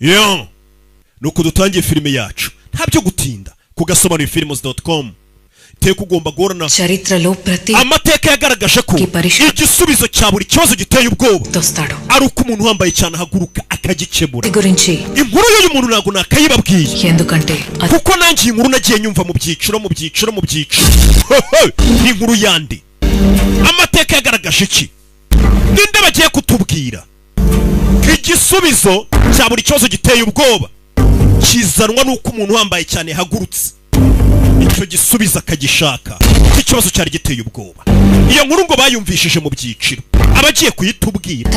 Yo nuko dutangiye filime yacu ntabyo gutinda kugasobanura films.com teka ugomba guhorana amateka yagaragaje ko igisubizo cya buri kibazo giteye ubwoba ari uko umuntu wambaye cyane ahaguruka akagikemura. Inkuru y'uyu muntu ntabwo nakayibabwiye kuko nanjye inkuru nagiye nyumva mu byiciro ni inkuru yandi. Amateka yagaragaje iki? Ninde bagiye kutubwira igisubizo cya buri kibazo giteye ubwoba kizanwa nuko umuntu wambaye cyane hagurutse icyo gisubizo akagishaka ikibazo cyari giteye ubwoba. Iyo nkuru ngo bayumvishije mu byiciro abagiye kuyitubwira.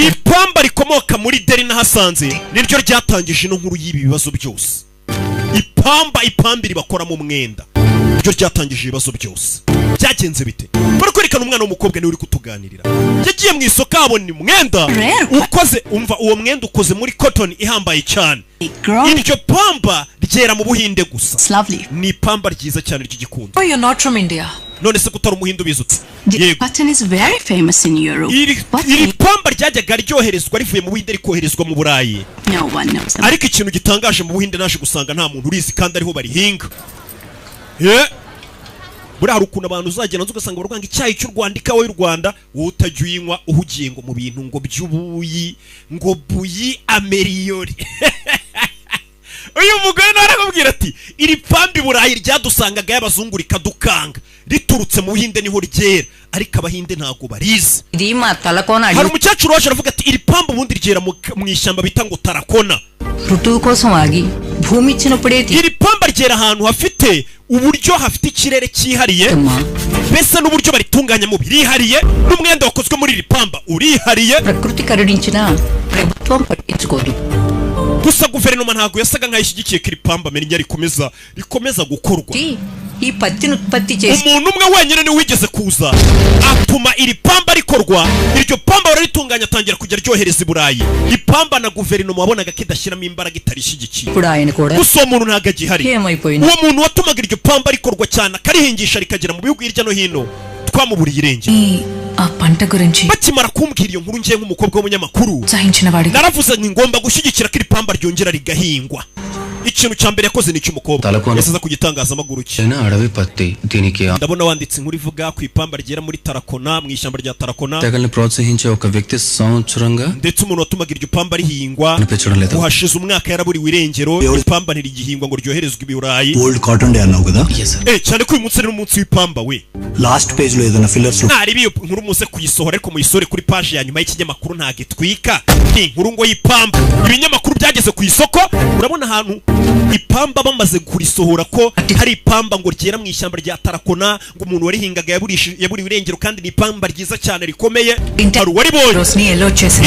Ipamba rikomoka muri Delhi nahasanze niryo ryatangije ino nkuru y'ibi bibazo byose. Ipamba ribakora mu mwenda niryo ryatangije ibibazo byose. Byagenze bite? Bari kwerekana umwana w'umukobwa niwe uri kutuganirira. Yagiye mu isoko abona umwenda ukoze, umva uwo mwenda ukoze muri cotton ihambaye cyane. Iryo pamba ryera mu Buhinde gusa. Ni pamba ryiza cyane ry'igikundo. Oh, you're not from India. None se kutari umuhindu bizutse. The cotton is very famous in Europe. Iri pamba ryajyaga ryoherezwa rivuye mu Buhinde rikoherezwa mu Burayi. No one knows. Ariko ikintu gitangaje mu Buhinde naje gusanga nta muntu urizi kandi ariho barihinga. Buriya hari ukuntu abantu uzagenda ugasanga barwanga icyayi cy'u Rwanda ikawa y'u Rwanda wowe utajya uyinywa uhugiye ngo mu bintu ngo by'ubuyi ngo buyi ameliyori. Uyu mugore narakubwira ati iri pambi Burayi ryadusangaga y'abazungu rikadukanga riturutse mu Buhinde niho ryera ariko abahinde ntago barizi. Hari umukecuru waje aravuga ati iri pamba ubundi ryera mu ishyamba bita ngo tarakona. Iri pamba ryera ahantu hafite uburyo hafite ikirere cyihariye mbese n'uburyo baritunganya mu birihariye n'umwenda wakozwe muri iri pamba urihariye. Gusa guverinoma ntago yasaga nk'ayishyigikiye ko iri pamba menya rikomeza gukorwa. Umuntu umwe wenyine niwe wigeze kuza atuma iri pamba rikorwa. Iryo pamba bararitunganya atangira kujya ryohereza i Burayi. Ipamba na guverinoma wabonaga kidashyiramo imbaraga itarishyigikiye. Gusa uwo muntu ntago agihari. Uwo muntu watumaga iryo pamba rikorwa cyane akarihingisha rikagera mu bihugu hirya no hino twamuburiye irengero. Bakimara kumbwira iyo nkuru ngiye nk'umukobwa w'umunyamakuru naravuze ngo ngomba gushyigikira ko iri pamba ryongera rigahingwa. Ikintu cya mbere yakoze ni cy'umukobwa yasaza ku gitangazamakuru cye. Ndabona wanditse inkuru ivuga ku ipamba ryera muri Tarakona mu ishyamba rya Tarakona ndetse umuntu watumaga iryo pamba rihingwa uhashize umwaka yaraburiwe irengero. Ipamba ntirigihingwa ngo ryoherezwe i Burayi. Cyane ko uyu munsi ari n'umunsi w'ipamba we. Last page lo edana fillers ntari biyo nkuru muze kuyisohora ariko muyisore kuri page ya nyuma y'ikinyamakuru ntagitwika. Ni inkuru ngo y'ipamba ibinyamakuru byageze ku isoko. Urabona ahantu ipamba bamaze kurisohora ko hari ipamba ngo ryera mu ishyamba rya Tarakona ngo umuntu warihingaga yaburiwe irengero kandi ni ipamba ryiza cyane rikomeye. Hari waribonye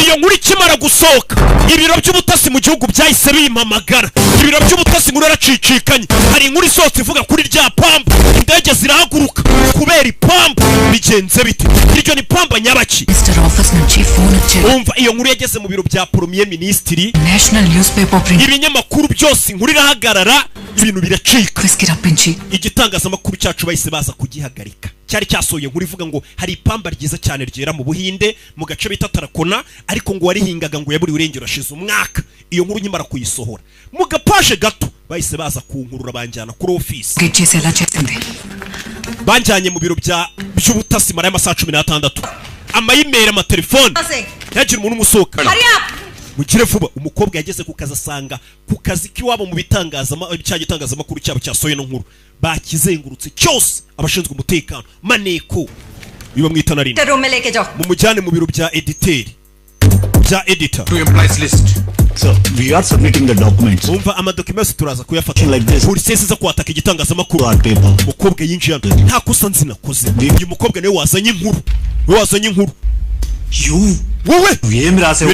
iyo nkuru ikimara gusohoka ibiro by'ubutasi mu gihugu byahise bimpamagara. Ibiro by'ubutasi nkuru yaracicikanye. Hari inkuru isohotse ivuga kuri rya pamba indege zirahaguruka kubera ipamba. Bigenze bite? Iryo ni pamba nyabaki. Umva iyo nkuru yageze mu biro bya Premier Ministry ibinyamakuru byose inkuru irahagarara ibintu biracika. Igitangazamakuru cyacu bahise baza kugihagarika. Cyari cyasohoye nkuru ivuga ngo hari ipamba ryiza cyane ryera mu Buhinde mu gace bita Tarakona ariko ngo warihingaga ngo yaburiwe irengero ashize umwaka. Iyo nkuru nyimara kuyisohora mu gapaje gato bahise baza kunkurura banjyana kuri office. Banjyanye mu biro by'ubutasi mara y'amasaha 16. Amayimera amatelefone yagira umuntu umusohoka. Mugire vuba. Umukobwa yageze ku kazi asanga ku kazi kiwabo mu bitangazamakuru cyabo cyasoye no nkuru bakizengurutse cyose abashinzwe umutekano maneko biba mwitana rino mu mujyane mu biro bya editor to employees list. So we are submitting the documents. Umva amadocuments turaza kuyafata like this. Polisi iza kwataka igitangazamakuru. Umukobwa yinjiye nta kosa nzi nakoze. Uyu mukobwa niwe wazanye inkuru. Wowe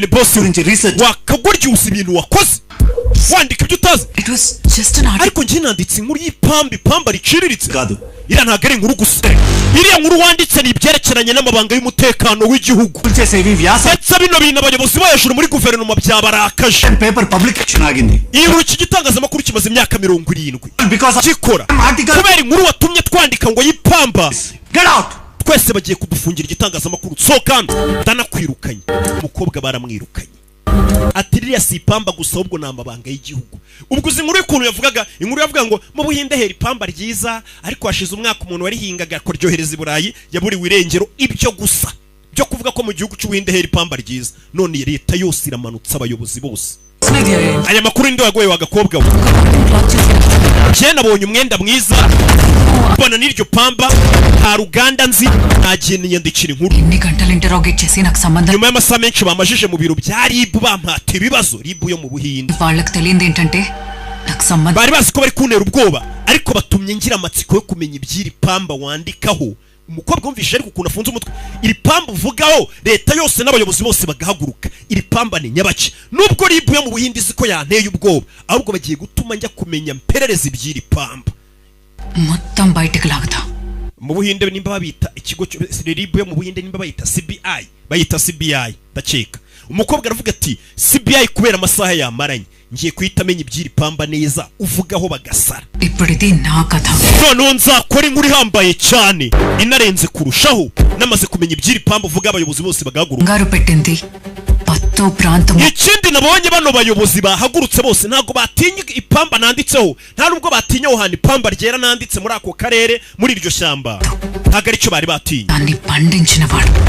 ni boss wakagurya usi ibintu wakoze wandika ibyo utazi. Ariko njye nanditse inkuru y'ipamba riciriritse. Iriya ntabwo ari inkuru gusa. Iriya nkuru wanditse ni ibyerekeranye n'amabanga y'umutekano w'igihugu. Ndetse bino bintu abayobozi bo hejuru muri guverinoma byabarakaje. Iyi nkuru iki gitangazamakuru kimaze imyaka 70 gikora kubera inkuru watumye twandika ngo y'ipamba. Get out. Twese bagiye kudufungira igitangazamakuru. So kandi ndanakwirukanye. Umukobwa baramwirukanye. ati ririya si ipamba gusa ahubwo ni amabanga y'igihugu. Ubwo uzi inkuru y'ukuntu yavugaga, inkuru yavuga ngo mu Buhinde hera ipamba ryiza, ariko hashize umwaka umuntu warihingaga akoryohereza i Burayi yaburiwe irengero. Ibyo gusa byo kuvuga ko mu gihugu cy'Ubuhinde hera ipamba ryiza, none leta yose iramanutse abayobozi bose. Aya makuru ndo yagoye wagakobwa we. Je nabonye umwenda mwiza bana n'iryo pamba nta ruganda nzi nagiye niyandikira inkuru. Nyuma y'amasaha menshi bamajije mu biro bya RIB bampata ibibazo RIB yo mu Buhinde. Bari bazi ko bari kuntera ubwoba, ariko batumye ngira amatsiko yo kumenya iby'iri pamba wandikaho. Umukobwa wumvishe ariko ukuntu afunze umutwe. Iri pamba uvugaho leta yose n'abayobozi bose bagahaguruka. Iri pamba ni nyabaki. Nubwo RIB yo mu Buhinde ziko yanteye ubwoba, ahubwo bagiye gutuma njya kumenya mperereza iby'iri pamba. Mu Buhinde nimba babita ikigo RIB yo mu Buhinde nimba bayita CBI, bayita CBI ndaceka. Umukobwa aravuga ati CBI kubera amasaha yamaranye ngiye kwita amenya iby'iri pamba neza uvugaho bagasara. None nzakora inkuru ihambaye cyane inarenze kurushaho namaze kumenya iby'iri pamba uvuga abayobozi bose bagahaguruka. Ikindi nabonye bano bayobozi bahagurutse bose ntago batinya ipamba nanditseho, nta nubwo batinya aho hantu ipamba ryera nanditse muri ako karere muri iryo shyamba. Ntago aricyo bari batinya,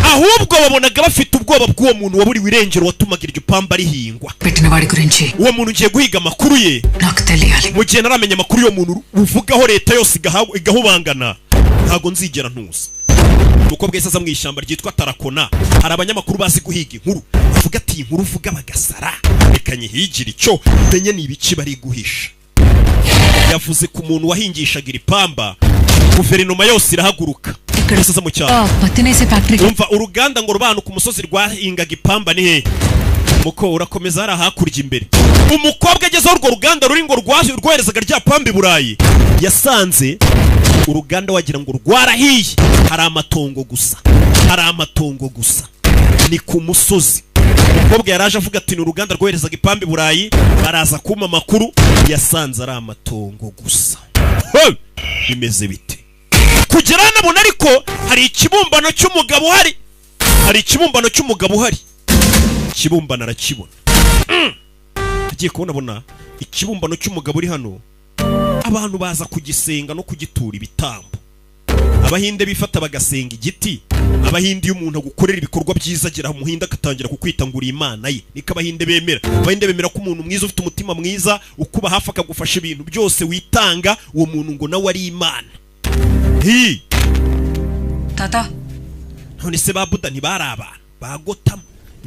ahubwo babonaga bafite ubwoba bw'uwo muntu waburiwe irengero watumaga iryo pamba rihingwa. Uwo muntu ngiye guhiga amakuru ye, mu gihe naramenya amakuru y'uwo muntu uvugaho leta yose igahubangana ntago nzigera ntuza. Umukobwa yese aza mu ishyamba ryitwa Tarakona, hari abanyamakuru bazi guhiga inkuru, avuga ati inkuru uvuga bagasara reka nyihigira icyo menye ni ibiki bari guhisha. Yavuze ku muntu wahingishaga iri pamba, guverinoma yose irahaguruka. Kugeza mu cyaro umva uruganda ngo rubana ku musozi rwahingaga ipamba ni he muko urakomeza hari hakurya imbere. Umukobwa agezeho urwo ruganda ruri ngo rwoherezaga rya pamba i Burayi, yasanze uruganda wagira ngo rwarahiye, hari amatongo gusa, hari amatongo gusa, ni ku musozi. Umukobwa yaraje avuga ati ni uruganda rwoherezaga ipamba i Burayi, baraza kuma makuru yasanze ari amatongo gusa. Bimeze bite kugera nabona, ariko hari ikibumbano cy'umugabo uhari, hari ikibumbano cy'umugabo uhari. Ikibumbano arakibona, agiye kubona ikibumbano cy'umugabo uri hano. Abantu baza kugisenga no kugitura ibitambo. Abahinde bifata bagasenga igiti. Abahinde iyo umuntu agukorera ibikorwa byiza agira umuhinda akatangira kukwita ngo uri imana ye. Niko abahinde bemera. Abahinde bemera ko umuntu mwiza ufite umutima mwiza ukuba hafi akagufasha ibintu byose witanga, uwo muntu ngo nawe ari imana. Tata none se ba Buda ntibari abantu bagotama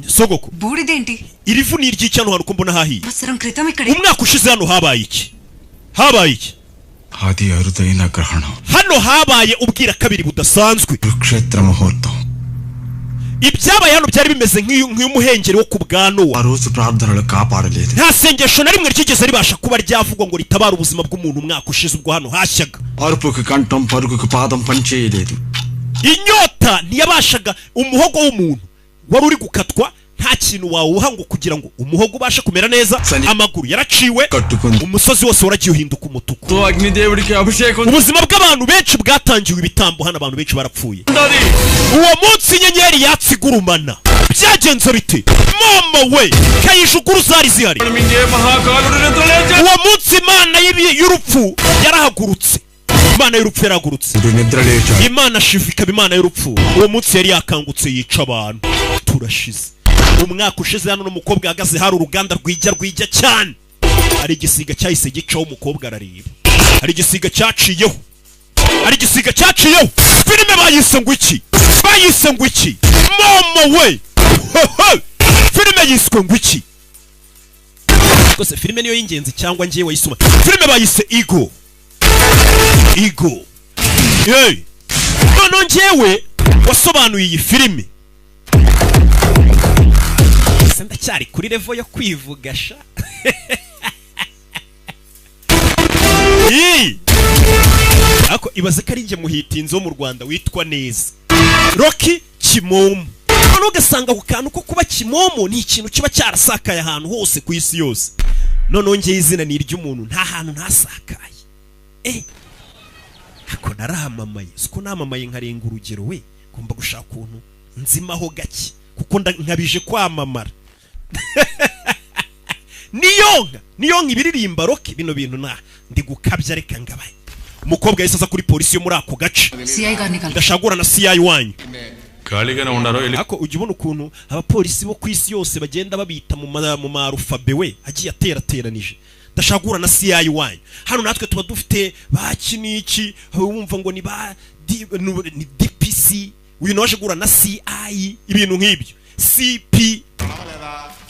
sogoko buridendi irifu ni iry'icyano hano ko mbona hahiye. Umwaka ushize hano habaye iki? Habaye iki? Hadi Arudayina Grahana. Hano habaye ubwira kabiri budasanzwe. Rukshetra Muhurta. Ibyabaye hano byari bimeze nk'umuhengeri wo ku bwano. Aruzu Prabdharala kaparalete. Nta sengesho na rimwe ryigeze ribasha kuba ryavugwa ngo ritabara ubuzima bw'umuntu umwaka ushize ubwo hano hashyaga. Arupuke kantam paruke padam pancheledu. Inyota ntiyabashaga umuhogo w'umuntu wari uri gukatwa, nta kintu wawuha ngo kugira ngo umuhogo ubashe kumera neza. Amaguru yaraciwe, umusozi wose waragiye uhinduka umutuku. Ubuzima bw'abantu benshi bwatangiwe ibitambo hano, abantu benshi barapfuye. Uwo munsi inyenyeri yatsigurumana byagenze bite? Mama we kayishukuru zari zihari. Uwo munsi Imana y'urupfu yarahagurutse. Imana y'urupfu yaragurutse. Imana shifika Imana y'urupfu. Uwo munsi yari yakangutse yica abantu. Turashize. Umwaka ushize hano n'umukobwa ahagaze hari uruganda rwijya cyane. Hari igisiga cyahise gicaho, umukobwa arareba. Hari igisiga cyaciyeho. Hari igisiga cyaciyeho. Filime bayise ngo iki? Bayise ngo iki? Mama we. Filime yiswe ngo iki? Kose filime niyo y'ingenzi cyangwa ngiye wayisoma. Filime bayise Ego. Ego. Hey. None ngewe wasobanuye iyi filime. Ndacyari kuri level yo kwivugasha. Ako ibaze ko ari nge muhitinzi wo mu Rwanda witwa neza Rocky Kimomo. None ugasanga ku kantu ko kuba Kimomo ni ikintu kiba cyarasakaye ahantu hose ku isi yose. None nge izina ni iry'umuntu nta hantu ntasakaye. Ako narahamamaye, siko namamaye nkarenga urugero we, ngomba gushaka ukuntu nzimaho gake kuko nkabije kwamamara. niyonka ibiririmba rock bino bintu ndi gukabya reka ngabaye umukobwa yahise aza kuri polisi yo muri ako gace ndashagura na CI wanyu ako ujya ubona ukuntu abapolisi bo ku isi yose bagenda babita mu marufabe we agiye aterateranije ndashagura na CI wanyu hano natwe tuba dufite bakiniki wumva ngo ni DPC uyu naje gura na CI ibintu nk'ibyo CP.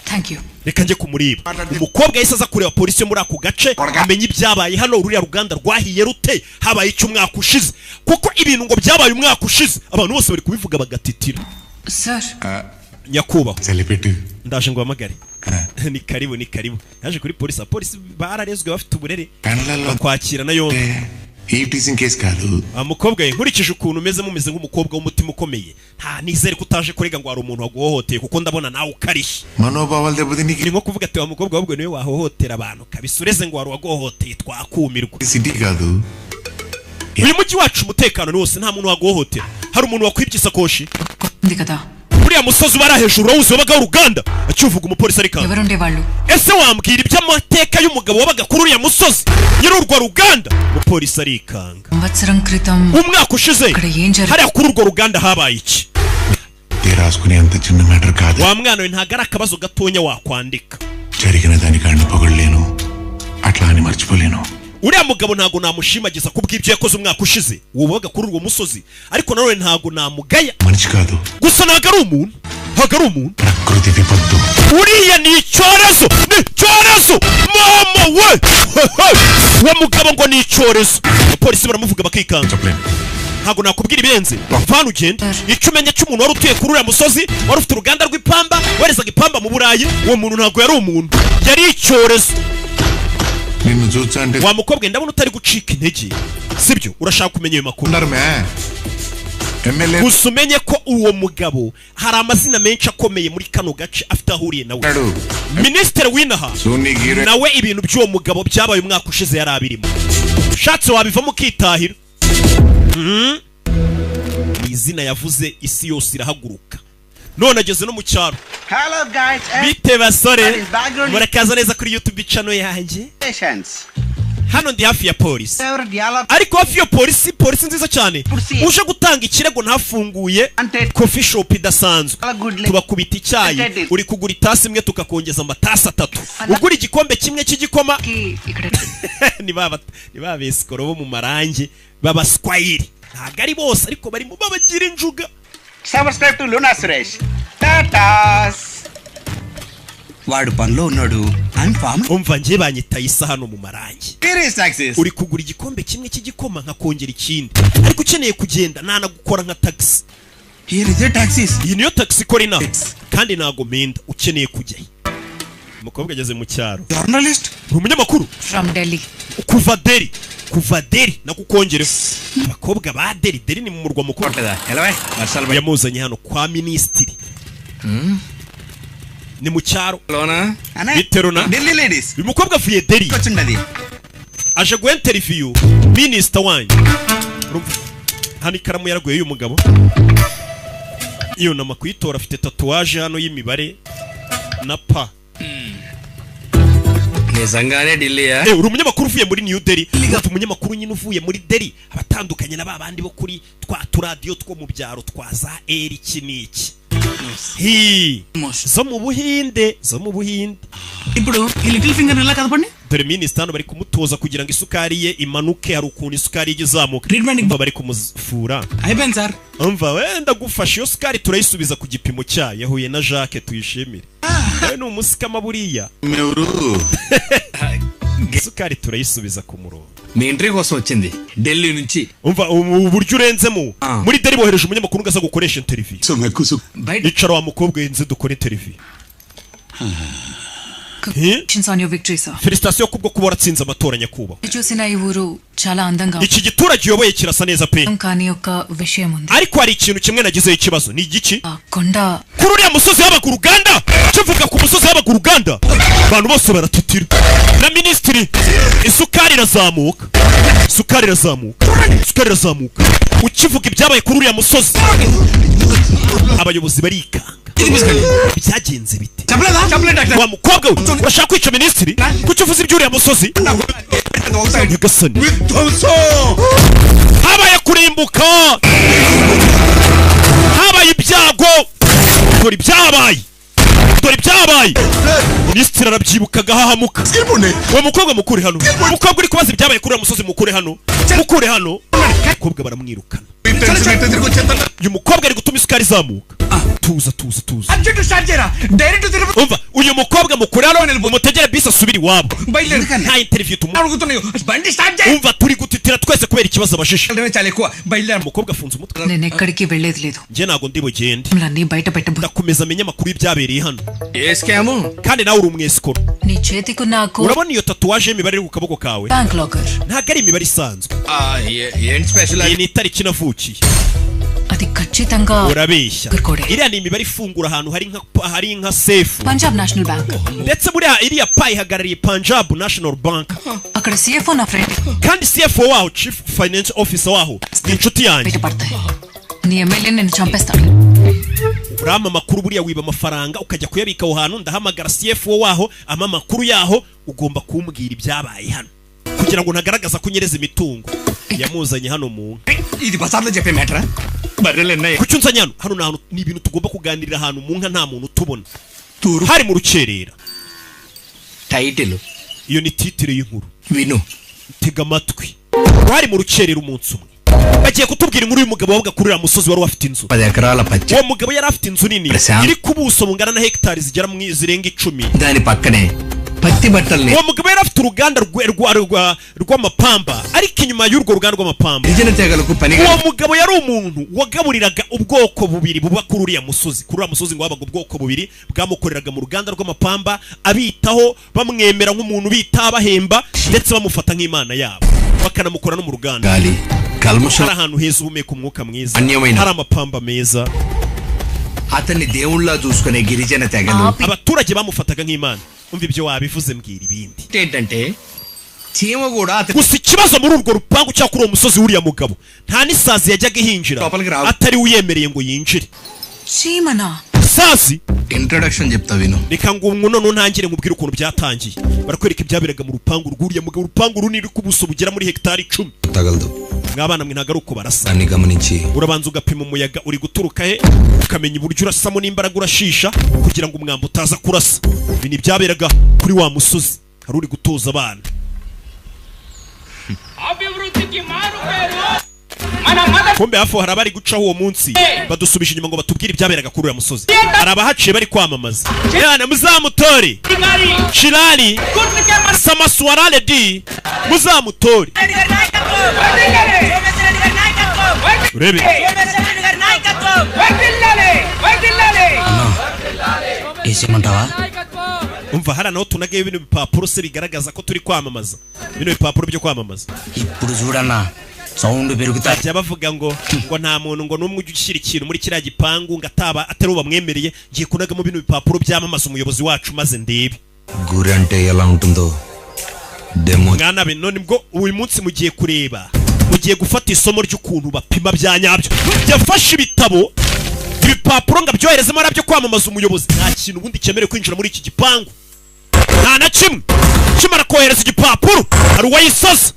Thank you. Reka nje kumuriba umukobwa yahise aza kureba polisi yo muri ako gace amenya ibyabaye hano ruriya ruganda rwahiye rute habaye umwaka ushize kuko ibintu ngo byabaye umwaka ushize abantu bose bari kubivuga bagatitira. Sir Nyakubaho Celebrity ndaje ngo bamagare ni karibu yaje kuri polisi bararezwe bafite uburere bakwakira nayo in case kadu umukobwa nkurikije ukuntu mumeze nk'umukobwa w'umutima ukomeye nta nizere ko utaje kurega ngo hari umuntu waguhohoteye kuko ndabona nawe ukarish manobawal debudiniki ni nko kuvuga ati wa mukobwa ahubwo niwe wahohotera abantu kabisureze ngo hari waguhohoteye twakumirwa city kadu uyu mujyi wacu umutekano ni wose nta muntu waguhohotera hari umuntu wakwibye isakoshi ndikata buriya musozi bari hejuru rawuzi wabaga uruganda acyuvuga umupolisi ari kanga ese wambwira iby'amateka y'umugabo wabaga kuri uriya musozi nyiri urwo ruganda umupolisi ari kanga umwaka ushize hariya kuri urwo ruganda habaye iki wa mwana we ntago ari akabazo gatonya wakwandika uriya mugabo ntago namushimagiza kubw'ibyo yakoze umwaka ushize wabaga kuri urwo musozi ariko nawe ntago namugaya gusa ntago ari umuntu uriya ni icyorezo mama we wa mugabo ngo ni icyorezo abapolisi baramuvuga bakikanga ntago nakubwira ibirenze vana ugenda icyo umenya cy'umuntu wari utuye kuri uriya musozi wari ufite uruganda rw'ipamba warezaga ipamba mu Burayi uwo muntu ntago yari umuntu yari icyorezo. Wa mukobwa ndabona utari gucika intege sibyo urashaka kumenya ayo makuru gusa umenye ko uwo mugabo hari amazina menshi akomeye muri kano gace afite ahuriye nawe Minisitiri w'inaha nawe ibintu by'uwo mugabo byabaye umwaka ushize yari abirimo ushatse wabivamo ukitahira izina yavuze isi yose irahaguruka none ageze no mu cyaro. Hello guys. Bite basore murakaza neza kuri YouTube channel yanjye hano ndi hafi ya polisi ariko hafi ya polisi nziza cyane uje gutanga ikirego ntafunguye coffee shop idasanzwe tubakubita icyayi uri kugura itasi imwe tukakongeza amatasi 3 ugura igikombe kimwe cy'igikoma ni baba besikoro bo mu marangi baba squire ntago ari bose ariko barimo babagira injuga. Subscribe to Luna Suresh. Tatas. Wadu panlo unnadu. I'm farmer. Umva nje banyita isa hano mu marangi. Serious taxis. Uri kugura igikombe kimwe cy'igikoma nkakongera ikindi. Ariko ukeneye kugenda nana gukora nka taxi. Here is the taxis. Iyi niyo taxi korina. Kandi nago menda ukeneye kujya. Umukobwa ageze mu cyaro. Journalist. Umunyamakuru. From Delhi. Kuva Delhi nakukongere. Abakobwa ba Delhi ni mu murwa mukuru. Yamuzanye hano kwa ministiri. Ni mu cyaro. Biterona. Delhi ladies. Uyu mukobwa avuye Delhi. Aje guha interview minister wanyu. Hano ikaramu yaraguye uyu mugabo. Iyo nama kuyitora afite tatuwaje hano y'imibare na pa. Nezangane Delhi ya. Uri umunyamakuru uvuye muri New Delhi. Ufite umunyamakuru nyine uvuye muri Delhi abatandukanye na babandi bo kuri twa radio two mu byaro twaza iki niki. Zo mu Buhinde. Ibro little finger nala kadapani. Dore minister hano bari kumutoza kugira ngo isukari ye imanuke hari ukuntu isukari igizamuka. Bari kumufura. Aiben sir. Umva wenda gufasha iyo sukari turayisubiza ku gipimo cyayo yahuye na Jacques tuyishimire. Ni umusikama buriya. Meuru. Sukari turayisubiza ku murongo. Mindri ko sochindi Delhi nunchi. Umva uburyo urenzemo muri Delhi bohereje umunyamakuru ngaza gukoresha interview. Icara wa mukobwa yenze dukora interview. Congratulations on your victory, sir. Felicitation kubwo kuba waratsinze amatora nyakubaho. Cyosina iburu chala andanga. Iki giturage yoboye kirasa neza pe. Nkani yoka vishye mundi. Ariko hari ikintu kimwe nagize ikibazo ni igiki? Konda. Kuri uriya musozi haba ku ruganda. Kivuga ku musozi haba ku ruganda. Abantu bose baratitira. Na ministry isukari irazamuka. Ukivuga ibyabaye kuri uriya musozi. Abayobozi barikanga. byagenze bite చెప్పలేదు wa mukobwa we urashaka kwica minisitiri kuki uvuze iby'uriya musozi nyagasani habaye kurimbuka habaye ibyago dore ibyabaye minisitiri arabyibuka agahahamuka uwo mukobwa mukure hano umukobwa uri kubaza ibyabaye kuri uriya musozi mukure hano umukobwa baramwirukana uyu mukobwa ari gutuma isukari izamuka tuza umva uyu mukobwa mukure hano umutegere bisi asubire iwabo nta interview umva turi gutitira twese kubera ikibazo abajije umukobwa afunze umutwe నేను ఎక్కడికి వెళ్ళేది లేదు njye ntabwo ndi bugende మిమ్మల్ని బయట పెట్టబో ndakomeza amenye amakuru y'ibyabereye hano ఏ scam kandi nawe uri umwesikoro నీ చేతికి నాకు urabona iyo tatuwaje y'imibare iri ku kaboko kawe bank locker ntabwo ari imibare isanzwe ఏంటి special iyi ni itariki navukiye అది ఖచ్చితంగా urabeshya Gukore. iriya ni imibare ifungura ahantu hari nka sefu Punjab national bank ndetse buriya iriya pa ihagarariye Punjab National Bank అక్కడ సిఎఫ్ఓ నా friend kandi CFO waho Chief Financial Officer waho ni inshuti yanjye బయట పడతాయి నీ ఎమ్మెల్యే నిన్ను చంపేస్తాడు urama amakuru buriya wiba amafaranga ukajya kuyabika aho hantu ndahamagara CFO waho ama amakuru yaho ugomba kumbwira ibyabaye hano kugira ngo ntagaragaza ko unyereza imitungo yamuzanye hano mu ఇది బసార్లో చెప్పే మ్యాటరా బర్రెలు ఉన్నాయి kuki unzanye hano ni ibintu tugomba kuganirira ahantu mu nka nta muntu utubona hari mu rukerera title iyo ni titire y'inkuru విను tega amatwi hari mu rukerera umunsi umwe bagiye kutubwira inkuru y'umugabo wavuga kuri uriya musozi wari wafite inzu 10 ఎకరాల పచ్చి uwo mugabo yari afite inzu nini iri ku buso bungana na hegitari zigera zirenga 10 దాని పక్కనే పత్తి బట్టల్ని uwo mugabo yari afite uruganda rw'amapamba ariko inyuma y'urwo ruganda rw'amapamba గిరిజన తెగలకు పని uwo mugabo yari umuntu wagaburiraga ubwoko bubiri buba kuri uriya musozi ngo habaga ubwoko bubiri bwamukoreraga mu ruganda rw'amapamba abitaho bamwemera nk'umuntu bita bahemba ndetse bamufata nk'imana yabo bakanamukora no mu ruganda గాలి కల్మషం hari ahantu heza uhumeka umwuka mwiza అన్యమైన hari amapamba meza అతన్ని దేవుళ్ళ చూసుకునే గిరిజన తెగలు abaturage bamufataga nk'imana umva ibyo wabivuze mbwira ibindi ఏంటంటే చీమ కూడా gusa ikibazo muri urwo rupangu cyangwa kuri uwo musozi w'uriya mugabo nta n'isazi yajyaga ihinjira atari uyemereye ngo yinjire చీమనా sazi ఇంట్రొడక్షన్ చెప్తా విను reka ngo none ntangire nkubwire ukuntu byatangiye barakwereka ibyaberaga mu rupangu rw'uriya mugabo urupangu runini ku buso bugera muri hegitari 10 తగలదు mwabana mwe ntago ari uko barasa దాన్ని గమనించి urabanza ugapima umuyaga uri guturuka he ukamenya uburyo urasamo n'imbaraga urashisha kugira ngo umwambi utaza kurasa ibi ni byaberaga kuri wa musozi hari uri gutoza abana kumbe hafi hari abari gucaho uwo munsi badusubije inyuma ngo batubwire ibyaberaga kuri uriya musozi hari abahaciye bari kwamamaza yana muzamutore shirari samaswarale di muzamutore urebe ఏసేమంటావా umva hari naho tunagaye bino bipapuro se bigaragaza ko turi kwamamaza bino bipapuro byo kwamamaza ఇప్పుడు చూడన్నా సౌండ్ పెరుగుతా bajya bavuga ngo nta muntu ngo n'umwe ujya ushyira ikintu muri kiriya gipangu ngo atari uwo bamwemereye ngiye kunagamo bino bipapuro byamamaza umuyobozi wacu maze ndebe గురి అంటే ఎలా ఉంటుందో demo mwana be none bwo uyu munsi mugiye kureba mugiye gufata isomo ry'ukuntu bapima bya nyabyo yafashe ibitabo ibipapuro ngo abyoherezemo arabyo kwamamaza umuyobozi nta kintu ubundi cyemerewe kwinjira muri iki gipangu nta na kimwe kimara kohereza igipapuro hari uwayisaza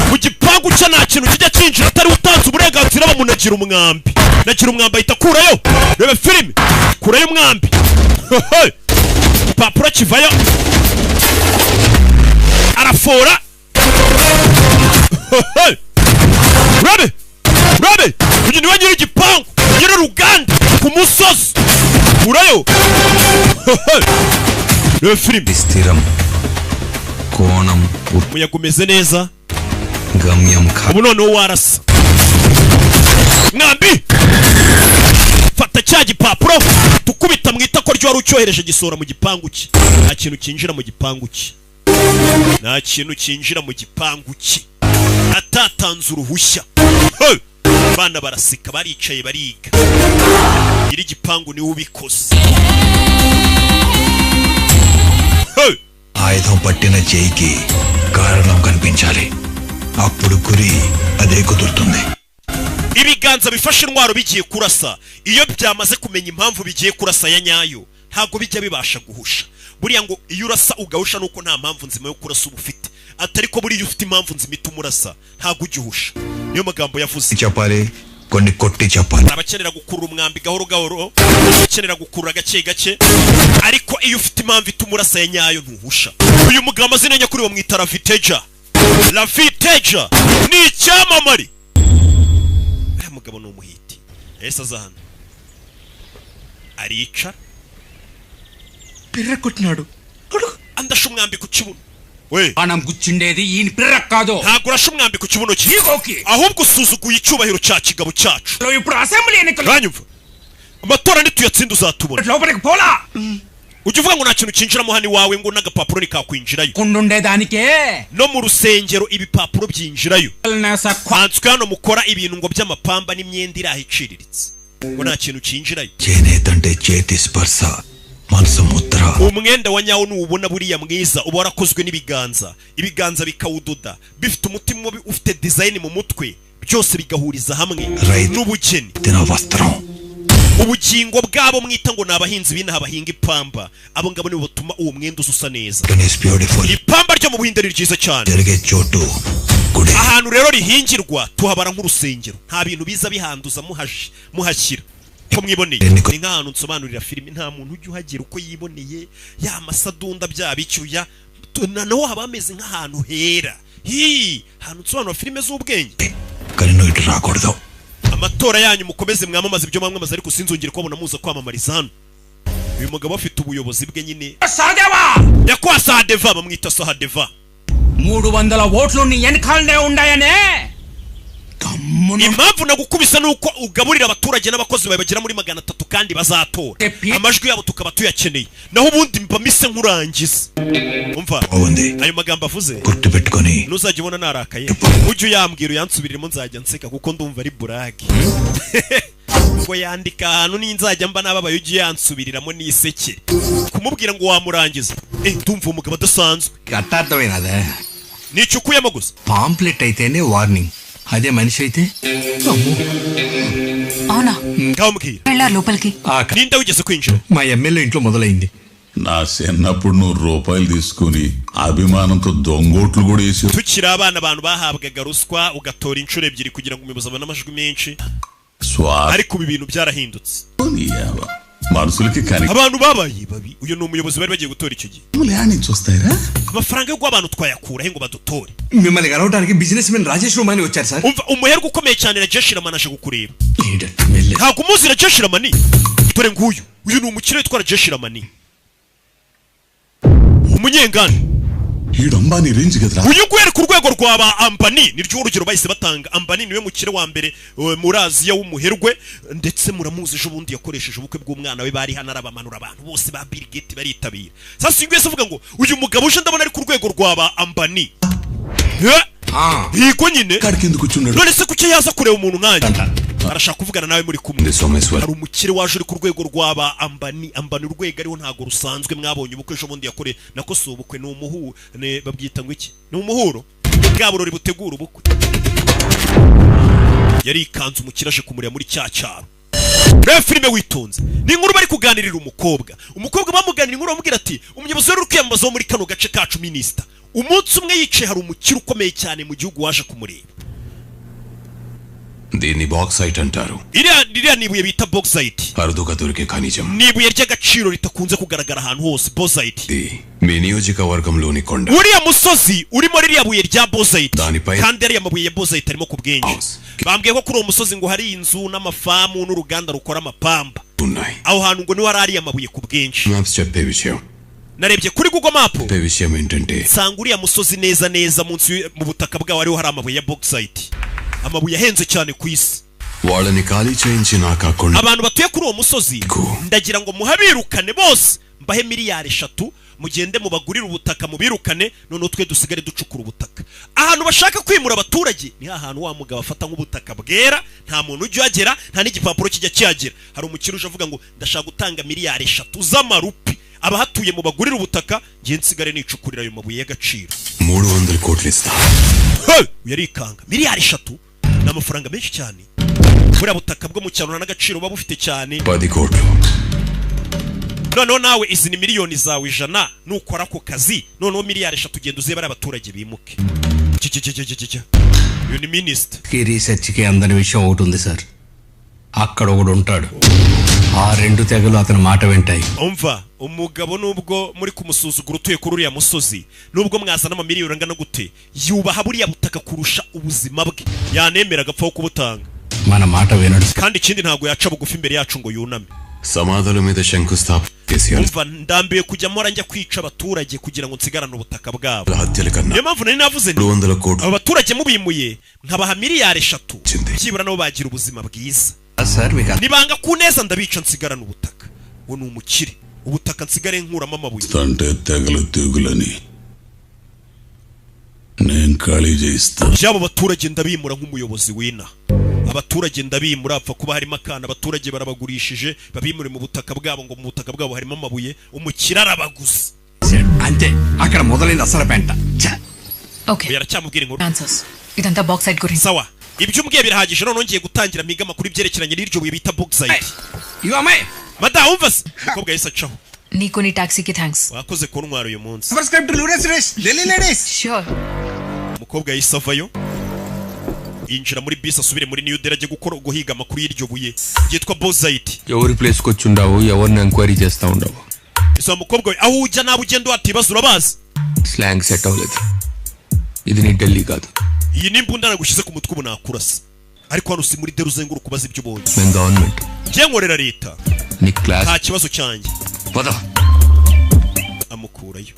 mu gipangu cye nta kintu kijya cyinjira atari utanze uburenganzira bamunagira umwambi nagira umwambi ahita akurayo rebe filime kurayo umwambi igipapuro kivayo arafora urabe uyu niwe nyiri igipangu nyiri uruganda ku musozi kurayo rebe filime స్థిరం కోణం umuyaga umeze neza గమ్యం ubu noneho warasa mwambi fata cya gipapuro tukubita mu itako ryo wari ucyohereje gisora mu gipangu cye nta kintu cyinjira mu gipangu cye nta kintu cyinjira mu gipangu cye atatanze uruhushya abana baraseka baricaye bariga nyiri igipangu niwe ubikoze ఆయుధం పట్టిన చేయికి కారణం కనిపించాలి అప్పుడు గురి అదే కుదురుతుంది ibiganza bifashe intwaro bigiye kurasa iyo byamaze kumenya impamvu bigiye kurasa ya nyayo ntago bijya bibasha guhusha buriya ngo iyo urasa ugahusha nuko nta mpamvu nzima yo kurasa ubufite atari ko buriya ufite impamvu nzima itumurasa ntago ugihusha niyo magambo yavuze chapale koni kotti chapale abakenera gukurura umwambi gahoro gahoro abakenera gukurura gake gake ariko iyo ufite impamvu itumurasa ya nyayo ntuhusha uyu mugabo amazina nyakuri bamwita La Viteja ni icyamamare aya mugabo ni umuhiti ese azahana arica పిర్రకొట్టినాడు andasha umwambi ku kibuno we మనం గుచ్చిండేది ఈయన పిర్ర కాదు ntagurasha umwambi ku kibuno cye ahubwo usuzuguye icyubahiro cya kigabo cyacu ఇప్పుడు అసెంబ్లీ ఎన్నికలు uranyumva amatora nituyatsinda uzatubona లోపలికి పోలా ujya uvuga ngo nta kintu cyinjiramo hano iwawe ngo n'agapapuro nikakwinjirayo కుండుండేదానికే no mu rusengero ibipapuro byinjirayo hanswe hano mukora ibintu ngo by'amapamba n'imyenda iraho iciriritse ngo nta kintu cyinjirayo చేనేతంటే చేతి స్పర్శ మనసు Mudra umwenda wa nyawo nuwubona buriya mwiza uba warakozwe ibiganza bikawudoda bifite umutima ufite design mu mutwe byose bigahuriza hamwe n'ubugeni తిన వస్త్రం ubugingo bwabo mwita ngo nabahinzi binaha bahinga ipamba abo ngabo nibo batuma uwo mwenda usa neza ipamba ryo mu buhinde ni ryiza cyane ahantu rero rihingirwa tuhabara nk'urusengero nta bintu biza bihanduza muhashyira ko mwiboneye ni nk'ahantu nsobanurira filimi nta muntu ujya uhagera uko yiboneye ya masadunda byabicyuya naho haba hameze nk'ahantu hera ahantu nsobanura filime z'ubwenge amatora yanyu mukomeze mwamamaza ibyo mwamamaza ariko sinzongere kubona muza kwamamariza hano uyu mugabo afite ubuyobozi bwe nyine yakwa Sahadeva bamwita Sahadeva 300 ఓట్లు నీ వెనకాలనే ఉండాయనే impamvu nagukubisa nuko ugaburira abaturage n'abakozi bawe bagera muri 300 kandi bazatora amajwi yabo tukaba tuyakeneye naho ubundi mbamise nkurangiza umva ayo magambo avuze nuzajya ubona narakaye ujye uyambwira uyansubirimo nzajya nseka kuko ndumva ari burage ngo yandika ahantu n'inzajya mba nababaye ujye yansubiriramo n'iseke kumubwira ngo wamurangiza ndumva umugabo adasanzwe అర్థమైనదే nicyo ukuyemo gusa pamphlet అయితేనే వార్నింగ్ అదే మనిషి అయితే అవునా కాముకి వెళ్ళారు లోపలికి నిండా wigeze kwinjira మా ఎమ్మెల్యే ఇంట్లో మొదలైంది నా చిన్నప్పుడు 100 రూపాయలు తీసుకుని అభిమానంతో దొంగోట్లు కూడా వేసి tukiri abana abantu bahabwaga ruswa ugatora inshuro ebyiri kugira ngo umuyobozi abone amajwi menshi ariko ibi bintu byarahindutse మనసులకి కానీ abantu babaye babi uyu ni umuyobozi bari bagiye gutora icyo gihe mulani చూస్తారా amafaranga yo abantu twayakura he ngo badutore మిమ్మల్ని గలవడానికి business men Rajesh రమణి వచ్చారు sir umva umuherwe ukomeye cyane Rajesh Ramani aje kukureba ntabwo umuzi Rajesh Ramani dore nguyu uyu ni umukire witwa Rajesh Ramani umunyengana Ambani rinji gadra uyu gwere ku rwego rwa ba Ambani niryo urugero bahise batanga Ambani niwe mukire wa mbere muri Aziya w'umuherwe ndetse muramuzi ejo bundi yakoresheje ubukwe bw'umwana we bari hana arabamanura abantu bose ba Bill Gates baritabira sasa ingwese avuga ngo uyu mugabo uje ndabona ari ku rwego rwa ba Ambani yego nyine none se kuki yaza kureba umuntu nk'anjye arashaka kuvugana nawe muri kumwe hari umukire waje uri ku rwego rw'aba Ambani urwego ariho ntago rusanzwe mwabonye ubukwe ejo bundi yakore nako si ubukwe ni umuhuro babyita ngo iki ni umuhuro bwa burori butegura ubukwe yari ikanzu umukire aje kumureba muri cya cyaro reba filime witonze ni inkuru bari kuganirira umukobwa bamuganira inkuru bamubwira ati umuyobozi wari uri kwiyamamaza wo muri kano gace kacu minisita umunsi umwe yicaye hari umukire ukomeye cyane mu gihugu waje kumureba దీన్ని బాక్సైట్ అంటారు iriya nibuye bita bauxite అరుదుగా దొరికే ఖనిజం nibuye ry'agaciro ritakunze kugaragara ahantu hose bauxite మీ నియోజకవర్గంలోని కొండ uriya musozi urimo ririya buye rya bauxite దానిపై kandi ariya mabuye ya bauxite arimo ku bwinshi bambwiye ko kuri uwo musozi ngo hari inzu n'amafamu n'uruganda rukora amapamba ఉన్నాయి aho hantu ngo niho hari ariya mabuye ku bwinshi maps చెప్పే విషయం narebye kuri Google Map చెప్పే విషయం ఏంటంటే nsanga uriya musozi neza munsi mu butaka bwawo ariho hari amabuye ya bauxite amabuye ahenze cyane ku isi వాళ్ళని ఖాళీ చేయించినాక కొండ abantu batuye kuri uwo musozi ndagira ngo muhabirukane bose mbahe miliyari 3 mugende mubagurira ubutaka mubirukane none twe dusigare ducukura ubutaka ahantu bashaka kwimura abaturage ni ahantu wa mugabo afata nk'ubutaka bwera nta muntu ujya agera nta n'igipapuro kijya cyagera hari umukire uje avuga ngo ndashaka gutanga miliyari 3 z'amarupi abahatuye mubagurira ubutaka ngiye nsigare nicukurira ayo mabuye y'agaciro 300 కోట్లు ఇస్తా yarikanga miliyari 3 n'amafaranga menshi cyane buriya butaka bwo mu cyaro n'agaciro buba bufite cyane 10 కోట్లు. noneho nawe izi ni miliyoni zawe 100 nukora ako kazi noneho miliyari 3 ugenda uzebara abaturage bimuke uyu ni minisita ఈ రీసెర్చ్కి అందని విషయం ఒకటి ఉంది సార్. అక్కడ ఒకడు ఉంటాడు. ఆ రెండు తెగలు అతని మాట వింటాయి. umva umugabo nubwo muri kumusuzugura utuye kuri uriya musozi nubwo mwazana amamiliyoni angana gute yubaha buriya butaka kurusha ubuzima bwe yanemera agapfa kubutanga మన మాట వినడు. kandi ikindi ntago yaca bugufi imbere yacu ngo yuname సమాధుల మీద శంకుస్థాపన చేసి umva ndambiye kujya mpora njya kwica abaturage kugira ngo nsigarane ubutaka bwabo హత్యల కన్నా niyo mpamvu nari navuze nti 200 కోట్లు abaturage mubimuye nkabaha miliyari 3 byibura nabo bagira ubuzima bwiza sir మీకు nibanga ku neza ndabica nsigarane ubutaka we ni umukire ubutaka nsigare nkuramo amabuye అంటే తెగలు తెగులని నేను ఖాళీ చేయిస్తా. byabo baturage ndabimura nk'umuyobozi w'ina abaturage ndabimura apfa kuba harimo akana abaturage barabagurishije babimure mu butaka bwabo ngo mu butaka bwabo harimo amabuye umukire arabaguza అంతే అక్కడ మొదలైంది అసలు పెంట. ఓకే yaracyamubwira inkuru ఆన్సర్స్ ఇదంతా బాక్స్ సైడ్ గురించి sawa ibyo umbwiye birahagije none ngiye gutangira miga makuru ibyerekeranye n'iryo buye bita bauxite ఇవి అమ్మాయి madamu umva se umukobwa yahise acaho నీకు నీ టాక్సీకి thanks wakoze kuntwara uyu munsi subscribe to లూరెస్ రేస్ Delhi ladies. Sure umukobwa yahise avayo yinjira muri bisi asubire muri New Delhi ajye gukora guhiga amakuru y'iryo buye ryitwa bauxite ఎవరి ప్లేస్కి వచ్చి ఉండవు ఎవరిని ఎంక్వైరీ చేస్తా ఉండవు isa umukobwa we aho ujya nawe ugenda watibaza urabazi slang set అవ్వలేదు ఇది నీ ఢిల్లీ కాదు iyi ni imbunda nagushyize ku mutwe ubu nakurasa ariko hano si muri Delhi uzenguruka ubaza ibyo ubonye మేము గవర్నమెంట్ njye nkorera leta నీ class nta kibazo cyanjye పద. amukurayo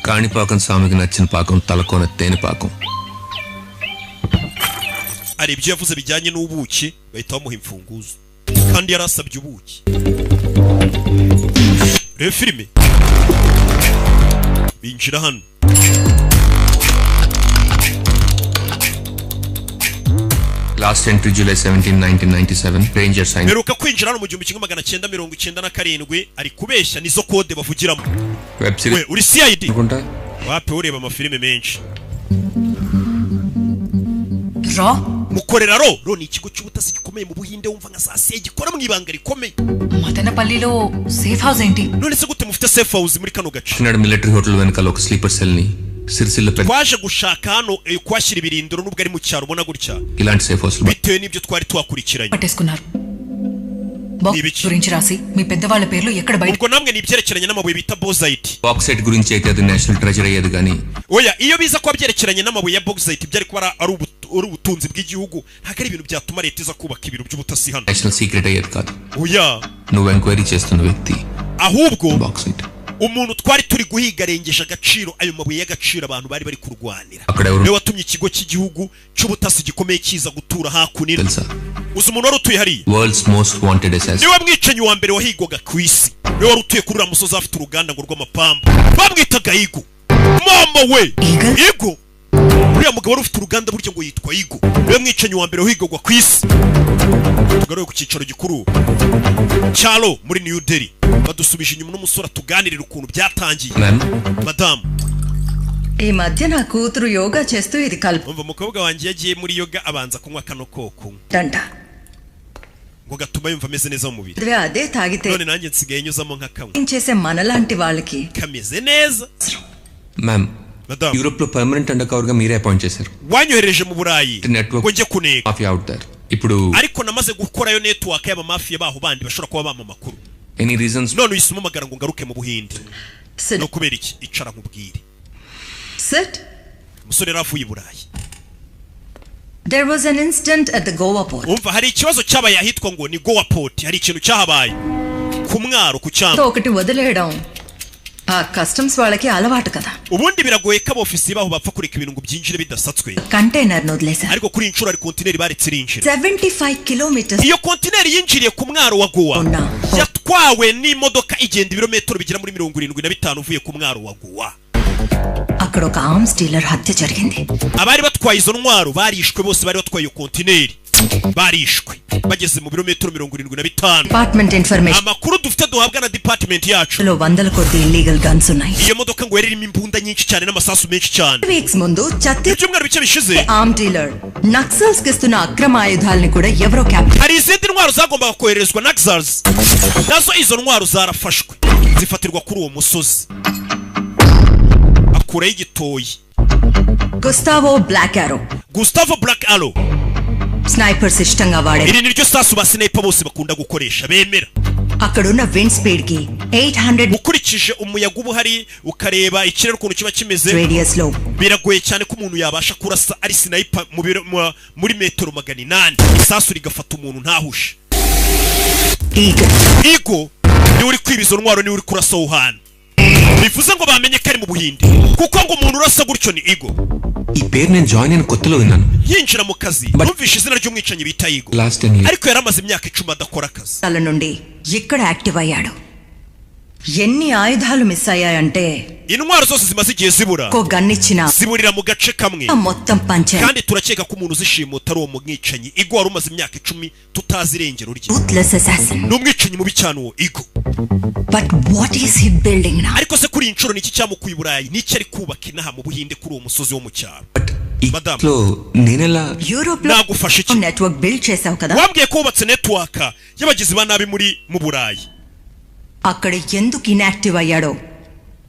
కాణిపాకం స్వామికి నచ్చిన పాకం తలకోన తేనె పాకం hari ibyo yavuze bijyanye n'ubuki bahita bamuha imfunguzo kandi yarasabye ubuki reba filime binjira hano last entry July 17, 1997 ranger sign meruka kwinjira hano mu 1997 ari kubeshya nizo kode bavugiramo web we series uri CID అనుకుంటా wape ureba amafilime menshi రా mukorera ro ni ikigo cy'ubutasi gikomeye mu Buhinde wumva nka sasiye gikora mu ibanga rikomeye మదనపల్లిలో safe house ఏంటి none se gute mufite safe house muri kano gace నాడు military hotel వెనకాల ఒక sleeper cell ని సిరిసిల్ల పెద్ద twaje gushaka hano kwashyira ibirindiro nubwo ari mu cyaro ubona gutya ఇలాంటి safe house bitewe n'ibyo twari twakurikiranye పట్టేసుకున్నారు box ibiki? గురించి రాసి మీ పెద్దవాళ్ళ పేర్లు ఎక్కడ బయట ubwo namwe ni ibyerekeranye n'amabuye bita bauxite bauxite గురించి అయితే అది నేషనల్ ట్రెజర్ అయ్యేది కానీ oya iyo biza kuba byerekeranye n'amabuye ya bauxite byari kuba ari ubutunzi bw'igihugu ntabwo ari ibintu byatuma leta iza kubaka ibiro by'ubutasi hano national secret అయ్యేది కాదు oya నువ్వు ఎంక్వైరీ చేస్తున్న వ్యక్తి ahubwo bauxite umuntu twari turi guhiga arengeje agaciro ayo mabuye y'agaciro abantu bari bari kurwanira అక్కడ ఎవరు niwe watumye ikigo cy'igihugu cy'ubutasi gikomeye kiza gutura hakuno తెలుసా uzi umuntu wari utuye hariya world's most wanted assassin niwe mwicanyi wa mbere wahigwaga ku isi niwe wari utuye kuri uriya musozi afite uruganda ngo rw'amapamba bamwitaga Igo mama we Eagle? Igo uriya mugabo wari ufite uruganda burya ngo yitwa Igo niwe mwicanyi wa mbere wahigwaga ku isi tugaruye ku cyicaro gikuru cyalo muri New Delhi badusubije inyuma n'umusore tuganirira ukuntu byatangiye ma'am madamu ఈ మధ్య నా కూతురు యోగా చేస్తూ ఇది umva umukobwa wanjye yagiye muri yoga abanza kunywa kano koko కలుపుతంట ngo gatuma yumva ameze neza mu mubiri అదే తాగితే none nanjye nsigaye nyuzamo nka kamwe ఏం చేసే మనలాంటి వాళ్ళకి kameze neza ma'am madamu Europe లో పర్మనెంట్ అండర్ కవర్ గా మీరే అపాయింట్ చేశారు wanyohereje mu burayi Network. ngo njye kuneka mafia out there ఇప్పుడు ariko namaze gukorayo network y'abamafiya baho bandi bashobora kuba bampa amakuru any reasons none uhisemo amagara ngo ngaruke mu buhinde Sit. no kubera iki icara nkubwire Sit. umusore yari avuye i burayi There was an incident at the Goa port. umva hari ikibazo cyabaye ahitwa ngo ni Goa port hari ikintu cyahabaye ku mwaro ku cyamba ఒకటి వదిలేయడం ఆ కస్టమ్స్ వాళ్ళకి అలవాటు కదా. ubundi biragoye ko abofisiye baho bapfa kureka ibintu ngo byinjire bidasatswe container వదిలేశారు. ariko kuri inshuro ari kontineri baretse irinjira 75 kilometers iyo kontineri yinjiriye ku mwaro wa Goa Ona. yatwawe n'imodoka igenda ibirometero bigera muri 75 uvuye ku mwaro wa Goa అక్కడ ఒక arms dealer హత్య జరిగింది. abari batwaye izo ntwaro barishwe bose bari batwaye iyo kontineri barishwe bageze mu birometero 75. Department information amakuru dufite duhabwa na department yacu లో వందల కొద్ది illegal guns ఉన్నాయి. iyo modoka ngo yaririmo imbunda nyinshi cyane n'amasasu menshi cyane. Weeks ముందు Chhattisgarh ibyumweru bike bishize arm dealer Naxals కిస్తున్న అక్రమ ఆయుధాలని కూడా ఎవరో capture. hari izindi ntwaro zagombaga koherezwa Naxals nazo izo ntwaro zarafashwe zifatirwa kuri uwo musozi akura y'igitoyi. Gustavo black arrow Gustavo Black Arrow snipers ఇష్టంగా వాడే. iri niryo sasu ba sniper bose bakunda gukoresha bemera. అక్కడున్న wind speed కి 800 ukurikije umuyaga uba uhari ukareba ikirere ukuntu kiba kimeze radius లో biragoye cyane ko umuntu yabasha kurasa ari sniper muri metero 800 isasu rigafata umuntu ntahushe. Igo ni uri kwiba izo ntwaro ni uri kurasa aho hantu bivuze ngo bamenye ko ari mu Buhinde kuko ngo umuntu urasa gutyo ni Igo. ఈ పేరు నేను జాయిన్ అయిన కొత్తలో విన్నాను. yinjira mu kazi numvishe izina ry'umwicanyi bita Igo Last 10 years. ariko yaramaze imyaka 10 adakora akazi. తల నుండి ఇక్కడ యాక్టివ్ అయ్యాడు. ఎన్ని ఆయుధాలు మిస్ అయ్యాయంటే intwaro zose zimaze igihe zibura కో గన్నిచ్చినా ziburira mu gace kamwe మొత్తం పంచే. kandi turakeka ko umuntu uzishimuta ari uwo mwicanyi Igo wari umaze imyaka 10 tutazi irengero rye. Ruthless assassin. ni umwicanyi mubi cyane uwo Igo. But what is he building now? ariko se kuri inshuro niki cyamukuye Burayi niki ari kubaka inaha mu Buhinde kuri uwo musozi wo mu cyaro. Madam, ఇట్లో నేనెలా యూరోప్ లో nagufasha iki? Network build చేసావు కదా, wambwiye ko wubatse network y'abagizi ba nabi mu Burayi. అక్కడ ఎందుకు ఇన్యాక్టివ్ అయ్యాడో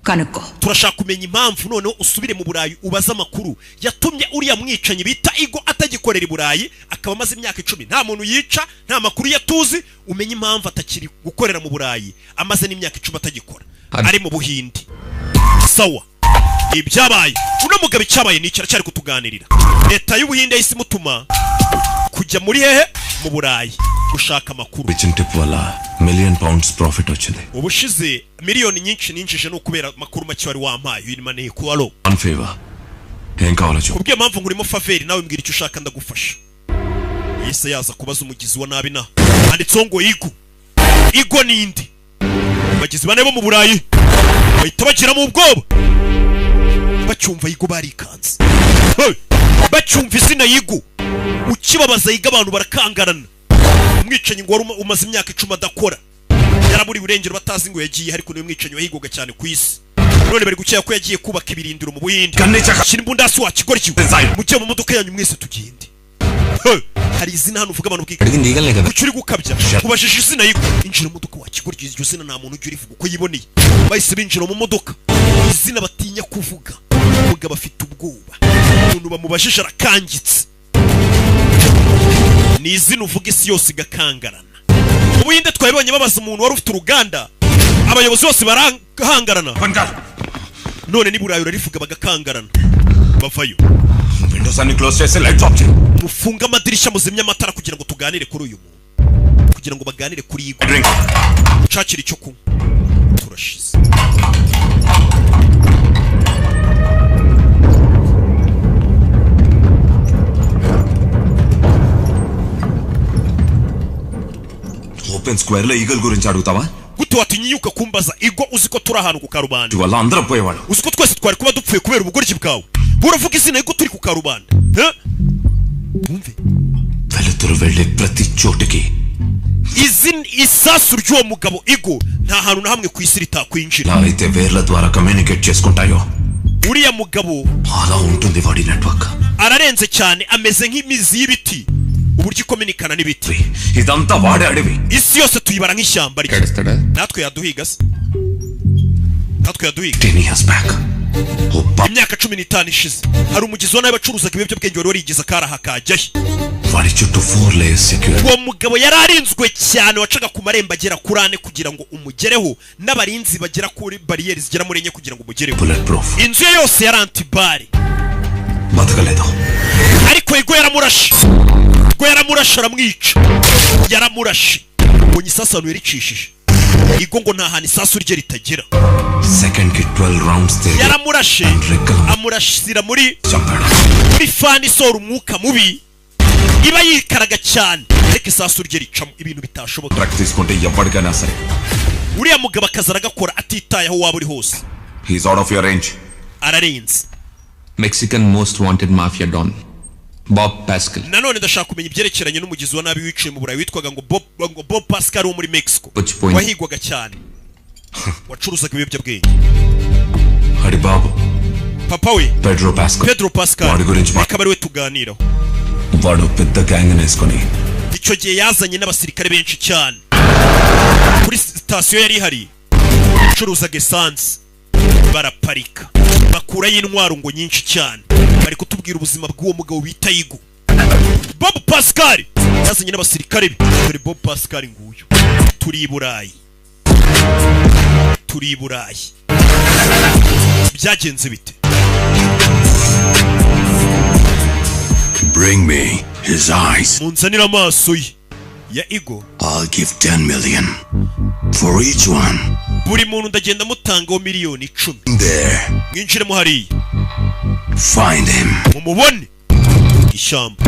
కనుక్కో. turashaka kumenya impamvu noneho usubire mu Burayi ubaza amakuru yatumye uriya mwicanyi bita Igo atagikorera i Burayi akaba amaze imyaka 10 nta muntu yica nta makuru yatuzi. umenye impamvu atakiri gukorera mu Burayi amaze n'imyaka 10 atagikora ari mu Buhinde. sawa ibyabaye uno mugabo icyabaye ni cyari kutuganirira. leta y'Ubuhinde yahise imutuma kujya muri hehe mu Burayi gushaka amakuru. tip wala £1 million profit వచ్చింది. ubushize miliyoni nyinshi ninjije no kubera makuru make wari wampaye yinima ne kualo on favor ఏం కావాలో చెప్పు. kubwiye mpamvu ngurimo faveri nawe mbwira icyo ushaka ndagufasha. yise yaza kubaza umugizi wa nabi na anditseho ngo Igo nindi abagizi bane bo mu Burayi bahita bagira mu ubwoba bacyumva Igo barikanze. bacyumva izina Igo ukibabaza Igo abantu barakangarana. umwicanyi ngo wari umaze imyaka 10 adakora yaraburi urengero batazi ngo yagiye ariko niwe mwicanyi wahigoga cyane ku isi. none bari gukeka ko yagiye kubaka ibirindiro mu Buhinde. shira imbundasi wakigora kigo mujye mu modoka yanyu mwese tugende. hari izina hano uvuga abantu bwika అడిగింది ఈగలే కదా. ucyuri gukabya kubajije izina Igo injira mu modoka wakigora iryo zina nta muntu ujya urivuga uko yiboneye. bahise binjira mu modoka izina batinya kuvuga umugabo afite ubwoba umuntu bamubajije arakangitse. ni izina uvuga isi yose igakangarana. mu Buhinde twabibonye babaza umuntu wari ufite uruganda abayobozi bose barahangarana. none ni Burayi urarivuga bagakangarana bavayo. Windows అన్ని క్లోజ్ చేసి lights off చేయి. mufunga amadirishya muzimya amatara kugira ngo tuganire kuri uyu muntu kugira ngo baganire kuri Igo. nshakira icyo kunywa turashize. Open square లో ఈగల్ గురించి అడుగుతావా? gute watinyuka kumbaza Igo uziko turi ahantu ku karubanda వాళ్ళ అందరూ పోయేవాళ్ళు. uziko twese twari kuba dupfuye kubera ubugoryi bwawe. buravuga izina Igo turi ku karubanda. wumve వెలుతురు వెళ్ళే ప్రతి చోటికి isasu ry'uwo mugabo Igo nta hantu na hamwe ku isi ritakwinjira. ఎలా అయితే వేర్ల ద్వారా కమ్యూనికేట్ చేసుకుంటాయో uriya mugabo అలా ఉంటుంది వాడి network. ararenze cyane ameze nk'imizi y'ibiti uburyo ikominikana n'ibiti. ఇదంతా వాడే అడవి. isi yose tuyibara nk'ishyamba rye. కడుస్తాడా? natwe yaduhiga se natwe yaduhiga. 10 years back imyaka 15 ishize hari umugizi wa nabi bacuruzaga ibiyobyabwenge wari warigize akaraha kajyahe. వాడి చుట్టూ 4 layers secure. uwo mugabo yari arinzwe cyane wacaga ku marembo agera kuri 4 kugira ngo umugereho n'abarinzi bagera kuri bariyeri zigera muri 4 kugira ngo umugereho. Bullet proof. inzu ye yose yari antibari బతకలేదు. ariko Igo yaramurashe aramwica yaramurashe mbonye isasu ahantu yaricishije. Igo ngo nta hantu isasu rye ritagera. Second కి 12 రౌండ్స్ తే yaramurashe amurashira muri fani isora umwuka mubi iba yikaraga cyane ariko isasu rye ricamo ibintu bitashoboka. Truck తీసుకుంటే ఎప్పటికైనా సరే uriya mugabo akaza aragakora atitaye aho waba uri hose. He's out of your range. ararenze. Mexican most wanted mafia don. Bob Pascal. nanone ndashaka kumenya ibyerekeranye n'umugizi wa nabi wiciye mu Burayi witwaga ngo Bob Pascal wo muri Mexico wahigwaga cyane wacuruzaga ibiyobyabwenge. Hari Bob papa we Pedro Pascal వాడి గురించి we tuganiraho. వాడు పెద్ద గ్యాంగ్ నేసుకొని icyo gihe yazanye n'abasirikare benshi cyane kuri sitasiyo yari ihari curuzaga essence baraparika bakurayo intwaro ngo nyinshi cyane bari kutubwira ubuzima bw'uwo mugabo bita Igo. Bob Pascal yazanye n'abasirikare be dore Bob Pascal nguyu turi i Burayi byagenze bite? Bring me his eyes. munzanira amaso ye ya Igo. I'll give 10 million for each one. buri muntu ndagenda mutangaho miliyoni 10. There. mwinjiremo hariya Find him. mumubone ishyamba.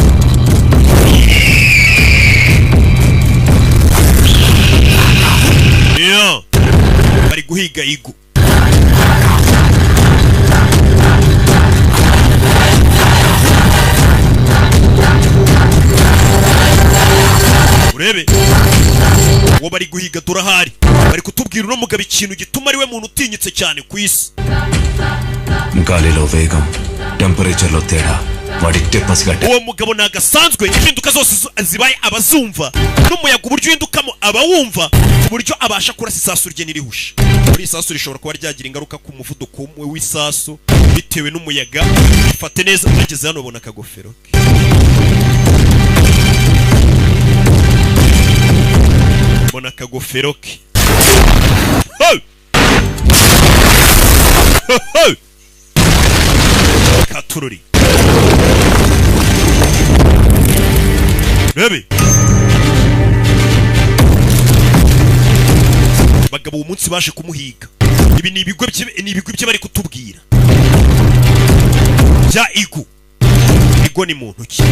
Yeah. bari guhiga Igo. urebe uwo bari guhiga turahari bari kutubwira uno mugabo ikintu gituma ari we muntu utinyitse cyane ku isi. గాలిలో వేగం టెంపరేచర్లో తేడా వాడికి టెప్పసిగట్ట. uwo mugabo nagasanzwe impinduka zose zibaye abazumva n'umuyaga uburyo uhindukamo abawumva ku buryo abasha kurasa isasu rye nirihusha. muri isasu rishobora kuba ryagira ingaruka ku muvuduko w'isasu bitewe n'umuyaga. ifate neza ugeze hano ubona akagofero ke. mbona akagofero ke. katururi rebe bagabo uwo munsi baje kumuhiga. ibi ni ibigwe bye bari kutubwira bya Igo. Igo ni muntu ki?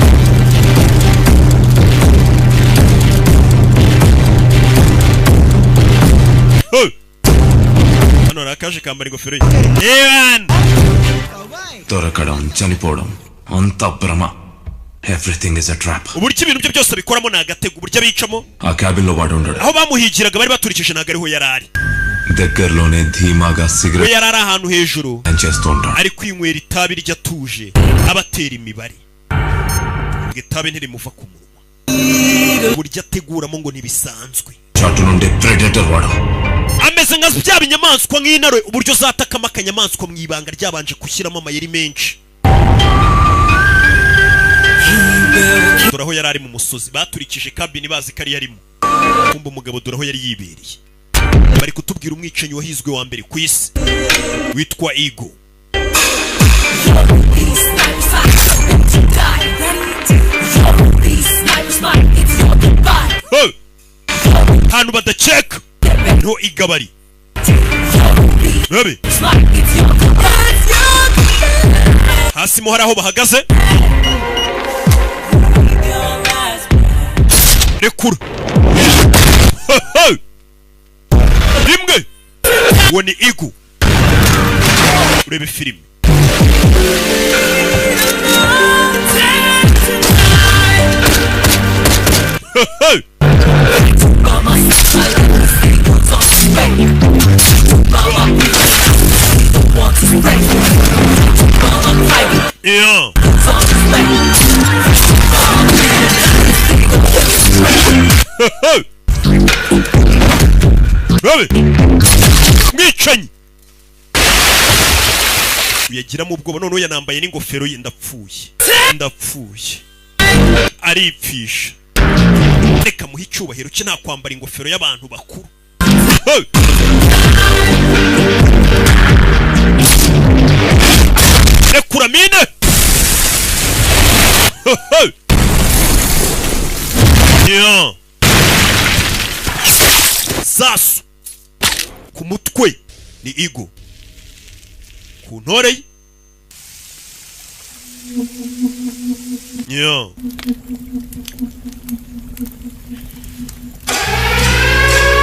hano rakaje kambara ingofero ye. దొరకడం చనిపోవడం అంతా భ్రమ. Everything is a trap. uburyo ibintu bye byose bikoramo ni agatego. uburyo abicamo ఆ క్యాబిన్ లో వాడు ఉండడు. aho bamuhigiraga bari baturikije ntabwo ariho yari ari. దగ్గరలోనే ధీమాగా we cigarette yari ari ahantu hejuru చేస్తూ ఉంటాడు. ari kwinywera itabi rye atuje abatera imibare. itabi ntirimuva ku munwa. uburyo ateguramo ngo ntibisanzwe. చాటు నుండి ప్రెడేటర్ వాడు. ameze nka bya binyamaswa nk'intare uburyo zatakamo akanyamaswa mu ibanga ryabanje gushyiramo amayeri menshi. dore aho yari ari mu musozi baturikije kabini bazi ko ari yarimo. kumva umugabo dore aho yari yibereye. bari kutubwira umwicanyi wahizwe wa mbere ku isi witwa Igo. hantu badaceka niho Igo bari. Baby. hasi mo hari aho bahagaze. rekura rimwe. uwo ni Igo. urebe filime. Yeah. mwicanyi uyagiramo ubwoba noneho yanambaye n'ingofero ye. ndapfuye aripfisha. reka muhe icyubahiro cye nta kwambara ingofero y'abantu bakuru. rekura mine. Yeah. sasu ku mutwe ni Igo. ku ntore ye. Yeah.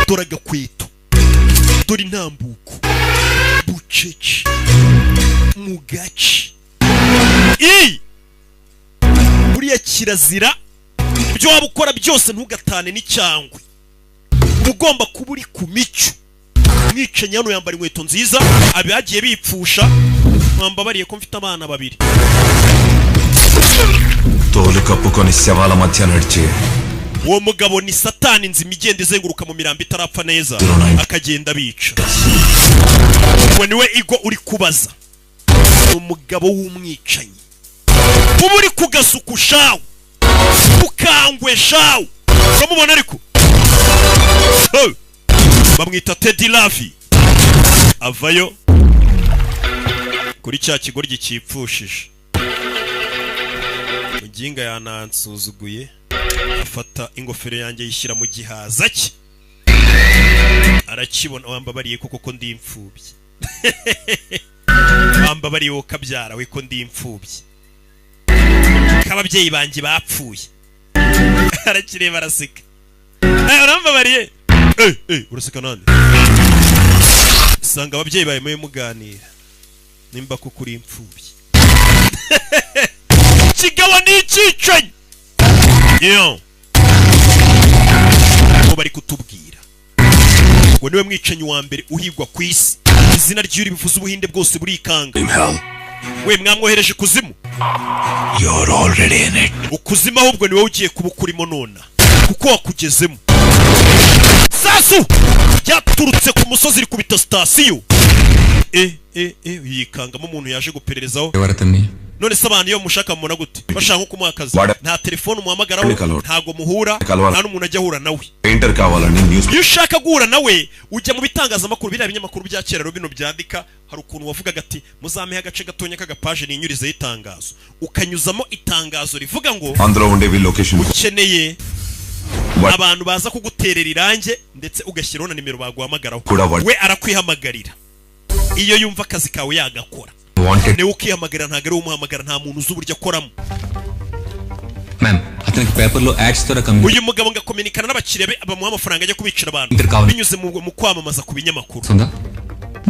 dore agakweto. dore intambuko. bucece mu gace. buriya kirazira ibyo waba ukora byose ntugatane n'icyangwe, ugomba kuba uri ku mico. Mwicanyi hano yambara inkweto nziza, abagiye bipfusha, mwambabariye ko mfite abana babiri. తోలు కప్పుకొని శవాల మధ్య నడిచే uwo mugabo ni satani nzima igenda izenguruka mu mirambo itarapfa neza akagenda bica. Uwo niwe Igo uri kubaza, umugabo w'umwicanyi uba uri kugasuku shawo ukangwe shawo. Uramubona ariko bamwita Teddy Lavi, avayo kuri cya kigoryi cyipfushije. Muginga yanansuzuguye, afata ingofero yanjye yishyira mu gihaza cye, arakibona. Wambabariye koko ndi imfubyi. Wambabariye wo kabyara we ko ndi imfubyi, kababyeyi banjye bapfuye. Arakireba araseka. Urambabariye uraseka nande? Sanga ababyeyi bawe mwe muganira nimba kuko uri imfubyi. Kigawa ni icicanye yo bari kutubwira ngo niwe mwicanyi wa mbere uhigwa ku isi. Izina ry'uri bivuze ubuhinde bwose burikanga. We mwamwohereje kuzimu, you're already in it. ukuzima ahubwo niwe ugiye kuba ukurimo nona kuko wakugezemo. Sasu yaturutse ku musozi iri kubita sitasiyo. Yikangamo umuntu yaje gupererezaho. None se abantu iyo mushaka mubona gute? Bashaka kumuha akazi, nta telefone umuhamagaraho, ntago muhura, nta n'umuntu ajya ahura nawe. Iyo ushaka guhura nawe ujya mu bitangazamakuru, biriya binyamakuru bya kera bino byandika. Hari ukuntu wavugaga ati muzamehe agace gatonya k'agapaje ninyurizeho itangazo, ukanyuzamo itangazo rivuga ngo ukeneye abantu baza kuguterera irange, ndetse ugashyiraho na nimero baguhamagaraho. We arakwihamagarira iyo yumva akazi kawe yagakora. Niwe ukihamagarira, ntabwo ari umuhamagara. Nta muntu uzi uburyo akoramo. Uyu mugabo ngakominikana n'abakiriya be, bamuha amafaranga ajya kubicira abantu binyuze mu kwamamaza ku binyamakuru.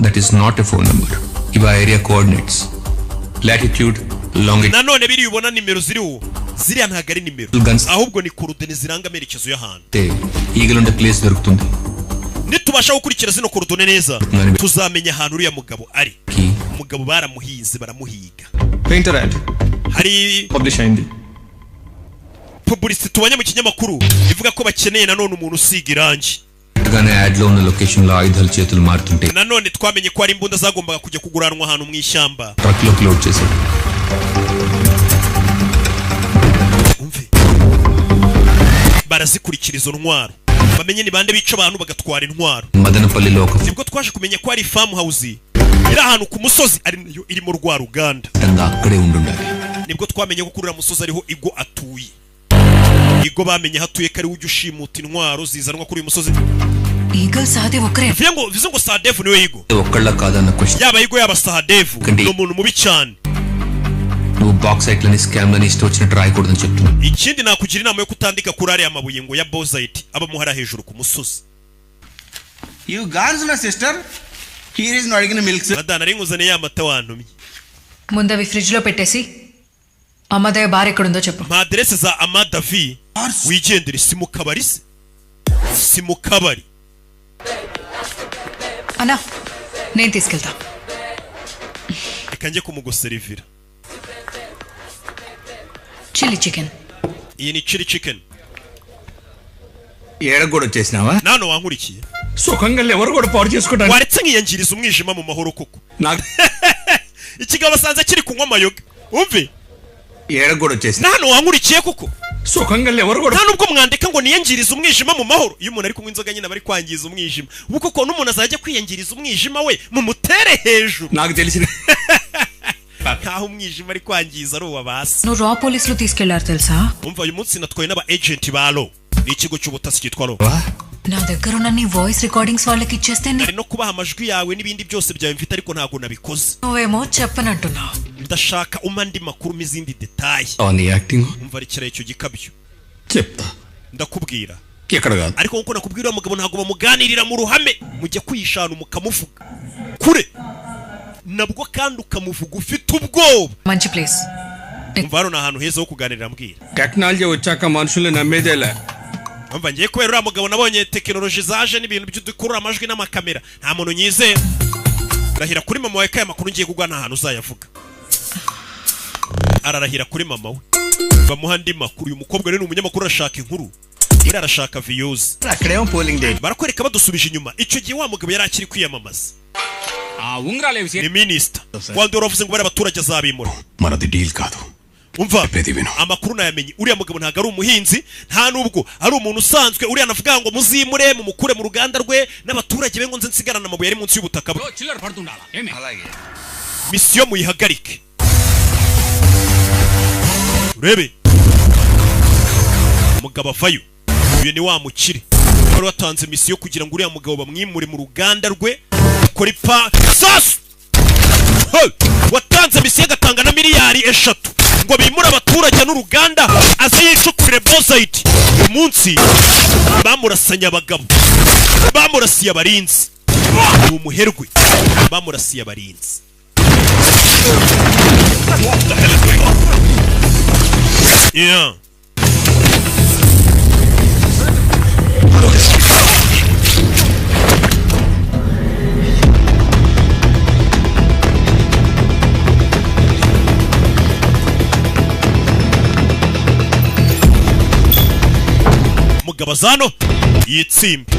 That is not a phone number. Iba area coordinates, latitude, longitude. Nanone biri ubona nimero ziriho, ziriya ntabwo ari nimero, ahubwo ni korodoni ziranga amerekezo y'ahantu. Eagle place dorukutundi. Nitubasha gukurikira zino korodoni neza, tuzamenya ahantu uriya mugabo ari. Umugabo baramuhize, baramuhiga. Painter ad. Hari publish indi. Publicity tubanya mu kinyamakuru ivuga ko bakeneye nanone umuntu usiga irangi. Location la idhal chetul martunte. Nanone twamenye ko ari imbunda zagombaga kujya kuguranwa ahantu mu ishyamba. Umve, barazikurikira izo ntwaro, bamenye ni bande bica abantu bagatwara intwaro. Nibwo twaje kumenya ko ari farm house iri ahantu ku musozi, ari nayo iri mu rwa Ruganda. Nibwo twamenye ko kurira musozi ariho Igo atuye. Igo bamenye hatuye kari ujye ushimuta intwaro zizanwa kuri uyu musozi. Eagle Sahadev okre. Vize ngo Sahadev niwe Igo. Yaba Igo yaba Sahadev ni umuntu mubi cyane. Ikindi nakugira inama yo kutandika kuri ariya mabuye ngo ya bauxite aba muhara hejuru ku musozi. You guns my sister. Here is not going milk. Madana ringuzane ya mata wantumye. ముందవి ఫ్రిడ్జ్ లో పెట్టేసి అమ్మదయ్య బార్ ఎక్కడుందో చెప్పు. మా address za Amadavi wigendere simu kabari se. Simu kabari. అన్నా నేను తీసుకెళ్తా. Reka njye kumugoserivira. Chilli chicken. iyi ni chili chicken. ఏడ కూడా వచ్చేసినావా? నాను వాంకుడికి సుఖంగా ఎవరు కూడా పాడు చేసుకుంటారు. waretse nkiyanjiriza umwijima mu mahoro koko. Ikigabo sanze kiri kunywa amayoga. Umve? ఏడ కూడా వచ్చేసినా? నాను wankurikiye koko. సుఖంగా ఎవరు కూడా nta nubwo mwandika ngo niyanjiriza umwijima mu mahoro. Iyo umuntu ari kunywa inzoga nyine bari kwangiza umwijima. Ubu koko n'umuntu azajya kwiyangiriza umwijima we mu mutere hejuru. నాకు తెలిసిన nkaho umwijima ari kwangiza ari uwabasi. నువ్వు రా పోలీసులు తీసుకెళ్లారు తెలుసా? umva uyu munsi natwaye n'aba agent ba lo. Ni ikigo cy'ubutasi cyitwa lo. నా దగ్గర ఉన్న నీ వాయిస్ రికార్డింగ్స్ వాళ్ళకి ఇచ్చేస్తే nari no kubaha amajwi yawe n'ibindi byose byawe mfite ariko ntago nabikoze. నువ్వేమో చెప్పనంటున్నావు. ndashaka umandi makuru m'izindi detail. అవని acting umva rikira icyo gikabyo. చెప్తా. ndakubwira. ఎక్కడ కాదు. ariko nkuko nakubwira umugabo ntago bamuganirira mu ruhame. mujye kwishana mukamuvuga kure nabwo kandi ukamuvuga ufite ubwoba. మంచి place. umva hano ni ahantu heza ho kuganirira mbwira technology వచ్చాక మనుషుల్ని నమ్మేదేలే umva ngiye kubera uriya mugabo nabonye tekinoloji zaje n'ibintu by'udukurura amajwi n'amakamera nta muntu nyizera arahira kuri mama wawe kaya makuru ngiye kugwa nta hantu uzayavuga ararahira kuri mama we bamuha andi makuru uyu mukobwa rero ni umunyamakuru arashaka inkuru uri arashaka views అక్కడేమో polling date barakwereka badusubije inyuma icyo gihe wa mugabo yari akiri kwiyamamaza ni minisita wandi waravuze ngo bari abaturage azabimura మనది డీల్ కాదు umva amakuru nayamenye uriya mugabo ntabwo ari umuhinzi nta nubwo ari umuntu usanzwe uriya navuga ngo muzimure mumukure mu ruganda rwe n'abaturage be ngo nze nsigarana amabuye ari munsi y'ubutaka bwe misiyo muyihagarike urebe umugabo avayo uyu ni wa mukire wari watanze misiyo kugira ngo uriya mugabo bamwimure mu ruganda rwe akora ipa sasu watanze misiyo agatanga na miliyari 3 ngo bimure abaturage n'uruganda aze yicukure bozayiti uyu munsi bamurasanye abagabo bamurasiye abarinzi ni umuherwe bamurasiye abarinzi yeah. mugabazano yitsimbe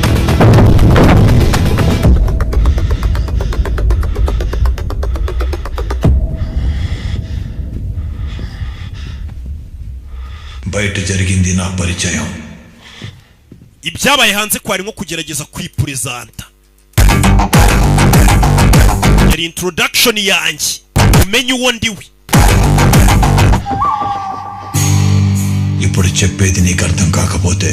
బయట జరిగింది నా పరిచయం ibyabaye hanze kwari nko kugerageza kwipurezanta yari introduction yanjye umenye uwo ndiwe ఇప్పుడు చెప్పేది నీకు అర్థం కాకపోతే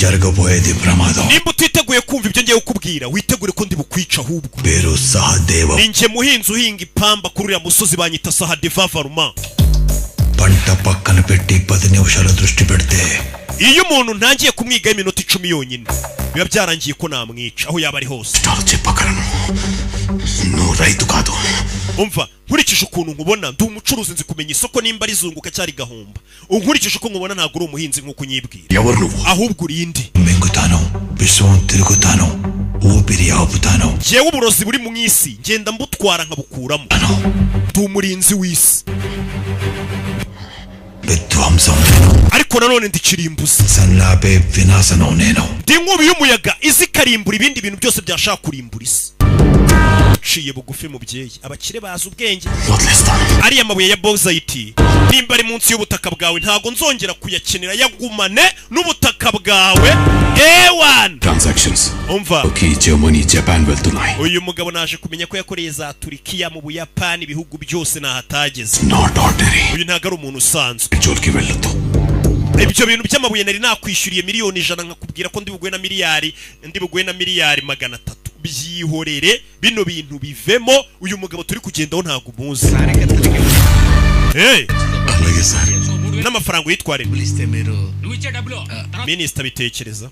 జరగబోయేది ప్రమాదం nimba utiteguye kumva ibyo ngiye kukubwira witegure ko ndi bukwica ahubwo పేరు Sahadeva ninjye muhinzi uhinga ipamba kuri uriya musozi banyita Sahadeva Varma పంట పక్కన పెట్టి 10 నిమిషాల దృష్టి పెడితే iyo umuntu ntangiye kumwiga iminota 10 yonyine biba byarangiye ko namwica aho yaba ari hose చెప్పగలను నువ్వు రైతు కాదు umva nkurikije ukuntu nkubona ndi umucuruzi nzi kumenya isoko nimba rizunguka cyari gahomba unkurikije uko nkubona ntabwo uri umuhinzi nk'uko unyibwira ఎవరు నువ్వు ahubwo urindi మెంగుతాను విశ్వం తిరుగుతాను ఊపిరి ఆపుతాను jewe uburozi buri mu isi ngenda mbutwara nkabukuramo ndi umurinzi w'isi విధ్వంసం ariko nanone ndikirimbuzi సన్నాపే వినాశనం నేను ndi inkubi y'umuyaga izi karimbura ibindi bintu byose byashaka kurimbura isi ciye bugufi mubyeyi abakire baza ubwenge ariya mabuye ya bozayiti nimba ari munsi y'ubutaka bwawe ntago nzongera kuyakenera yagumane n'ubutaka bwawe A1 transactions umva okay Germany Japan వెళ్తున్నాయి uyu mugabo naje kumenya ko yakoreye za Turkiya mu Buyapani ibihugu byose nahatageze not ordinary uyu ntago ari umuntu usanzwe జోలికి వెళ్ళొద్దు ibyo bintu by'amabuye nari nakwishyuriye miliyoni 100 nkakubwira ko ndi buguye na miliyari 300 byihorere bino bintu bivemo uyu mugabo turi kugendaho ntago umuzi అలాగే sir n'amafaranga uyitware నువ్వు ఇచ్చే డబ్బులు minisita bitekereza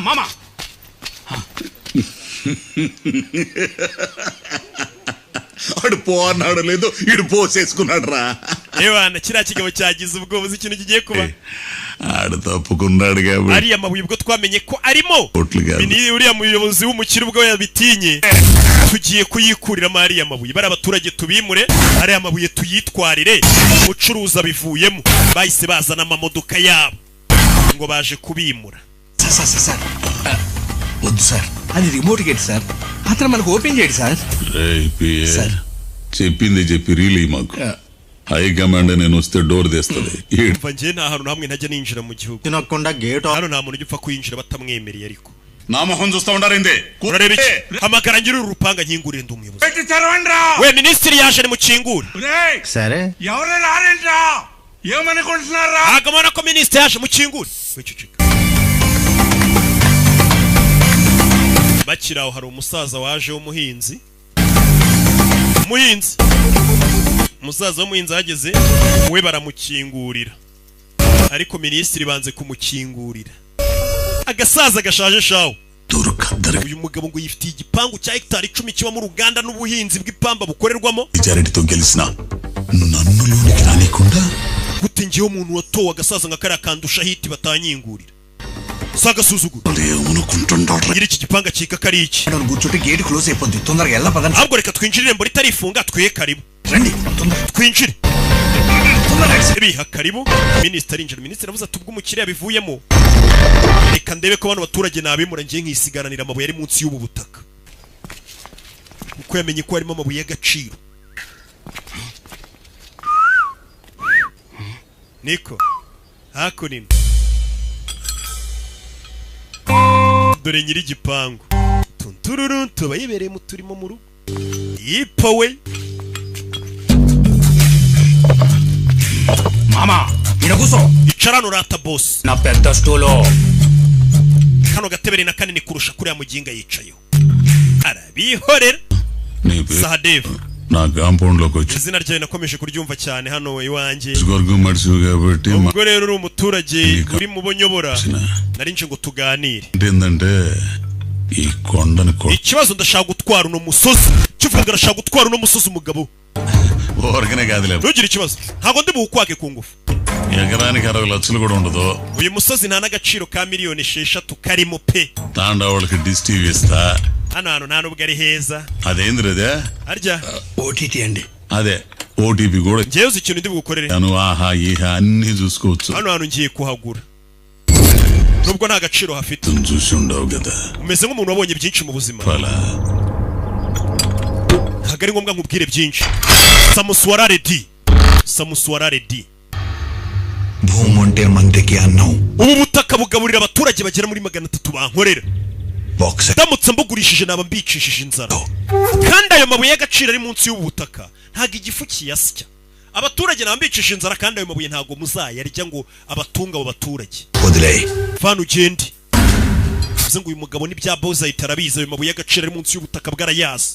మామ ఆడు పో అన్నాడు లేదు ఇడు పోసేసుకున్నాడు రా ewana kiriya kigabo cyagize ubwoba uzi ikintu kigiye kuba ఆడు తప్పుకున్నాడు కాబట్టి ariya mabuye ubwo twamenye ko arimo Portugal. uriya muyobozi w'umukire ubwo yabitinye tugiye kuyikuriramo ariya mabuye bari abaturage tubimure ariya mabuye tuyitwarire umucuruzi abivuyemo bahise bazana amamodoka yabo ngo baje kubimura sir వద్దు సార్ అది remote gate sir అతను మనకు ఓపెన్ చేయడు సార్ రేయ్ PA, sir. చెప్పింది చెప్పి రీలీ మాకు high command నేను వస్తే డోర్ తెస్తుంది umva njye nta hantu hamwe ntajya ninjira mu gihugu తినకుండా gate hano nta muntu ujya upfa kuyinjira batamwemereye ariko నా మొహం చూస్తా ఉండారిందే urareba iki hamagara nyiri uru rupanga nkingurire ndi umuyobozi పెట్టి తెరవండ్రా we minisitiri yaje ni mukingure రేయ్ సరే ఎవరు రారంట్రా ఏమనుకుంటున్నారా ntabwo mbona ko minisitiri yaje mukingure wiceceka bakiri aho hari umusaza waje w'umuhinzi umusaza w'umuhinzi ahageze we baramukingurira ariko minisitiri banze kumukingurira agasaza gashaje shawo uyu mugabo ngo yifitiye igipangu cya hegitari 10 kibamo uruganda n'ubuhinzi bw'ipamba bukorerwamo మెజారిటీతో గెలిచిన నన్ను లోనికి రానికుండా gute ngewe umuntu watowe agasaza nka kariya kandusha hiti batanyingurira sagasuzugura ఏమనుకుంటుంటాడు iri iki gipanga cika kari iki నన్ను కూర్చుంటే gate close అయిపోద్ది తొందరగా వెళ్ళా పదండి ahubwo reka twinjire irembo ritarifunga twiye karibu రండి తొందరగా twinjire తొందరగా biha karibu minisitiri arinjira minisitiri avuze ati ubwo umukiriya bivuyemo reka ndebe ko bano baturage nabimura ngiye nkisigaranira amabuye ari munsi y'ubu butaka kuko yamenye ko harimo amabuye y'agaciro niko hakunini dore nyiri igipangu tuntururu tuba yibereye mu turimo mu rugo yipowe మామా ఈడ కూసో icarano rata boss నా పెద్ద స్టూలో kano gatebere na kanini kurusha kuriya muginga yicayeho arabihorera నీ పేరు Sahadev నా కాంపౌండ్ లోకి వచ్చి izina ryawe nakomeje kuryumva cyane hano iwanjye స్వర్గం మడిసివి కాబట్టి ubwo rero uri umuturage uri mu bonyobora nari nje ngo tuganire ఏంటంటే ఈ కొండని ikibazo ndashaka gutwara uno musozi kivuga ndashaka gutwara uno musozi umugabo ఊరకనే కాదులే ntugire ikibazo ntabwo ndi buwukwake ku ngufu ఎకరానికి 60 లక్షలు కూడా ఉండదు uyu musozi nta n'agaciro ka miliyoni 6 karimo pe తాండా వాళ్ళకి డిష్ టీవీ ఇస్తా hano hantu nta nubwo ari heza అదేంద్రదే harya OTT అండి అదే ఓటీపీ కూడా ngewe uzi ikintu ndi bugukorere అను ఆహా ఈహా అన్ని చూసుకోవచ్చు hano hantu ngiye kuhagura nubwo nta gaciro hafite చూసి ఉండవు కదా umeze nk'umuntu wabonye byinshi mu buzima ఫలా ntabwo ari ngombwa nkubwire byinshi samuswarare di భూమి ఉంటే మందికి అన్నం ubu butaka bugaburira abaturage bagera muri 300 bankorera box ndamutse mbugurishije naba mbicishije inzara kandi ayo mabuye y'agaciro ari munsi y'ubu butaka ntabwo igifu kiyasya abaturage naba mbicishije inzara kandi ayo mabuye ntabwo muzayarya ngo abatunga abo baturage వదిలే vana ugende bivuze ngo uyu mugabo n'ibya bozayita arabizi ayo mabuye y'agaciro ari munsi y'ubutaka bwarayazi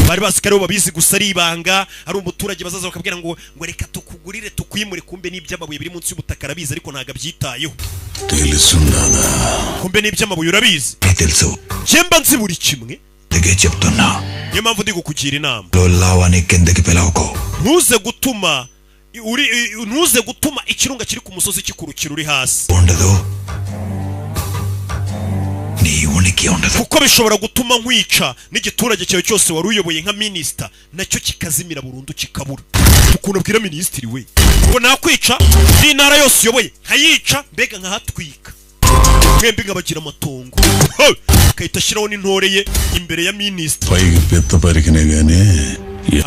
bari bazi ko aribo babizi gusa ari ibanga ari umuturage bazaza bakabwira ngo reka tukugurire tukwimure kumbe n'iby'amabuye biri munsi y'ubutaka arabizi ariko ntabwo abyitayeho తెలుసుండదా kumbe n'iby'amabuye urabizi తెలుసు cyemba nzi buri kimwe దిగే చెప్తున్నా niyo mpamvu ndi kukugira inama లావాని కిందకి పిలవకో ntuze gutuma ikirunga kiri ku musozi kikurukira uri hasi ఉండదు నీ ఉనికి ఉండదు kuko bishobora gutuma nkwica n'igiturage cyawe cyose wari uyoboye nka minisita nacyo kikazimira burundu kikabura ukuntu abwira minisitiri we ngo nakwica n'intara yose uyoboye nkayica mbega nkahatwika mwembi nkabagira amatongo akahita ashyiraho n'intore ye imbere ya minisita పైకి పెద్ద పరికినే గానీ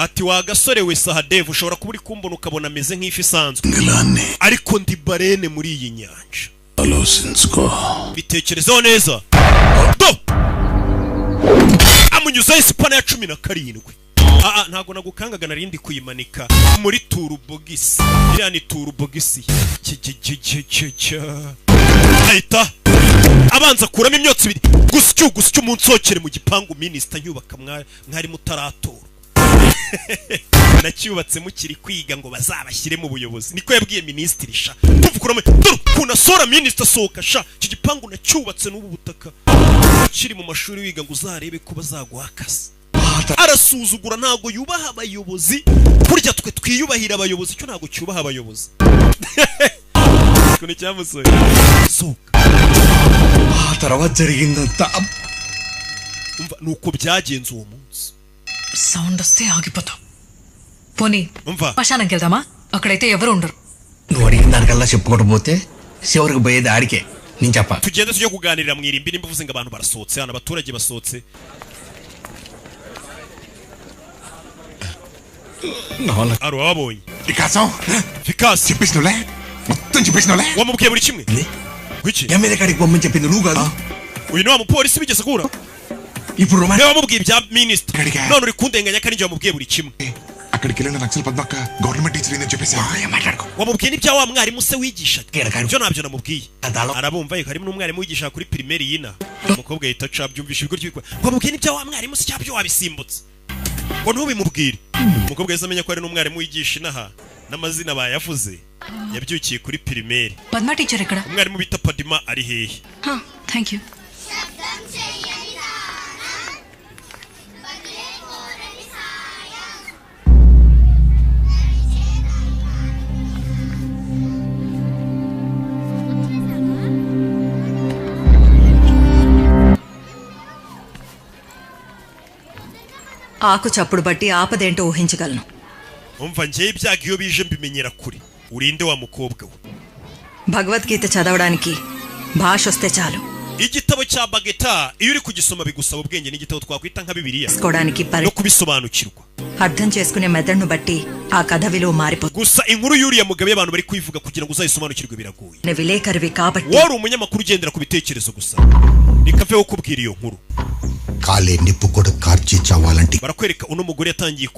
ati wa gasore we Sahadev ushobora kuba uri kumbona ukabona ameze nk'ifi isanzwe ఇంగ్లాన్ని ariko ndi barene muri iyi nyanja ఆలోచించుకో bitekerezaho neza do amunyuzaho isipana ya 17 ntago nagukangaga narindi kuyimanika muri turubogisi iriya ni turubogisi ahita abanza kuramo imyotsi ibiri gusyo umunsokere mu gipangu minisita nyubaka mwari mutaratora nacyubatse mukiri kwiga ngo bazabashyire mu buyobozi niko yabwiye minisitiri sha tuvukuramo kunasora minisita sohoka sha iki gipangu nacyubatse n'ubu butaka kiri mu mashuri wiga ngo uzarebe ko bazaguha akazi arasuzugura ntago yubaha abayobozi burya twe twiyubahira abayobozi cyo ntago cyubaha abayobozi kone cyamusoye sohoka తర్వాత జరిగిందంతా umva nuko byagenze uwo munsi sound వస్తే ఆగిపోతాం పోనీ umva శ్మశానంకి వెళ్దామా అక్కడైతే ఎవరు ఉండరు నువ్వు అడిగిన దానికల్లా చెప్పుకోకపోతే చివరికి పోయేది ఆడికే నేను చెప్పా tugende tujye kuganirira mu irimbi nimba uvuze ngo abantu barasohotse hano abaturage basohotse aro wabonye Fikasi చెప్పేసినోలే మొత్తం చెప్పేసినోలే wamubwiye buri kimwe gwiki MLA కాడికి పొమ్మని చెప్పింది నువ్వు కాదు uyu ni wa mupolisi bigeze kura ఇప్పుడు niba wamubwiye ibya minisitiri none uri kundenganya kandi njye wamubwiye buri kimwe అక్కడికి వెళ్ళిన నక్సల్ పద్మక్క గవర్నమెంట్ టీచర్ ఏందని చెప్పేసి మాట్లాడుకో wamubwiye n'ibya wa mwarimu se wigishaga ibyo ntabyo namubwiye arabumva yuko harimo n'umwarimu wigisha kuri primaire yina umukobwa yita ca byumvisha ibigo ry'ibikwa wamubwiye n'ibya wa mwarimu se cyabyo wabisimbutse ngo ntubimubwire umukobwa yahise amenya ko ari n'umwarimu wigisha inaha n'amazina bayavuze yabyukiye kuri primaire Padma teacher ఇక్కడ umwarimu bita Padima ari hehe thank you ఆకు చప్పుడు బట్టి ఆపదేంటో ఊహించగలను. umva njye ibyago iyo bije mbimenyera kuri urinde wa mukobwa we. Bhagavad Gita చదవడానికి భాష వస్తే చాలు. igitabo cya bageta iyo uri kugisoma bigusaba ubwenge n'igitabo twakwita nka Bibiliya no kubisobanukirwa. అర్థం చేసుకునే మెథడ్ను బట్టి ఆ కథ విలువ మారిపోతుంది. gusa inkuru y'uriya mugabe abantu bari kuyivuga kugira ngo uzayisobanukirwe biragoye. ne vilekarvi kabatti wari umunyamakuru ugendera ku bitekerezo gusa nikaveho kubwira iyo nkuru. kale nipu koda karchi chawalanti barakwereka uno mugore yatangiye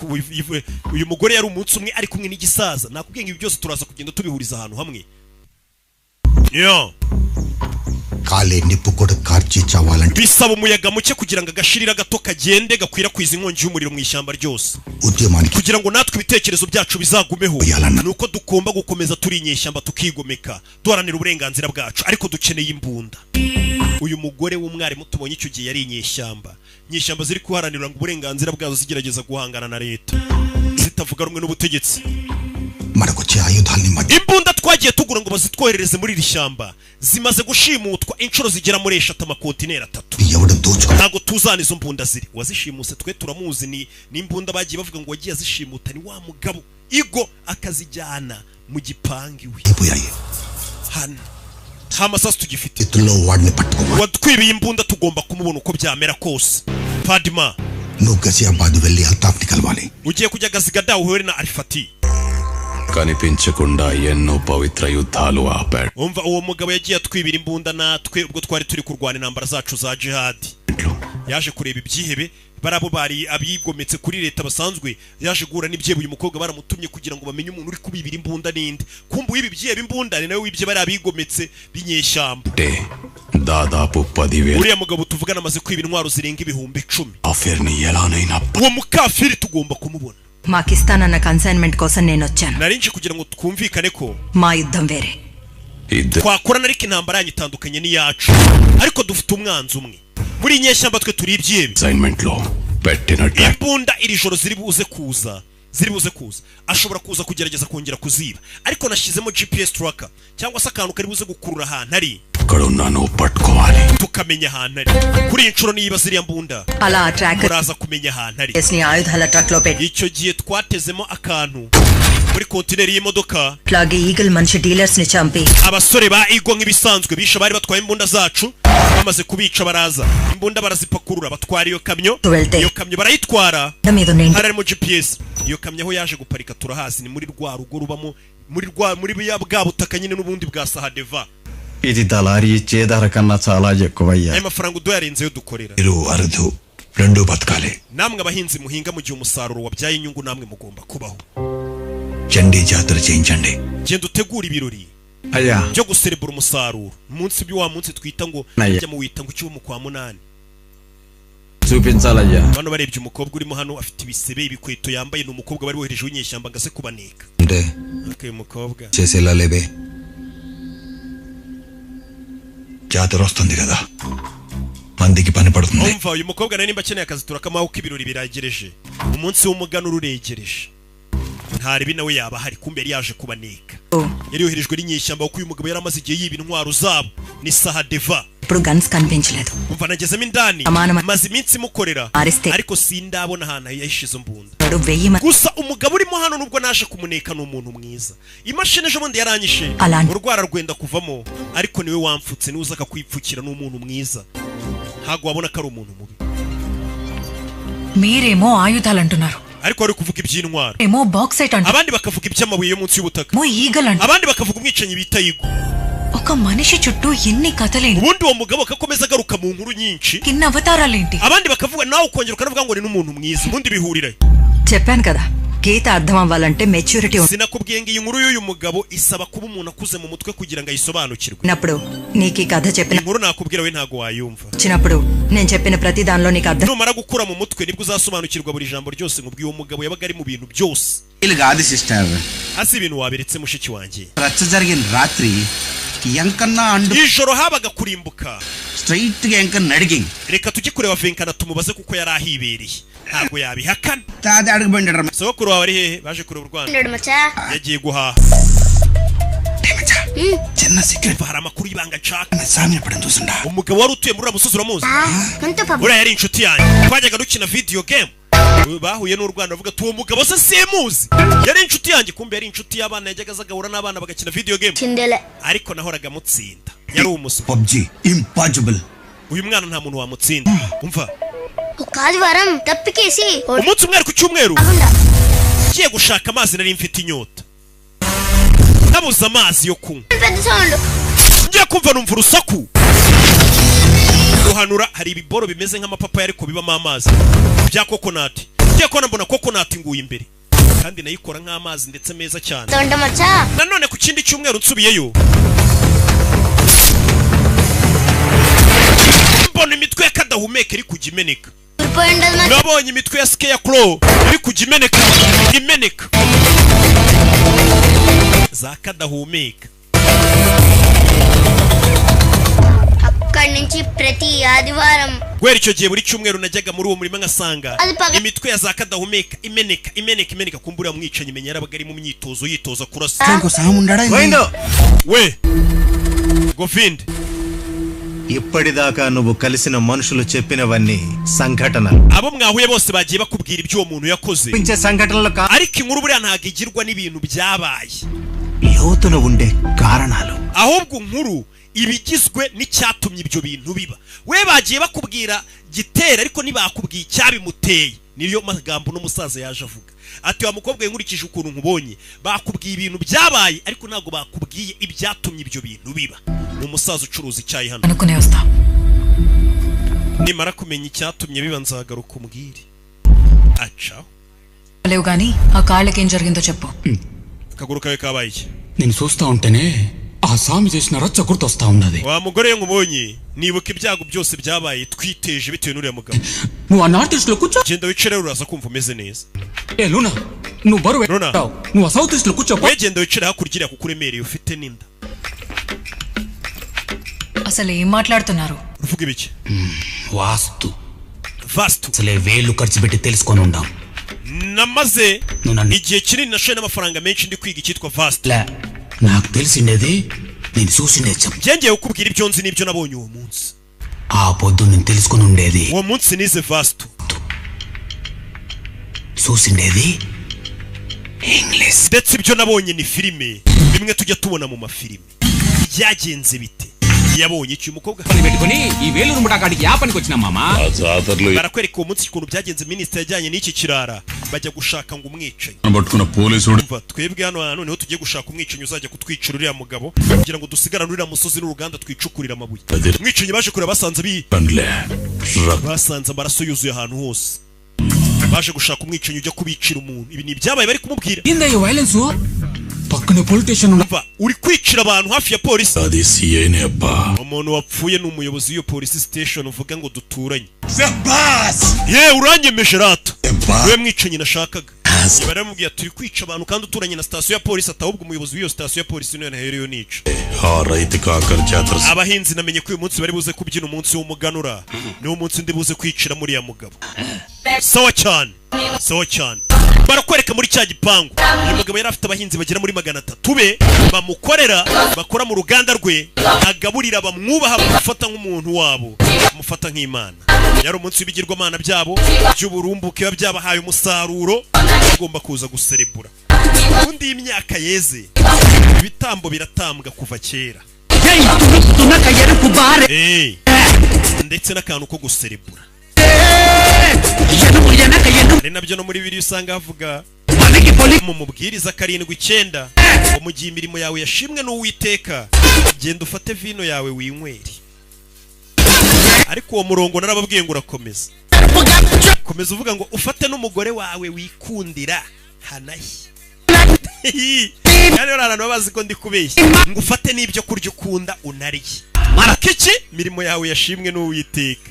uyu mugore yari umunsi umwe ari kumwe n'igisaza. nakubwiye ngo ibi byose turaza kugenda tubihuriza ahantu hamwe. yo kale nipu koda karchi chawalanti bisaba umuyaga muke kugira ngo agashirira gato kagende gakwirakwiza inkongi y'umuriro mu ishyamba ryose. kugira ngo natwe ibitekerezo byacu bizagumeho nuko dugomba gukomeza turi inyeshyamba tukigomeka duharanira uburenganzira bwacu, ariko dukeneye imbunda. uyu mugore w'umwarimu tubonye icyo gihe yari inyeshyamba ziri kuharanira ngo uburenganzira bwazo zigerageza guhangana na leta zitavuga rumwe n'ubutegetsi. imbunda twagiye tugura ngo bazitwoherereze muri iri shyamba zimaze gushimutwa inshuro zigera muri 3 amakontineri 3. ntabwo tuzana izo mbunda ziri. wazishimuse twe turamuzi ni imbunda bagiye bavuga ngo wagiye azishimuta ni wa mugabo igo akazijyana mu gipangu iwe hano nta masasu tugifite. watwibiye imbunda tugomba kumubona uko byamera kose. Padma ugiye kujya Gazigada uhure na Arifati కనిపించకుండా ఎన్నో పవిత్ర యుద్ధాలు ఆపాడు. umva uwo mugabo yagiye atwibira imbunda natwe ubwo twari turi kurwana intambara zacu za jihad. yaje kureba ibyihebe barabo bari abigometse kuri leta basanzwe. yaje guhura n'ibyebe uyu mukobwa baramutumye kugira ngo bamenye umuntu uri kubibira imbunda ninde. kumbu ibi byihebe imbunda ni nawe wibye bari abigometse binyeshyamba. దాదాపు 10,000 uriya mugabo tuvugana amaze kwibira intwaro zirenga 10,000. ఆఫర్ని ఎలానైనా uwo mukafiri tugomba kumubona. మాకిస్తాన్ అన్న కన్సైన్మెంట్ కోసం నేను వచ్చాను. narinje kugira ngo twumvikane ko మా యుద్ధం వేరే. twakorana ariko intambara yanyu itandukanye n'iyacu, ariko dufite umwanzi umwe. muri nyeshyamba twe turi ibyebe. Assignment లో పెట్టిన imbunda iri joro ziri buze kuza ashobora kuza kugerageza kongera kuziba, ariko nashyizemo GPS tracker cyangwa se akantu kari buze gukurura ahantu ari కడున్నాను పట్టుకోవాలి. tukamenya ahantu ari. kuri inshuro niba ziriya mbunda అలా track uraza kumenya ahantu ari. ని ఆయుధాల ట్రక్ లో పెట్టి icyo gihe twatezemo akantu muri kontineri y'imodoka plug eagle మనిషి డీలర్స్ ని చంపి abasore ba igo nk'ibisanzwe bisha bari batwaye imbunda zacu bamaze kubica baraza imbunda barazipakurura batwara iyo kamyo barayitwara harimo GPS. iyo kamyo aho yaje guparika turahazi ni muri rwa rugo rubamo muri bwa butaka nyine n'ubundi bwa Sahadeva. ఇది దళారీ ఇచ్చే ధర కన్నా చాలా ఎక్కువయ్యా. aya mafaranga udoyarenzeyo dukorera అరుదు రెండు బతకాలి. namwe abahinzi muhinga mu gihe umusaruro wabyaye inyungu namwe mugomba kubaho. Chandi జాతర చేయించండి. genda utegura ibirori అయ్యా byo guserebura umusaruro. umunsi wa munsi twita ngo ajya mu wita ngo cyumu kwa 8. చూపించాలయ్యా. bano barebye umukobwa urimo hano afite ibisebe ibikweto yambaye ni umukobwa bari wohereje w'inyeshyamba ngase kubaneka. అంటే okay umukobwa చేసేలా లేవే. జాతర వస్తుంది కదా మందికి పని పడుతుంది. umva uyu mukobwa nari nimba akeneye akazi turakamaho ko ibirori biragereje. umunsi w'umuganura uregereje. ntari nawe yaba hari kumbe yari yaje kubaneka. yari yoherejwe n'inyeshyamba kuko uyu mugabo yari amaze igihe yiba intwaro zabo ni Sahadeva. ఇప్పుడు గన్స్ కనిపించలేదు. umva nagezemo indani maze iminsi mukorera ariko sindabona ahantu yahishize imbunda. gusa umugabo urimo hano nubwo naje kumuneka ni umuntu mwiza. imashini ejo bundi yaranyishe urwara rwenda kuvamo ariko niwe wamfutse niwe uza akakwipfukira ni umuntu mwiza. ntabwo wabona ko ari umuntu mubi. మీరేమో ఆయుధాలు అంటున్నారు, ariko bari kuvuga iby'intwaro. ఏమో బాక్సైట్ అంటున్నారు, abandi bakavuga iby'amabuye yo munsi y'ubutaka, మో ఈగల్ అంటున్నారు, abandi bakavuga umwicanyi bita Igo. ఒక మనిషి చుట్టూ ఎన్ని కథలేంటి. ubundi uwo mugabo akakomeza agaruka mu nkuru nyinshi, ఇన్ని అవతారాలేంటి. abandi bakavuga nawe ukongera ukanavuga ngo ni n'umuntu mwiza. ubundi bihurira. చెప్పాను కదా గీత అర్థం అవ్వాలంటే maturity sinakubwiye ngo iyi nkuru y'uyu mugabo isaba kuba umuntu akuze mu mutwe kugira ngo ayisobanukirwe. ఉన్నప్పుడు నీకు ఈ కథ చెప్పిన inkuru nakubwira we ntago wayumva. చిన్నప్పుడు నేను చెప్పిన ప్రతి దానిలో నీకు అర్థం. numara gukura mu mutwe nibwo uzasobanukirwa buri jambo ryose nkubwiye. uwo mugabo yabaga ari mu bintu byose. ili gadi sister asi ibintu wabiretse mushiki wanjye. racca jarigin ratri yankanna andu ijoro habaga kurimbuka straight ga yankan nadigin. reka tujye kureba Venkana tumubaze kuko yari ahibereye. ntago yabihakana. tade adag bandara sokuru wawe ari hehe baje kureba u Rwanda. yagiye guhaha. చిన్న secret hari amakuru y'ibanga nshaka. samye pade ndusunda umugabo wari utuye muri uriya musozi uramuzi. uriya yari inshuti yanjye twajyaga dukina video game bahuye n'urwana bavuga tuwo mugabo se simuzi yari inshuti yanjye kumbe yari inshuti y'abana yajyaga azagahura n'abana bagakina video game ariko nahoraga mutsinda yari umuswa PUBG impossible uyu mwana nta muntu wamutsinda umva ఆదివారం తప్పికేసి umunsi umwe ku cyumweru ngiye gushaka amazi nari mfite inyota nabuze amazi yo kunywa ngiye kumva numva urusaku ruhanura hari ibiboro bimeze nk'amapapa ariko bibamo amazi bya kokonati ngiye kubona mbona kokonati nguye imbere kandi nayikora nk'amazi ndetse meza cyane nanone ku kindi cyumweru nsubiyeyo mbona imitwe y'akadahumeka iri kujya imeneka nabonye imitwe ya Scarecrow iri kujya imeneka za kadahumeka అక్కడి నుంచి ప్రతి ఆదివారం gwera icyo gihe buri cyumweru najyaga muri uwo murima ngasanga imitwe ya za kadahumeka imeneka kumbura mwicanyi menya yarabaga ari mu myitozo yitoza kurasa we Govind ఇప్పటిదాకా నువ్వు కలిసిన మనుషులు చెప్పినవన్నీ సంఘటనలు abo mwahuye bose bagiye bakubwira ibyo uwo muntu yakoze సంఘటనలు ariko inkuru buriya ntago igirwa n'ibintu byabaye లోతున ఉండే కారణాలు ahubwo inkuru ibigizwe n'icyatumye ibyo bintu biba we bagiye bakubwira gitera ariko ntibakubwiye icyabimuteye niyo magambo n'umusaza yaje avuga ati wa mukobwa nkurikije ukuntu nkubonye bakubwiye ibintu byabaye ariko ntago bakubwiye ibyatumye ibyo bintu biba ni umusaza ucuruza icyayi hano nimara kumenya icyatumye biba nzagaruka umbwire aca లేవు గాని ఆ కాళ్ళకి ఏం జరిగిందో చెప్పు akaguru kawe kabaye iki నేను చూస్తా ఉంటేనే ఆ సామి చేసిన రచ్చ గుర్తొస్తా ఉన్నది wa mugore nkubonye nibuka ibyago byose byabaye twiteje bitewe n'uriya mugabo నువ్వు ఆ నార్త్ లో కూర్చో genda wicare uraza kumva umeze neza ఏ లూనా నువ్వు బరువు ఎత్తావు నువ్వు ఆ సౌత్ ఈస్ట్ లో కూర్చో we genda wicare hakurya iriya kuko uremereye ufite n'inda అసలు ఏం మాట్లాడుతున్నారు uvuga ibiki వాస్తు vastu అసలే వేలు ఖర్చు పెట్టి తెలుసుకొని ఉండాం namaze igihe kinini nashoye n'amafaranga menshi ndi kwiga icyitwa vastu నాకు తెలిసిండేది నేను చూసిండే చెప్పు byengeye kukubwira ibyo nzi n'ibyo nabonye uwo munsi ఆ పొద్దు నేను తెలుసుకొని ఉండేది uwo munsi nize vastu చూసిండేది English ndetse ibyo nabonye ni filime bimwe tujya tubona mu mafilime byagenze bite yabonye iki umukobwa పెట్టుకొని ఈ వేలూరు ముఠాకాడికి యాపనికి వచ్చిన మామా barakwereka uwo munsi ukuntu byagenze minisitiri yajyanye n'iki kirara bajya gushaka ngo umwicanyi పట్టుకున్న పోలీసుడు twebwe hano hantu niho tugiye gushaka umwicanyi uzajya kutwicira uriya mugabo kugira ngo dusigarane uriya musozi n'uruganda twicukurira amabuye umwicanyi baje kureba basanze amaraso yuzuye ahantu hose baje gushaka umwicanyi ujya kubicira umuntu ibi ni ibyabaye bari kumubwira Indaiah వైలెన్స్ పక్కనే politician uri kwicira abantu hafi ya polisi అది సిఐనే అబ్బా umuntu wapfuye ni umuyobozi w'iyo polisi station uvuga ngo duturanye Sebas ye uranyemeje rata we mwicanyi nashakaga baramubwiye turi kwica abantu kandi uturanye na station ya polisi atahubwo umuyobozi w'iyo station ya polisi niyo nahereyo nica రైతు కాకర జాతర abahinzi namenye ko uyu munsi bari buze kubyina umunsi w'umuganura niwo munsi ndi buze kwicira muri ya mugabo sawa cyane barakwereka muri cya gipangu uyu mugabo yari afite abahinzi bagera muri 300 be bamukorera bakora mu ruganda rwe agaburira bamwubaha bamufata nk'umuntu wabo bamufata nk'imana yari umunsi w'ibigirwamana byabo by'uburumbuke byabahaye umusaruro bagomba kuza guserebura undi imyaka yeze ibitambo biratambwa kuva kera ndetse n'akantu ko guserebura ni nabyo no muri Bibiliya usanga havuga mu mubwiriza 7:9 ngo mu gihe imirimo yawe yashimwe n'Uwiteka genda ufate vino yawe winywere ariko uwo murongo narababwiye ngo urakomeza komeza uvuga ngo ufate n'umugore wawe wikundira hanahi kandi abantu babazi ko ndi kubeshya ngo ufate n'ibyo kurya ukunda unariye marakiki imirimo yawe yashimwe n'Uwiteka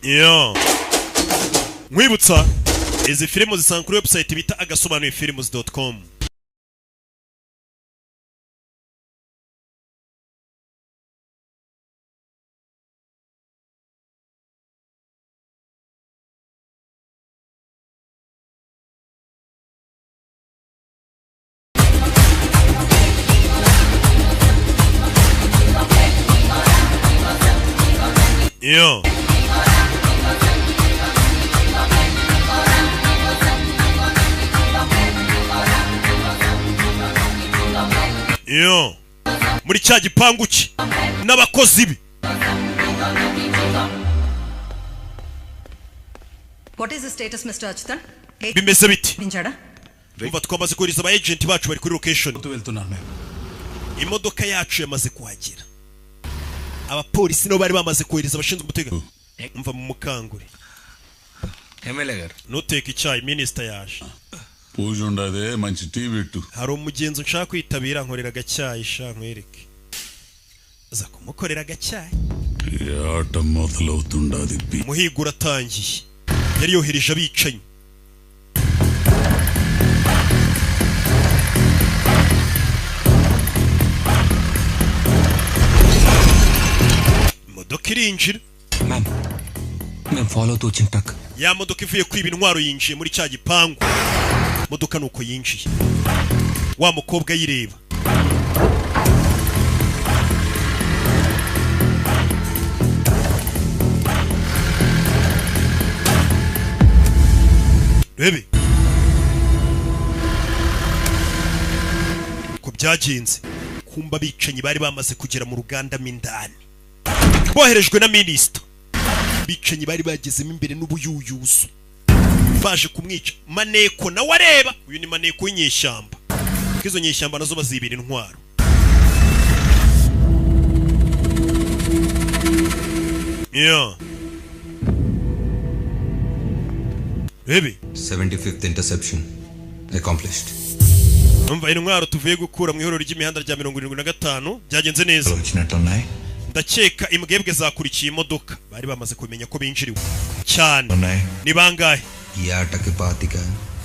Yo. Mwibutsa izi filmu zisanga kuri website bita agasobanuye films.com. Yo. Yo. Muri cya gipangu ki n'abakozi bi. What is the status, Mr. Achutan? Bimeze biti. Ninjada. Umva twamaze kohereza aba agent bacu bari kuri location. Imodoka yacu yamaze kuhagera. Abapolisi no bari bamaze kohereza abashinzwe umutekano. Umva mu mukangure. MLA nuteka icyayi minister yaje. Puje undade manchi TV tu. Hari umugenzo nshaka kwitabira nkorera gacyayi sha nkwereke. Za kumukorera gacyayi. Yata modlawtundadi bi. Muhigo uratangiye. Yari yohereje abicanyi. Imodoka irinjira. Ma'am follow to Chintak. Ya modoka ivuye kwiba intwaro yinjiye muri cya gipangu. Modoka nuko yinjiye. Wa mukobwa yireba. Bebe. Ko byagenze. Kumba bicanyi bari bamaze kugera mu ruganda mindani. Boherejwe na minister. Bicanyi bari bagezemo imbere n'ubuyuyuzu. Baje kumwica. Maneko na wareba. Uyu ni Maneko w'inyeshyamba. Kizo nyeshyamba nazo bazibira intwaro. Yeah. Bebe. 75th interception accomplished. Umva intwaro tuvuye gukura mu ihoro ry'imihanda rya 75 byagenze neza. Ndakeka imbwebwe zakurikiye imodoka bari bamaze kumenya ko binjiriwe cyane. Ni bangahe? Yatake patika.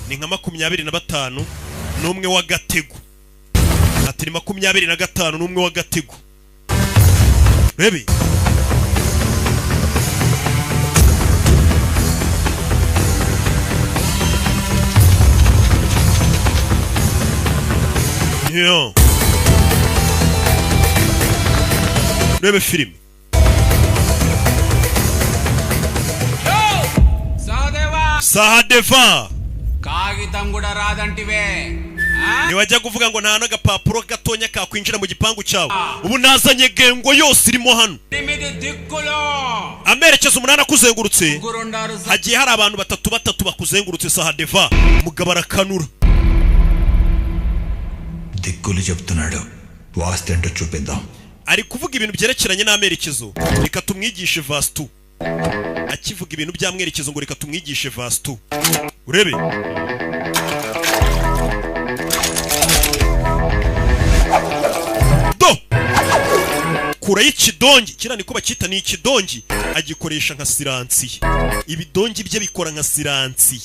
Ni nka 25 n'umwe wa gatego. Ati ni 25 n'umwe wa gatego. Bebe. Yo. Rebe film. Sahadeva. Kagitam guda radantive. Niwajya kuvuga ngo nta n'agapapuro gatonya kakwinjira mu gipangu cyawe. Ubu nazanye gengo yose irimo hano. Amerekezo umunani akuzengurutse. Hagiye hari abantu batatu bakuzengurutse Sahadeva. Mugabo arakanura. దిక్కులు చెప్తున్నాడు వాస్తేంటో చూపిద్దాం. Ari kuvuga ibintu byerekeranye n'amerekezo. Reka tumwigishe vastu. Akivuga ibintu by'amwerekezo ngo reka tumwigishe vastu. Urebe. Do. Kura y'ikidongi. Kira niko bakita ni ikidongi. Agikoresha nka siransi. Ibidongi bye bikora nka siransi.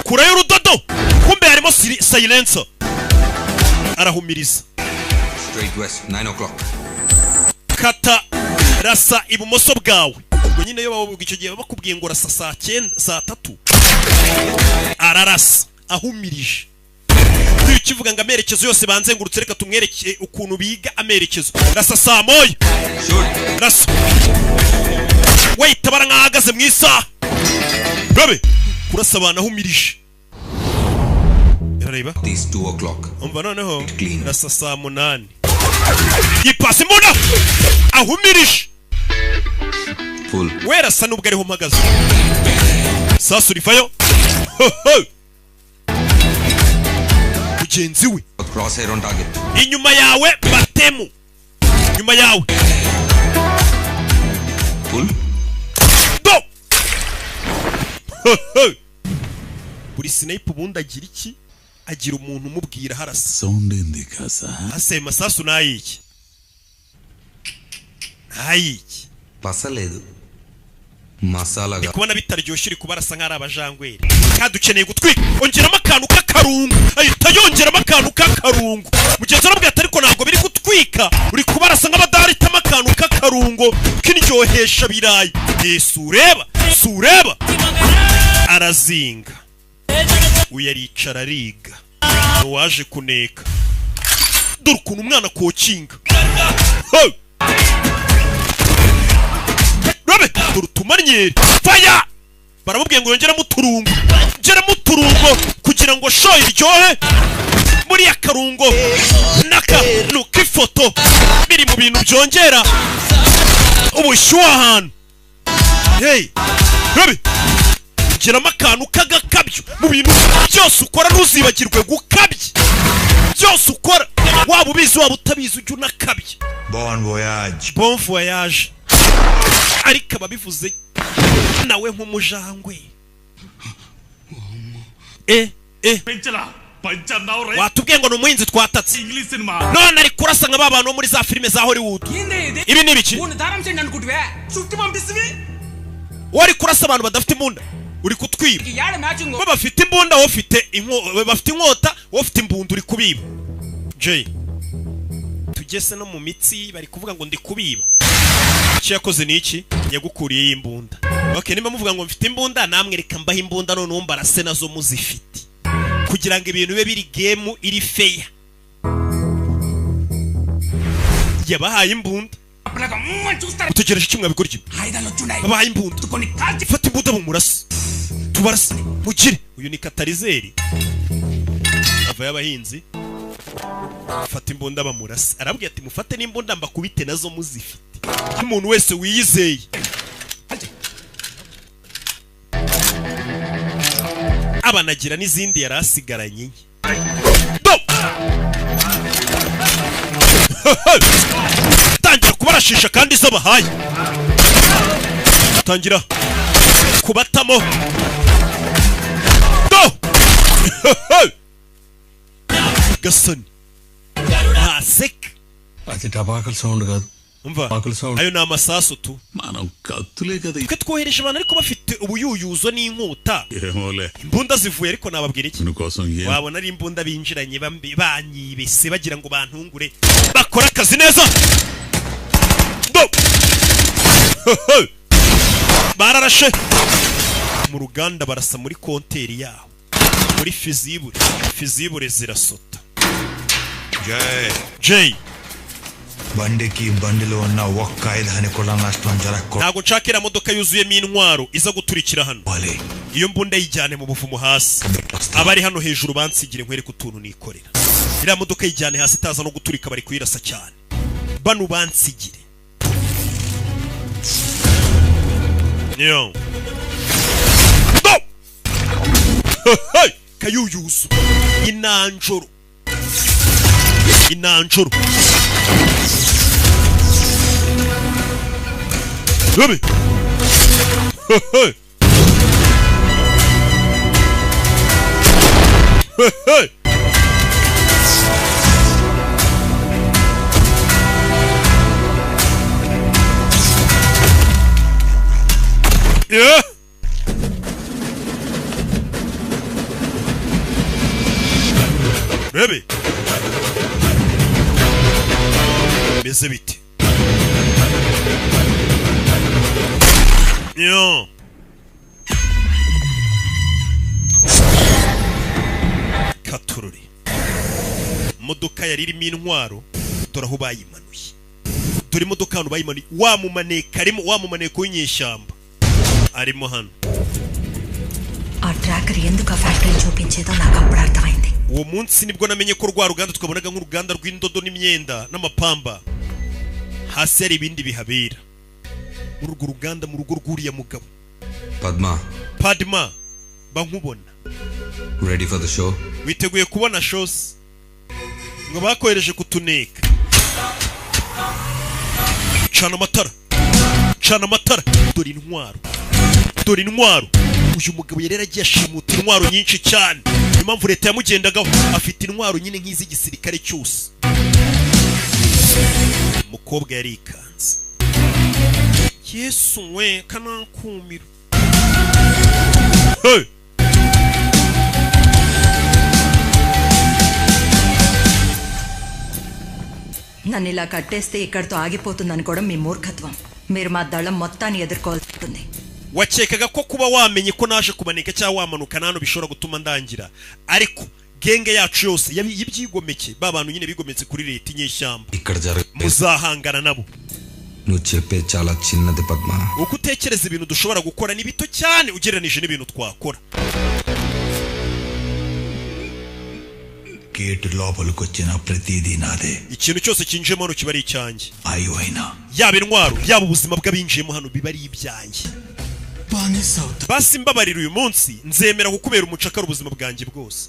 Kura y'urudodo kumbe harimo silencer arahumiriza. Straight west 9 o'clock. Kata rasa ibumoso bwawe. Ubwo nyine yo bavuga icyo gihe bakubwiye ngo rasa saa 9 saa 3 ararasa ahumirije. Ukivuga ngo amerekezo yose banzengurutse reka tumwereke ukuntu biga amerekezo. Rasa saa 1 rasa wait abara nkahagaze mu isaha. Babe kurasa abantu ahumirije. Yareba This 2 o'clock. Umva noneho rasa saa 8 yipasi mbona ahumirije. Full. Wera sa nubwo ariho mpagaze. Sasa urivayo. Mugenzi we. Crosshair on target. Inyuma yawe batemu. Inyuma yawe. Full. Do. Buri snipe ubundi agira iki? agira umuntu umubwira harasa sonde ndikasa ase masasu nayiki nayiki పసలేదు మసాలాగా kubona bitaryoshye uri kubarasa nk'ari abajangweri kadukeneye gutwika ongeramo akantu k'akarungu ahita yongeramo akantu k'akarungu mugenzi arabwira ati ariko ntabwo biri gutwika uri kubarasa nk'abadaritamo akantu k'akarungo k'indyohesha birayi sureba arazinga uyu aricara ariga waje kuneka dore ukuntu umwana kokinga Robe dore utumanyeri faya baramubwiye ngo yongeramo uturungo kugira ngo show iryohe muri akarungo naka nuko ifoto biri mu bintu byongera ubushyuhe ahantu hey Robe geramo akantu k'agakabyo mu bintu byose ukora ntuzibagirwe gukabya byose ukora waba ubizi waba utabizi ujye unakabya bon voyage ariko ababivuze nawe nk'umujangwe watubwiye ngo ni umuhinzi twatatse none ari kurasa nka ba bantu bo muri za filime za Hollywood ibi ni ibiki wari kurasa abantu badafite imbunda uri kutwiba bo bafite imbunda wowe bafite inkota wowe ufite imbunda uri kubiba Jay tugese no mu mitsi bari kuvuga ngo ndi kubiba icyo yakoze ni iki yagukuriye imbunda okay nimba muvuga ngo mfite imbunda namwe reka mbaho imbunda none umbarase nazo muzifite kugira ngo ibintu bibe biri game iri fair yabahaye imbunda utegereje kimwe abikora iki babahaye imbunda fata imbunda mu murasi tubarase mugire uyu ni katalizeri ava y'abahinzi fata imbunda bamurase arabwiye ati mufate n'imbunda mbakubite nazo muzifite umuntu wese wiyizeye abanagira n'izindi yarasigaranye tangira kubarashisha kandi zo bahaye tangira kubatamo gasoni ntaseka ati tabakal sound kaదు umva ayo ni amasasu tu twe twohereje abantu ariko bafite ubuyuyuzo n'inkota imbunda zivuye ariko nababwira iki wabona ari imbunda binjiranye banyibese bagira ngo bantungure bakora akazi neza bararashe mu ruganda barasa muri konteri yaho muri fizibure zirasota Jay bandeki bandilo na wakaid hane kolanga stonjara ko ntago nshakira modoka yuzuyemo intwaro iza guturikira hano iyo mbunda yijyane mu buvumo hasi abari hano hejuru bansigire nkwereka utuntu nikorera iriya modoka yijyane hasi itaza no guturika bari kuyirasa cyane bano bansigire yo kayuyuzo inanjoro Robe yeah Baby beze bite yo katururi modoka yari irimo intwaro dore aho bayimanuye dore imodoka hano bayimanuye wamumaneka w'inyeshyamba arimo hano ఆ ట్రాకర్ ఎందుకు ఆ ఫ్యాక్టరీ చూపించేదో నాకు అప్పుడు అర్థమైంది uwo munsi nibwo namenye ko rwa ruganda twabonaga nk'uruganda rw'indodo n'imyenda n'amapamba hasi hari ibindi bihabera muri urwo ruganda mu rugo rw'uriya mugabo Padma bankubona ready for the show witeguye kubona shows ngo bakohereje kutuneka cana amatara dore intwaro uyu mugabo yari yaragiye ashimuta intwaro nyinshi cyane impamvu leta yamugendagaho afite intwaro nyine nk'iz'igisirikare cyose. Umukobwa yarikanze. Yesu we kanakumira. Hey! నన్ను ఇలా కట్టేస్తే ఇక్కడితో ఆగిపోతుంది అనుకోవడం మీ మూర్ఖత్వం. మీరు మా దళం మొత్తాన్ని ఎదుర్కోవాల్సి ఉంటుంది. Wachekaga ko kuba wamenye ko naje kumanika cyangwa wamanuka nano bishobora gutuma ndangira, ariko genge yacu yose yibyigomeke babantu nyine bigometse kuri leta inyeshyamba muzahangana nabo. నువ్వు చెప్పే చాలా చిన్నది Padma. uko utekereza ibintu dushobora gukora ni bito cyane ugereranije n'ibintu twakora. Gate లోపలికి వచ్చిన ప్రతిదీ నాదే. ikintu cyose kinjemo hano kiba ari icyanjye. అయ్యైనా yaba intwaro yaba ubuzima bw'abinjiyemo hano biba ari ibyanjye. basi mbabarira uyu munsi nzemera kukubera umucakara ubuzima bwanjye bwose.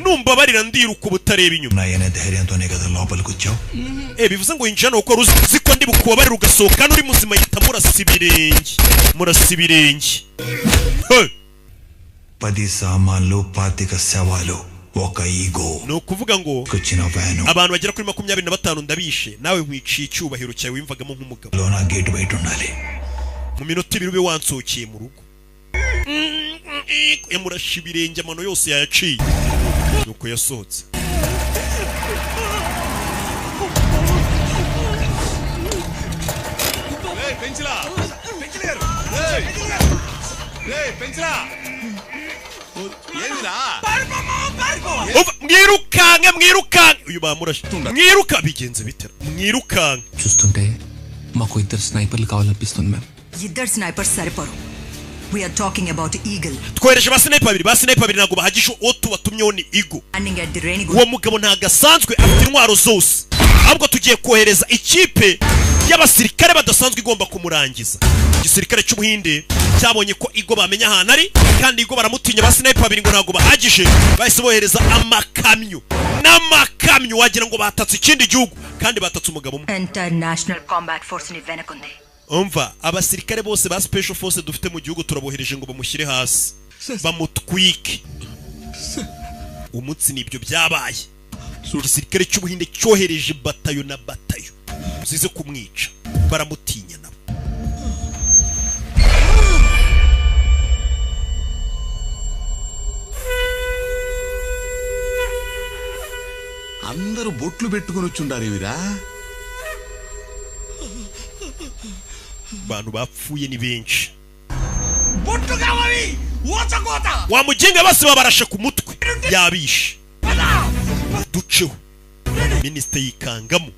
numbabarira ndiruka ubutareba inyuma. నాయనే ధైర్యంతోనే కదా లోపలికి వచ్చావు. bivuze ngo yinjira nuko uzi ko ndi bukubabarira ugasohoka n'uri muzima yita murasa ibirenge. 10 సామాన్లు 25 శవాలు ఒక ego. ni ukuvuga ngo abantu bagera kuri 25 ndabishe nawe nkwiciye icyubahiro cyawe wimvagamo nk'umugabo. లోన గేట్ బయట ఉండాలి. mu minota 2 ube wansohokeye mu rugo. murasha ibirenge amano yose yayaciye nuko yasohotse. mwirukange uyu bamurashe mwiruka bigenze bitera mwirukange. చూస్తుంటే మాకు ఇద్దరు స్నైపర్లు కావాలనిపిస్తుంది మ్యామ్. ఇద్దరు స్నైపర్స్ సరిపోరు. We are talking about eagle. twohereje ba sniper babiri ntago bahagije uwo tubatumyeho ni Eagle. uwo mugabo ntago asanzwe afite intwaro zose, ahubwo tugiye kohereza ikipe y'abasirikare badasanzwe igomba kumurangiza. igisirikare cy'ubuhinde cyabonye ko Eagle bamenya ahantu ari kandi Eagle baramutinya. ba sniper babiri ngo ntago bahagije, bahise bohereza n'amakamyo wagira ngo batatse ikindi gihugu kandi batatse umugabo umwe. International Combat Force ni venekunde. umva abasirikare bose ba special force dufite mu gihugu turabohereje ngo bamushyire hasi bamutwike. umunsi nibyo byabaye. igisirikare cy'ubuhinde cyohereje batayo na batayo zize kumwica, baramutinya nabo. అందరూ బొట్లు పెట్టుకొని వచ్చుండారు ఇవిరా. abantu bapfuye ni benshi. wamugenga bose babarashe ku mutwe yabishe. duceho minisita yikangamo.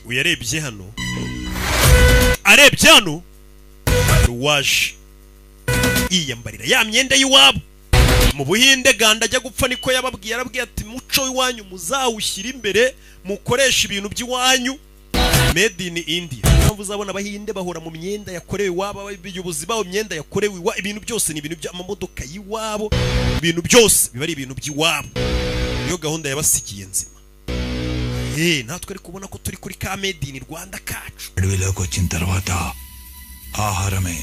uyarebye hano waje iyambarira ya myenda y'iwabo mu Buhinde. Ganda ajya gupfa niko yababwiye, arabwiye ati muco w'iwanyu muzawushyira imbere mukoresha ibintu by'iwanyu made in India. mpamvu uzabona Abahinde bahora mu myenda yakorewe iwabo, abayobozi babo myenda yakorewe iwabo, ibintu byose ni ibintu by'amamodoka y'iwabo, ibintu byose biba ari ibintu by'iwabo. niyo gahunda yabasigiye nzima. natwe ari kubona ko turi kuri ka made in Rwanda kacu. అడవిలోకి వచ్చిన తర్వాత ఆహారమే.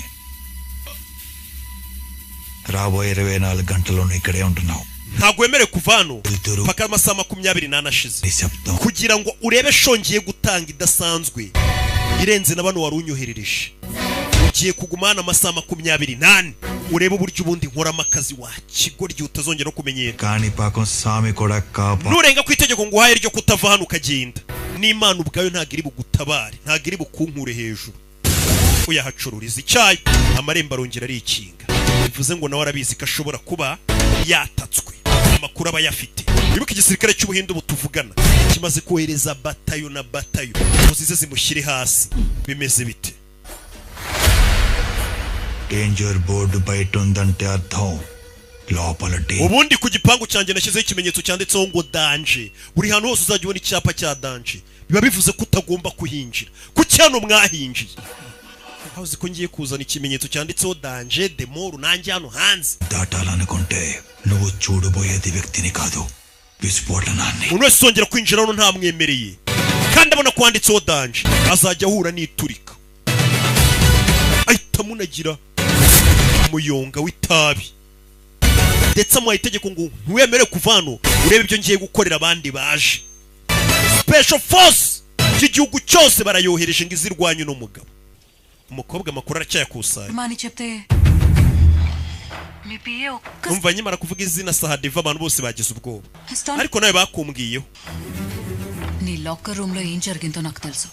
రాబోయే 24 గంటల్లోనే ఇక్కడే ఉంటున్నావు. ntago wemere kuva hano paka amasaha 24 ashize kugira ngo urebe shongeye gutanga idasanzwe irenze na bano warunyoherereje. ugiye kugumana amasaha 28 urebe uburyo ubundi nkora amakazi wa kigoryi utazongera no kumenyera. Kanipakam సామి కూడా కాపా. nurenga ku itegeko ngo uhaye ryo kutava hano ukagenda, n'Imana ubwayo ntago iri bugutabare, ntago iri bukunkure hejuru. uyahacururiza icyayi amarembo arongera arikinga. bivuze ngo nawe arabizi ko ashobora kuba yatatswe, amakuru aba yafite. Ibuka igisirikare cy'Ubuhinde ubu tuvugana kimaze kohereza batayo na batayo uzize zimushyire hasi. bimeze bite? Danger board బయట ఉందంటే అర్థం లోపల ubundi ku gipangu cyanjye nashyizeho ikimenyetso cyanditseho ngo danje. buri hantu hose uzajya ubona icyapa cya danje biba bivuze ko utagomba kuhinjira. kuki hano mwahinjiye? hauze ko ngiye kuzana ikimenyetso cyanditseho danger de mort nanjye hano hanze దాటాలనుకుంటే నువ్వు చూడబోయేది వ్యక్తిని కాదు విస్ఫోటనాన్ని umuntu wese songera kwinjira hano ntamwemereye kandi abona kwanditseho danger azajya ahura n'iturika ahita munagira umuyonga w'itabi ndetse amuha itegeko ngo ntiwemere kuva hano urebe ibyo ngiye gukorera abandi baje special force cy'igihugu cyose barayohereje ngo izirwanye n'umugabo umukobwa amakuru aracyakusanya mani చెప్తే మీ పిఏ ఒక్క umva nyimara kuvuga izina Sahadeva abantu bose bagize ubwoba ariko nawe bakumbwiyeho నీ locker room లో ఏం జరిగిందో నాకు తెలుసు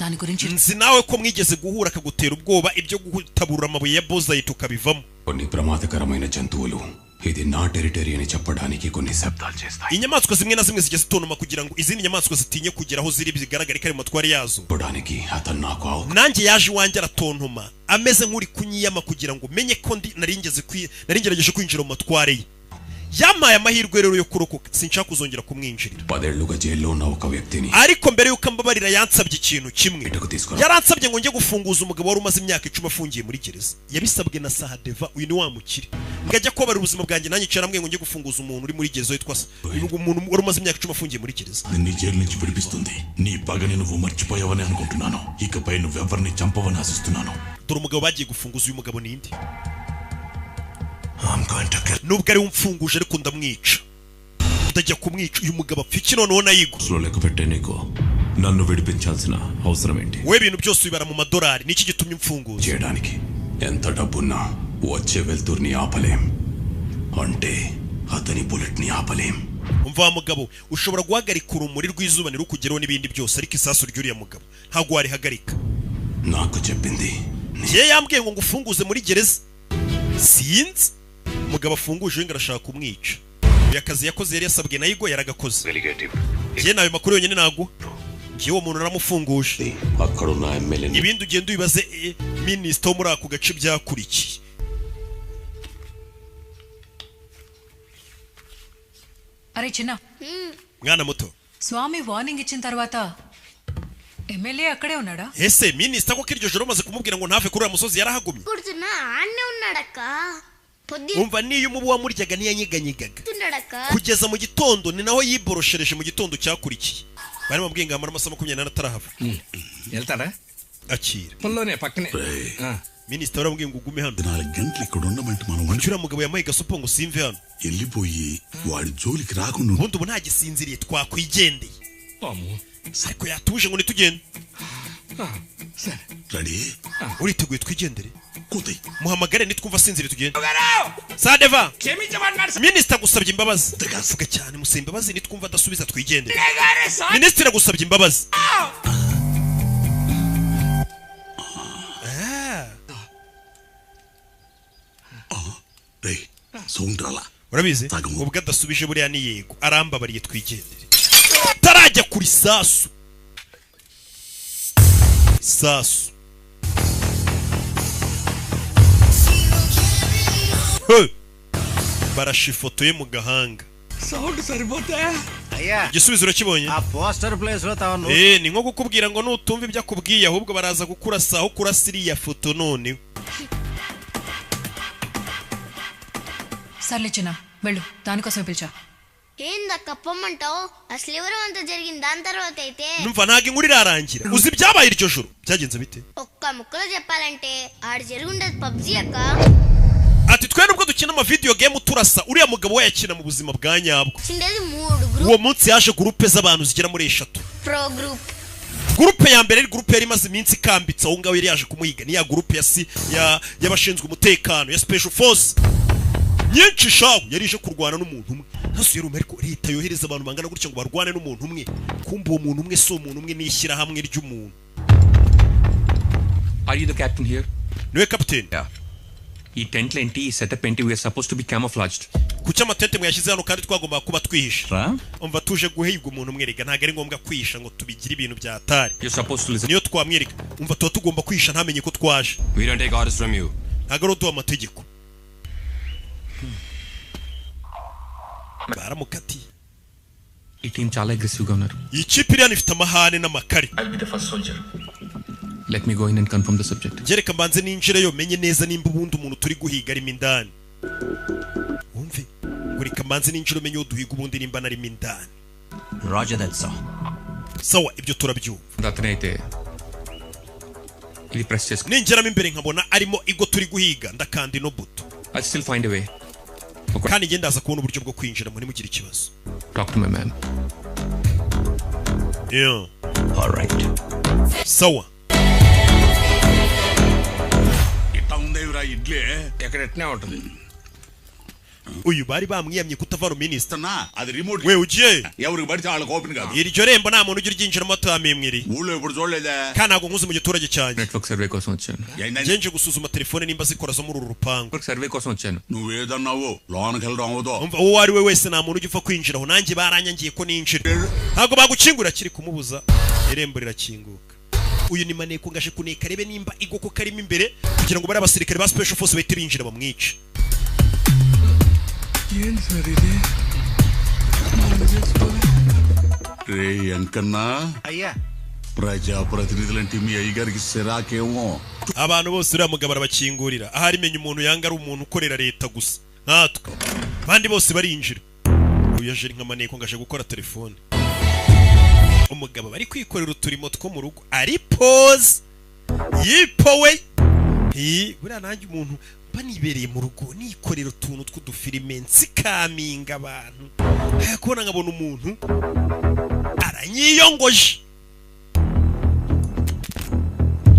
దాని గురించి nzi nawe ko mwigeze guhura akagutera ubwoba ibyo gutabura amabuye ya bozayit ukabivamo కొన్ని ప్రమాదకరమైన జంతువులు ఇది నా టెరిటరీ అని చెప్పడానికి కొన్ని శబ్దాలు చేస్తాయి inyamaswa zimwe na zimwe zigeze tonoma kugira ngo izindi nyamaswa zitinye kugera aho ziri bigaragara ko ari matwari yazo చెప్పడానికి అతను నాకు nanjye yaje iwanjye aratontoma ameze nk'uri kunyiyama kugira ngo menye ko naringerageje kwinjira mu matware ye yamaye amahirwe rero yo kurokoka sinshaka kuzongera kumwinjirira 10 ఏళ్లుగా జైల్లో ఉన్న ఒక వ్యక్తిని ariko mbere yuko ambabarira yansabye ikintu kimwe yaransabye ngo njye gufunguza umugabo wari umaze imyaka 10 afungiye muri gereza yabisabwe na Sahadeva uyu ni wamukire ngajya ko bari ubuzima bwanjye nanjye cyaramwe ngo njye gufunguza umuntu uri muri gereza yitwa umuntu wari umaze imyaka 10 afungiye muri gereza నీ జైలు నుంచి విడిపిస్తుంది నీ పగని నువ్వు మర్చిపోయావని అనుకుంటున్నాను ఇకపై నువ్వెవరిని చంపవని ఆశిస్తున్నాను dore umugabo bagiye gufunguza uyu mugabo ninde nubwo ari umfunguje ariko ndamwica ndajya kumwica uyu mugabo apfa iki noneho nayigo లెక్క పెట్టే నీకు నన్ను విడిపించాల్సిన అవసరం ఏంటి we ibintu byose ubibara mu madolari niki gitumye umfunguza చేయడానికి ఎంత డబ్బున్నా వచ్చే వెళ్తుర్ని ఆపలేం అంటే అతని బుల్లెట్ ని ఆపలేం umva mugabo ushobora guhagarika urumuri rw'izuba nirukugeraho n'ibindi byose ariko isasu ry'uriya mugabo ntabwo warihagarika నాకు చెప్పింది ye yambwiye ngo ngufunguze muri gereza sinzi mugabo afunguje ngo arashaka kumwica yakazi yakoze yari yasabwe na Igo yaragakoze je nawe makuru yonyine nago ngiye uwo muntu naramufunguje అక్కడున్న ఎమ్మెల్యేని ibindi ugenda ubibaze minister wo muri ako gace byakurikiye అరే చిన్న mwana muto స్వామి వార్నింగ్ ఇచ్చిన తర్వాత ఎమ్మెల్యే అక్కడే ఉన్నాడా ese minister ko kiryo joro maze kumubwira ngo ntave kuri uriya musozi yarahagumye కూర్చున్నా ఆన్నే ఉన్నాడక్క umva niyo umubu wamuryaga niyanyiganyigaga kugeza mu gitondo ni naho yiboroshereje mu gitondo cyakurikiye bari mubwiye ngo amara amasaha 28 atarahava వెళ్తాడా akira పుల్లోనే పక్కనే minister warambwiye ngo ugume hano 4 గంటలు ఇక్కడ ఉండమంటే మనం wanjura mugabo yamaye gasopo ngo simve hano వెళ్ళిపోయి వాడి జోలికి రాకుండా ubundi ubu ntagisinziriye twakwigendeye ariko yatuje ngo nitugende ready uriteguye twigendere kutai muhamagare nitwumva sinzire tugende Sadeva minister gusabye imbabazi vuga cyane musembe imbabazi nitwumva adasubiza twigendere minister gusabye imbabazi soundrala urabize ubwo adasubije buriya ni yego arambabariye twigendere tarajya kuri sasu barashifotoye mu gahanga sound సరిపోతే అయ్యా igisubizo urakibonye ఆ poster place లో తాను ni nko gukubwira ngo nutumva ibyo akubwiye ahubwo baraza gukurasa aho kurasa iriya foto none సర్లే చిన్న వెళ్ళు దానికోసం పిలిచా ఏందక్క పొమ్మంటావు అసలు ఎవరు అంత జరిగింది దాని తర్వాత అయితే numva ntago inkuru irarangira uzi ibyabaye iryo joro byagenze bite ఒక్క ముక్కలో చెప్పాలంటే ఆడ జరుగుండేది పబ్జీ అక్క ati twe nubwo dukina ama video game turasa uriya mugabo we yakina mu buzima bwa nyabwo చిండేది 3 group uwo munsi yaje groupe z'abantu zigera muri 3 pro group groupe ya mbere groupe yari maze iminsi kambitse aho ngaho yari yaje kumuhiga ni ya groupe y'abashinzwe umutekano ya special force nyinshi shaho yari ije kurwana n'umuntu umwe ntaso yari ariko leta yohereza abantu bangana gutya ngo barwane n'umuntu umwe kumba uwo muntu umwe so umuntu umwe nishyira hamwe ry'umuntu Are you the captain here? niwe captain ఈ టెంట్ ఏంటి ఈ సెటప్ ఏంటి we are supposed to be camouflaged kuki amatente mwashyize hano kandi twagomba kuba twihisha umva tuje guhiga umuntu umwe rega ntago ari ngombwa kwihisha ngo tubigire ibintu bya atari you're supposed to listen niyo twamwereka umva tuba tugomba kwihisha ntamenye ko twaje we don't take orders from you ntago ari uduha amategeko baramukatiye ఈ టీం చాలా అగ్రెసివ్ గా ఉన్నారు ఈ kipe iriya ifite amahane n'amakari I'll be the first soldier Let me go in and confirm the subject. Ngereka mbanze ninjireyo menye neza nimba ubundi umuntu turi guhiga arimo indani. Wumve, ngurika mbanze ninjiro menye uduhiga ubundi nimba narimo indani. Roger that, sir. Sawa, ibyo turabyumva. Ndatanete. Ili press chest. Ninjiramo imbere nkabona arimo igo turi guhiga ndakandi no buto. I'll still find a way. Kandi ngenda aza kubona uburyo bwo kwinjira muri mugira ikibazo. Talk to my man. Yeah. All right. Sawa. Itaundevra idle. ఎక్కడెట్నే ఉంటుంది. Uyu bari bamwiyamye kutavaro minister na అది remote we ugiye ఎవరికి పడితే వాళ్ళకి ఓపెన్ కాదు iryo rembo nta muntu ugira ryinjiramo atamemwiri ఊళ్ళో ఇప్పుడు చూడలేదా kana ngo nkuze mu giturage cyane network survey కోసం వచ్చాను ngenje gusuzuma telefone nimba zikora zo muri uru rupangu network survey కోసం వచ్చాను నువ్వేదన్నావు లోనకి వెళ్ళడం అవదో uwo ari we wese nta muntu ugipfa kwinjiraho nanjye baranyangiye ko ninjira ntabwo bagukingura kiri kumubuza irembo rirakinguka uyu ni maneko ngashe kuneka rebe nimba igoko karimo imbere kugira ngo bari abasirikare ba special force bahite binjira bamwice రే అంకన్నా అయ్యా ప్రజాప్రతినిధులంటే మీ అయ్యగారికి సిరాకేమో abantu bose uriya mugabo arabakingurira ahari menya umuntu yanga ari umuntu ukorera leta gusa natwe abandi bose barinjira uyu yaje nka maneko ngashe gukora telefone umugabo bari kwikorera uturimo two mu rugo ari pause yipowe buriya nanjye umuntu banibereye mu rugo nikorera utuntu tw'udufilime nsikaminga abantu kubona nkabona umuntu aranyiyongoje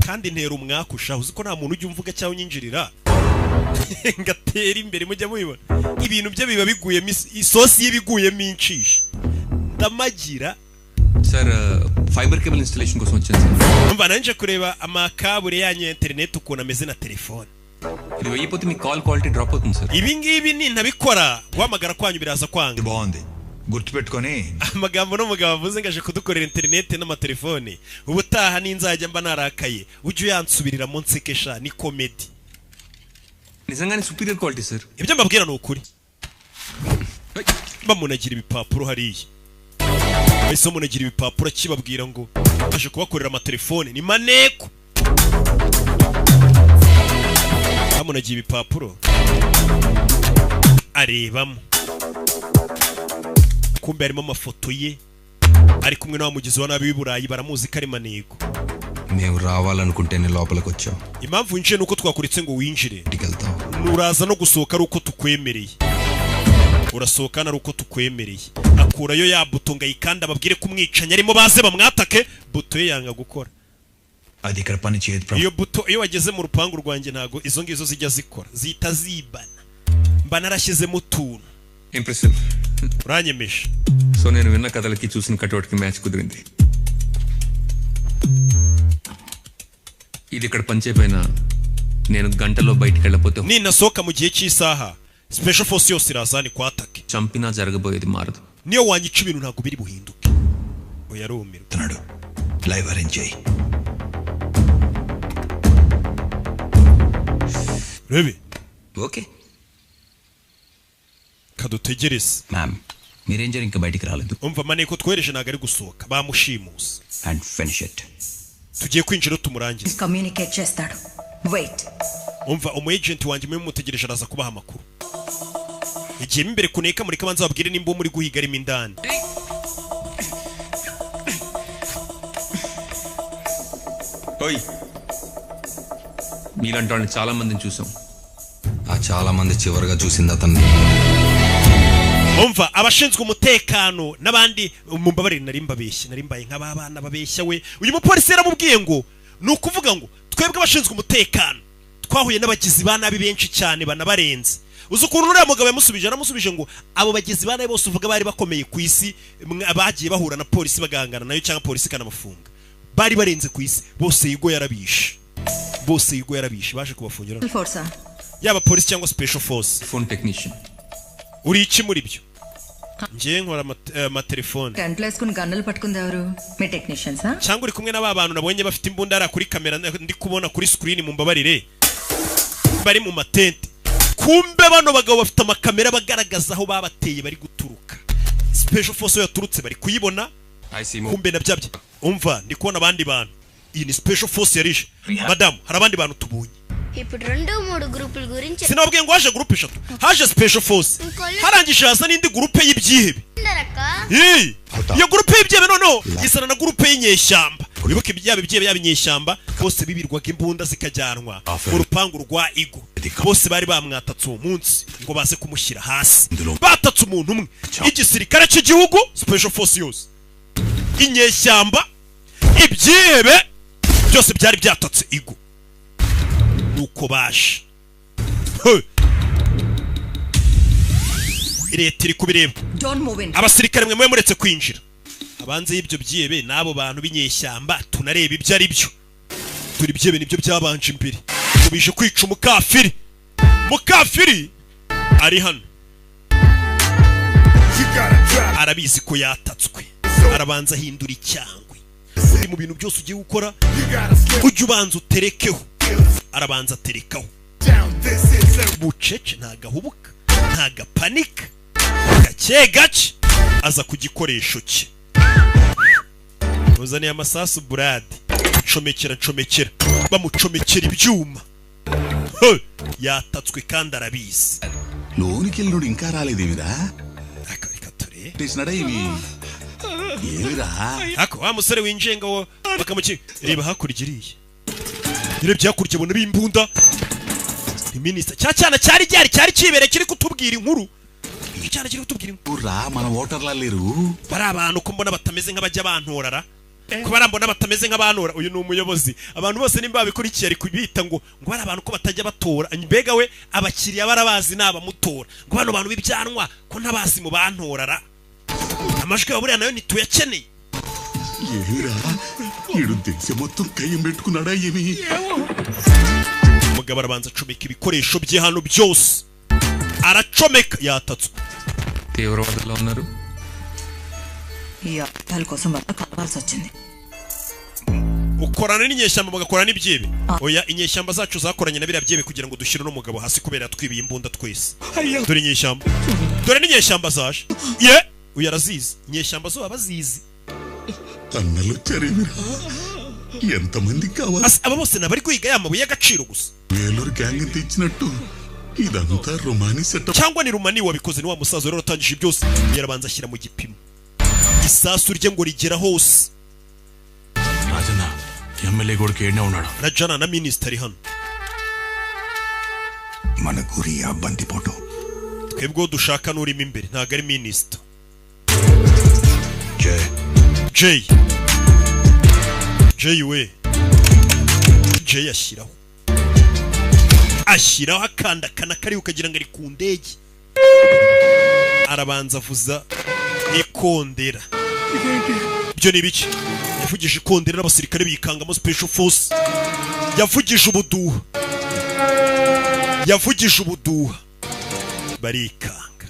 kandi ntera umwakusha uzi ko nta muntu ujya umvuga cyangwa unyinjirira ngatera imbere mujya mubibona ibintu bye biba biguyemo isosi y'ibiguyemo incisha ndamagira sir fiber cable installation కోసం వచ్చాను mva nanje kureba amakabure yanyu ya internet ukuntu ameze na telefone ఇది వెయ్యిపోతే మీ call quality drop అవుతుంది sir ibi ngibi ni ntabikora guhamagara kwanyu biraza kwanga బాగుంది గుర్తుపెట్టుకొని amagambo n'umugabo avuze ngaje kudukorera internet n'amatelefone ubutaha ninzajya mba narakaye ujye uyansubirira munsi kesha ni comedy నిజంగానే superior quality sir ibyo mbabwira ni ukuri bamunagira ibipapuro hariya ese munagira ibipapuro kibabwira ngo aje kubakorera amatelefone ni maneko bamunagira ibipapuro arebamo kumbe harimo amafoto ye ari kumwe n'abamugizi wa nabi w'iburayi baramuzi ko ari maneko మేము రావాలనుకుంటేనే లోపలికి వచ్చాం impamvu winjiye nuko twakuritse ngo winjire uraza no gusohoka ari uko tukwemereye urasohoka ari uko tukwemereye akurayo ya buto ngayikanda babwire kumwicanya arimo baze bamwatake buto ye yanga gukora అది ఇక్కడ పని చేయదు iyo buto iyo wageze mu rupangu rwanjye ntago izo ngizo zijya zikora zita zibana mba narashyizemo utuntu impressive uranyemeje so నేను విన్న కథలకి చూసిన కటౌట్కి మ్యాచ్ కుదిరింది ఇది ఇక్కడ పంచేపోయినా నేను గంటలో బయటికి వెళ్ళపోతే ninasohoka mu gihe cy'isaha special force yose irazani kwatake చంపినా జరగబోయేది మారదు niyo wanyica ibintu ntabwo biri buhinduke oya rumirwa తనడు లైవ్ అరేంజ్ చేయి rebe ఓకే kadutegereze మ్యామ్ మీ రేంజర్ ఇంకా బయటికి రాలేదు umva maneko twereje ntabwo ari gusohoka bamushimuse and finish it tugiye kwinjira tumurangiza communicate చేస్తాడు wait umva umu agent wanjye mwe mutegereje araza kubaha amakuru igihe imbere kuneka muri kabanza babwire nimba muri guhiga arimo indani ఓయ్ మీలాంటి వాళ్ళని చాలా మందిని చూసాం ఆ చాలా మంది చివరిగా చూసింది అతన్ని umva abashinzwe umutekano n'abandi mumbabarire nari mbaye nk'abana babeshya we uyu mupolisi yaramubwiye ngo nukuvuga ngo twebwe abashinzwe umutekano twahuye n'abagizi ba nabi benshi cyane banabarenze uzi ukuntu uriya mugabo yamusubije ngo abo bagizi ba nabi bose uvuga bari bakomeye ku isi bagiye bahura na polisi bagahangana nayo cyangwa polisi ikanabafunga bari barenze ku isi bose yigo yarabishe baje kubafungira yaba polisi cyangwa special force phone technician uri iki muri byo ngiye nkora amatelefone కంట్లేసుకుని గన్నలు పట్టుకుంది ఎవరు మీ technicians cyangwa uri kumwe n'aba bantu nabonye bafite imbunda ara kuri kamera ndi kubona kuri screen mu mbabarire bari mu matente kumbe bano bagabo bafite amakamera bagaragaza aho babateye bari guturuka special force yaturutse bari kuyibona kumbe nabyabye umva ndi kubona abandi bantu iyi ni special force yarije madamu hari abandi bantu tubonye ఇప్పుడు 2-3 గ్రూపుల గురించి sinabwiye ngo haje groupe 3 haje special force harangije hasa n'indi groupe y'ibyihebe iyo groupe y'ibyihebe noneho isana na groupe y'inyeshyamba wibuke ibyihebe y'inyeshyamba bose bibirwaga imbunda zikajyanwa mu rupangu rwa Igo bose bari bamwatatse uwo munsi ngo baze kumushyira hasi batatse umuntu umwe igisirikare cy'igihugu special force yose inyeshyamba ibyihebe byose byari byatatse Igo nuko baje leta iri kubireba abasirikare mwe muretse kwinjira abanze y'ibyo byihebe n'abo bantu b'inyeshyamba tunareba ibyo ari byo turi byihebe nibyo byabanje imbere tubije kwica mukafiri ari hano arabizi ko yatatswe arabanza ahindura icyangwe uri mu bintu byose ugiye gukora ujye ubanza uterekeho arabanza aterekaho bucece ntagahubuka ntagapanika gake aza ku gikoresho cye uzaniye amasasu buradi comekera bamucomekera ibyuma yatatswe kandi arabizi లోనికెళ్ళుడు ఇంకా రాలేదేమిరా ako wa musore winjenga wo bakamuki reba hakurya iriye nirebye hakurya bona bimbunda ni minister cyana cyari kibere kiri kutubwira inkuru icyana kiri kutubwira inkuru mana waterla leru bari abantu ko mbona batameze nk'abajya bantorara ko barambona batameze nk'abantora uyu ni umuyobozi abantu bose nimba babikurikiye ari kubita ngo bari abantu ko batajya batora mbega we abakiriya barabazi n'abamutora ngo bano bantu bibyanwa ko ntabazi mu bantorara amajwi yaburiya nayo nituyakeneye umugabo arabanza acomeka ibikoresho bye hano byose aracomeka yatatswe తీవ్రవాదులు ఉన్నారు ukorana n'inyeshyamba bagakora n'ibyebe oya inyeshyamba zacu zakoranye na biriya byebe kugira ngo dushyire n'umugabo hasi kubera twibiye imbunda twese dore inyeshyamba dore n'inyeshyamba zaje uyu arazizi inyeshyamba zo abazizi ఎంతమంది కావాలి aba bose nabari kwiga yamabuye y'agaciro gusa Vellore gang తెచ్చినట్టు ఇదంతా రొమాని setup cyangwa ni rumani wabikoze ni wa musaza rero utangije byose yarabanza ashyira mu gipimo isasu rye ngo rigera hose రాజనా ఎమ్మెల్యే కూడా కేడనే ఉన్నాడు rajana na minister hano మన గురి ఆ బందిపోటు twebwe dushaka n'urimo imbere ntago ari minister Jay we Jay ashyiraho akandakana kari ukagira ngo ari ku ndege arabanza avuza ikondera byo ni biki yavugije ikondera n'abasirikare bikangamo special force yavugije ubuduha barikanga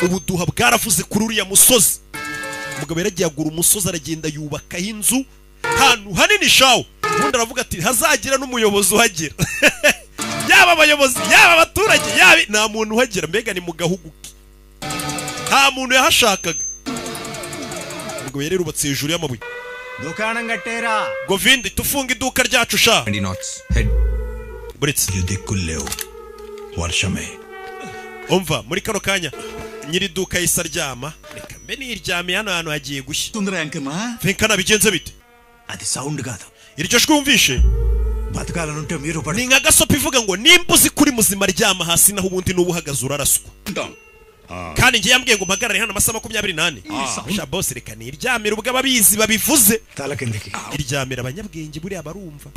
ubuduha bwaravuze kuri uriya musozi umugabo yaragiye agura umusozi aragenda yubakaho inzu hantu hanini shawo ubundi aravuga ati hazagira n'umuyobozi uhagera yaba abayobozi yaba abaturage yaba nta muntu uhagera mbega ni mu gahugu ke nta muntu yahashakaga umugabo yari yubatse hejuru y'amabuye దుకాణం కట్టేరా govindi tufunga iduka ryacu sha buretse దిక్కులేవు వర్షమే umva muri kano kanya nyiri duka yisa ryama reka mbe niryamiye hano hantu hagiye gushya venkana bigenze bite అది సౌండ్ కాదు iryo jwi wumvishe బతకాలనుంటే మీరు ni nka gasopo ivuga ngo nimba uzi kuri muzima ryama hasi naho ubundi n'ubu uhagaze uraraswa kandi njye yambwiye ngo mpagarare hano amasaha 28 sha boss reka niryamira ubwo ababizi babivuze iryamira abanyabwenge buriya barumva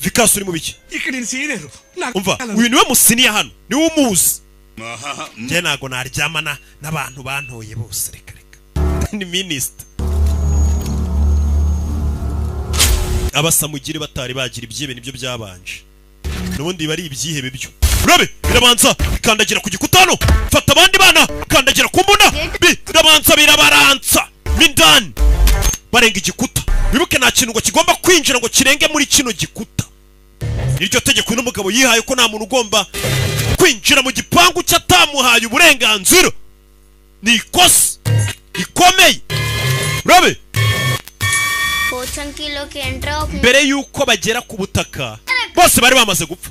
Vikas uri mu biki umva uyu niwe musiniya hano niwe umuzi njye ntago naryamana n'abantu bantoye bose reka ni minister abasamugire batari bagira ibyebe nibyo byabanje nubundi bari ibyihebe byo urabe birabanza kandagira ku gikutano fata abandi bana kandagira ku mbuna birabanza birabaranza mindani barenga igikuta bibuke nta kintu ngo kigomba kwinjira ngo kirenge muri kino gikuta iryo tegeko n'umugabo yihaye ko nta muntu ugomba kwinjira mu gipangu cyatamuhaye uburenganzira ni ikosa ikomeye urabe పోచంకిలోకి ఎంటర్ అవుతుంది mbere yuko bagera ku butaka bose bari bamaze gupfa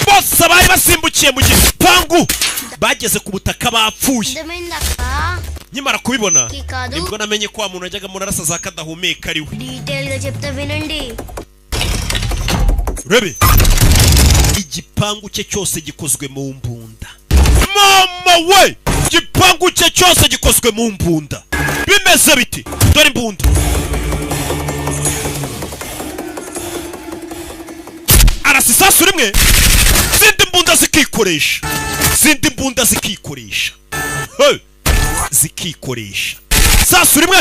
bose bari basimbukiye mu gipangu bageze ku butaka bapfuye nyimara kubibona nibwo namenye ko umuntu ajyaga murarasa za kadahumeka ari we detail గా చెప్తా వినండి rebe igipangu cye cyose gikozwe mu mbunda mama we igipangu cye cyose gikozwe mu mbunda bimeze biti dore imbunda arasisasu rimwe zindi mbunda zikikoresha zikikoresha sasu rimwe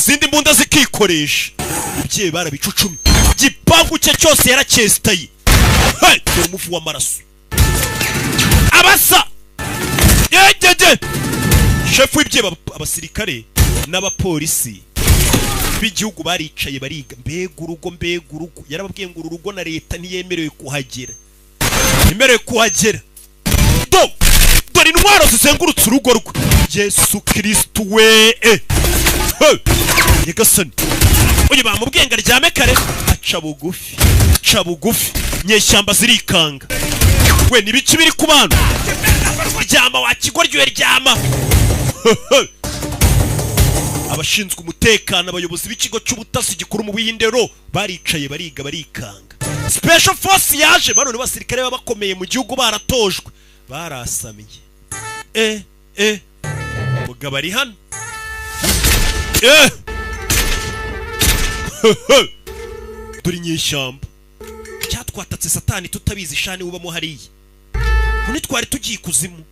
zindi mbunda zikikoresha ibye barabicucumi igipangu cye cyose yaracyestaye dore umuvu w'amaraso abasa yejeje shefu w'ibye abasirikare n'abapolisi b'igihugu baricaye bariga mbega urugo yarababwiye ngo urugo na leta ntiyemerewe kuhagera dore intwaro zizengurutse urugo rwe Yesu Kristo we nyagasani uyu bamubwiye ngo aryame kare aca bugufi nyeshyamba zirikanga we nibiki biri ku bantu ryama wakigoryoye ryama abashinzwe umutekano abayobozi b'ikigo cy'ubutasi gikuru mu Bihindero baricaye bariga barikanga special force yaje bano ni basirikare bakomeye mu gihugu baratojwe barasamiye mugabo ari hano turi nyeshyamba cyatwatatse satani tutabizi shani ubamo hariya none twari tugiye kuzimu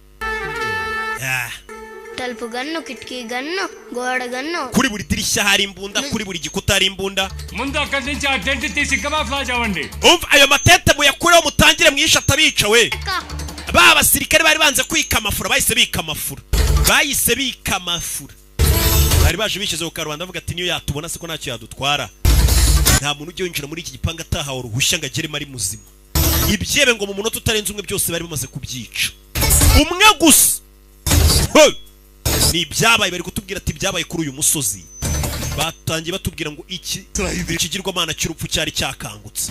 తలుపు గన్ను కిటికీ గన్ను గోడ gun kuri buri dirishya hari imbunda kuri buri gikuta hari imbunda ముందు అక్కడి నుంచి ఆ టెంట్ తీసి కమాఫ్లాజ్ అవ్వండి umva ayo matete muyakureho mutangire mwisha atabica we ba basirikare bari banze kwika amafura bahise bika amafura bari baje bishize ku karubanda bavuga ati niyo yatubona se ko ntacyo yadutwara nta muntu ujye winjira muri iki gipanga atahawe uruhushya ngo agere mari muzima ibyebe ngo mu munota utarenze umwe byose bari bamaze kubyica umwe gusa ni ibyabaye bari kutubwira ati byabaye kuri uyu musozi batangiye batubwira ngo ikigirwamana cy'urupfu cyari cyakangutse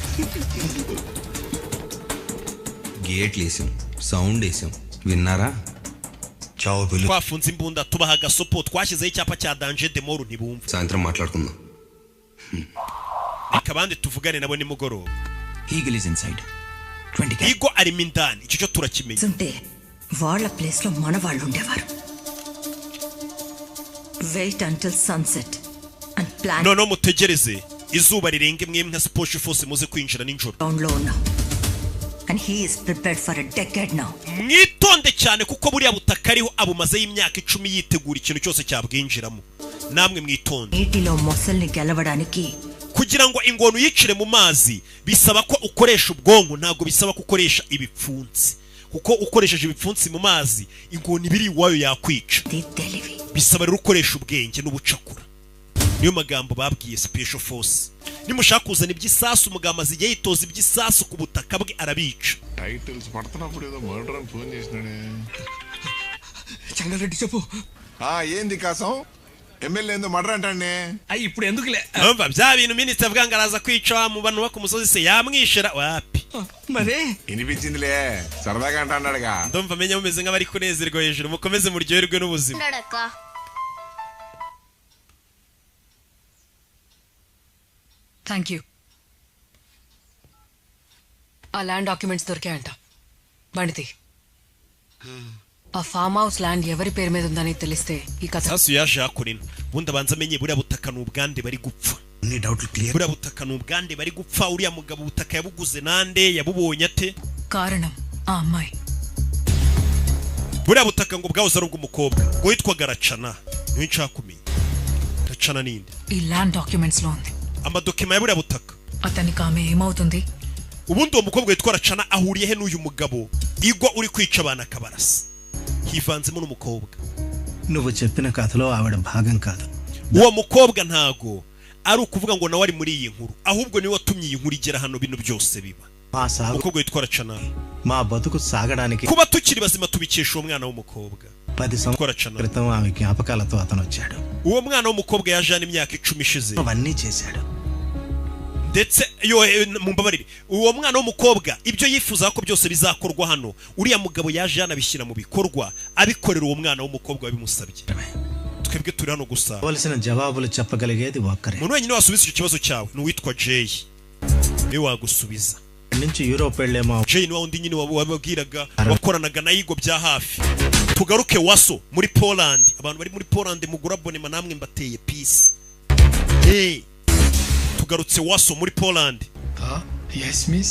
gate లేసాం సౌండ్ వేసాం విన్నారా చావు పిలు twafunze imbunda tubaha agasopo twashyizeho icyapa cya danger de mort ntibumva సాయంత్రం మాట్లాడుకుందాం reka abandi tuvugane nabo nimugoroba eagle is inside 20 Igo arimo indani icyo cyo turakimenya ఉంటే వాళ్ళ ప్లేస్ లో మన వాళ్ళు ఉండేవారు wait until sunset and plan noneho mutegereze izuba rirenga imwe nka Sport Force muze kwinjira ninjoro down లో ఉన్నాం and he is prepared for a decade now mwitonde cyane kuko buriya butaka ariho abumaze y'imyaka 10 yitegura ikintu cyose cyabwinjiramo namwe mwitonde నీటిలో మొసల్ని గెలవడానికి kugira ngo ingonu yicire mu mazi bisaba ko ukoresha ubwonko ntago bisaba gukoresha ibipfunsi kuko ukoresheje ibipfunsi mu mazi ingonu ibiri wayo yakwica bisaba rero ukoresha ubwenge n'ubucakura niyo magambo babwiye Special Force nimushaka kuzana iby'isasu mugamazi igihe yitoza iby'isasu ku butaka bwe arabica titles పడుతున్నప్పుడు ఏదో మర్డర్ అని ఫోన్ చేసినాడే చంద్రరెడ్డి చెప్పు ఏంది కాసం ఎమ్మెల్యే ఏందో మర్డర్ అంటాండి ఇప్పుడు ఎందుకులే umva bya bintu minisitiri avuga ngo araza kwica mu bantu bo ku musozi se yamwishira wapi మరే వినిపించిందిలే సరదాగా అంటాన్నాడుగా ndumva menya mumeze nk'abari kunezerwa hejuru mukomeze muryoherwe n'ubuzima ఉండడక్క థ్యాంక్ యూ ఆ ల్యాండ్ డాక్యుమెంట్స్ దొరికాయంట బండితి ఆ ఫామ్ హౌస్ ల్యాండ్ ఎవరి పేరు మీద ఉందని తెలిస్తే ఈ కథ sasu yaje hakurina ubundi abanza amenye buriya butaka n'ubwande bari gupfa నీ డౌట్లు clear buriya butaka n'ubwande bari gupfa uriya mugabo ubutaka yabuguze nande yabubonye ate కారణం ఆ అమ్మాయి buriya butaka ngo bwahoze ari ubw'umukobwa ngo witwaga Racana niwe nshaka kumenya Racana ninde ఈ land documents లో ఉంది amadokima ya buriya butaka అతనికి ఆమె ఏమవుతుంది ubundi uwo mukobwa witwa Racana ahuriye he n'uyu mugabo igwa uri kwica abana akabarasa hivanzemo n'umukobwa నువ్వు చెప్పిన కథలో ఆవిడ భాగం కాదు uwo mukobwa ntago ari ukuvuga ngo nawe ari muri iyi nkuru ahubwo niwe watumye iyi nkuru igera hano bino byose biba umukobwa witwa Racana మా బతుకు సాగడానికి kuba tukiri bazima tubikesha uwo mwana w'umukobwa 10 సంవత్సరాల క్రితం ఆమె జ్ఞాపకాలతో అతను వచ్చాడు uwo mwana w'umukobwa yaje hano imyaka 10 ishize అవన్నీ చేశాడు ndetse mumbabarire uwo mwana w'umukobwa ibyo yifuza ko byose bizakorwa hano uriya mugabo yaje hano abishyira mu bikorwa abikorera uwo mwana w'umukobwa wabimusabye twebwe turi hano gusa కావాల్సిన జవాబులు చెప్పగలిగేది ఒక్కరే umuntu wenyine wasubiza icyo kibazo cyawe ni uwitwa Jay niwe wagusubiza నుంచి యూరోప్ వెళ్ళేమా Jay ni wundi nyine wababwiraga wakoranaga na Yigo bya hafi tugaruke Waso muri Poland abantu bari muri Poland mugura bonema namwe mbateye peace tugarutse Waso muri Poland yes miss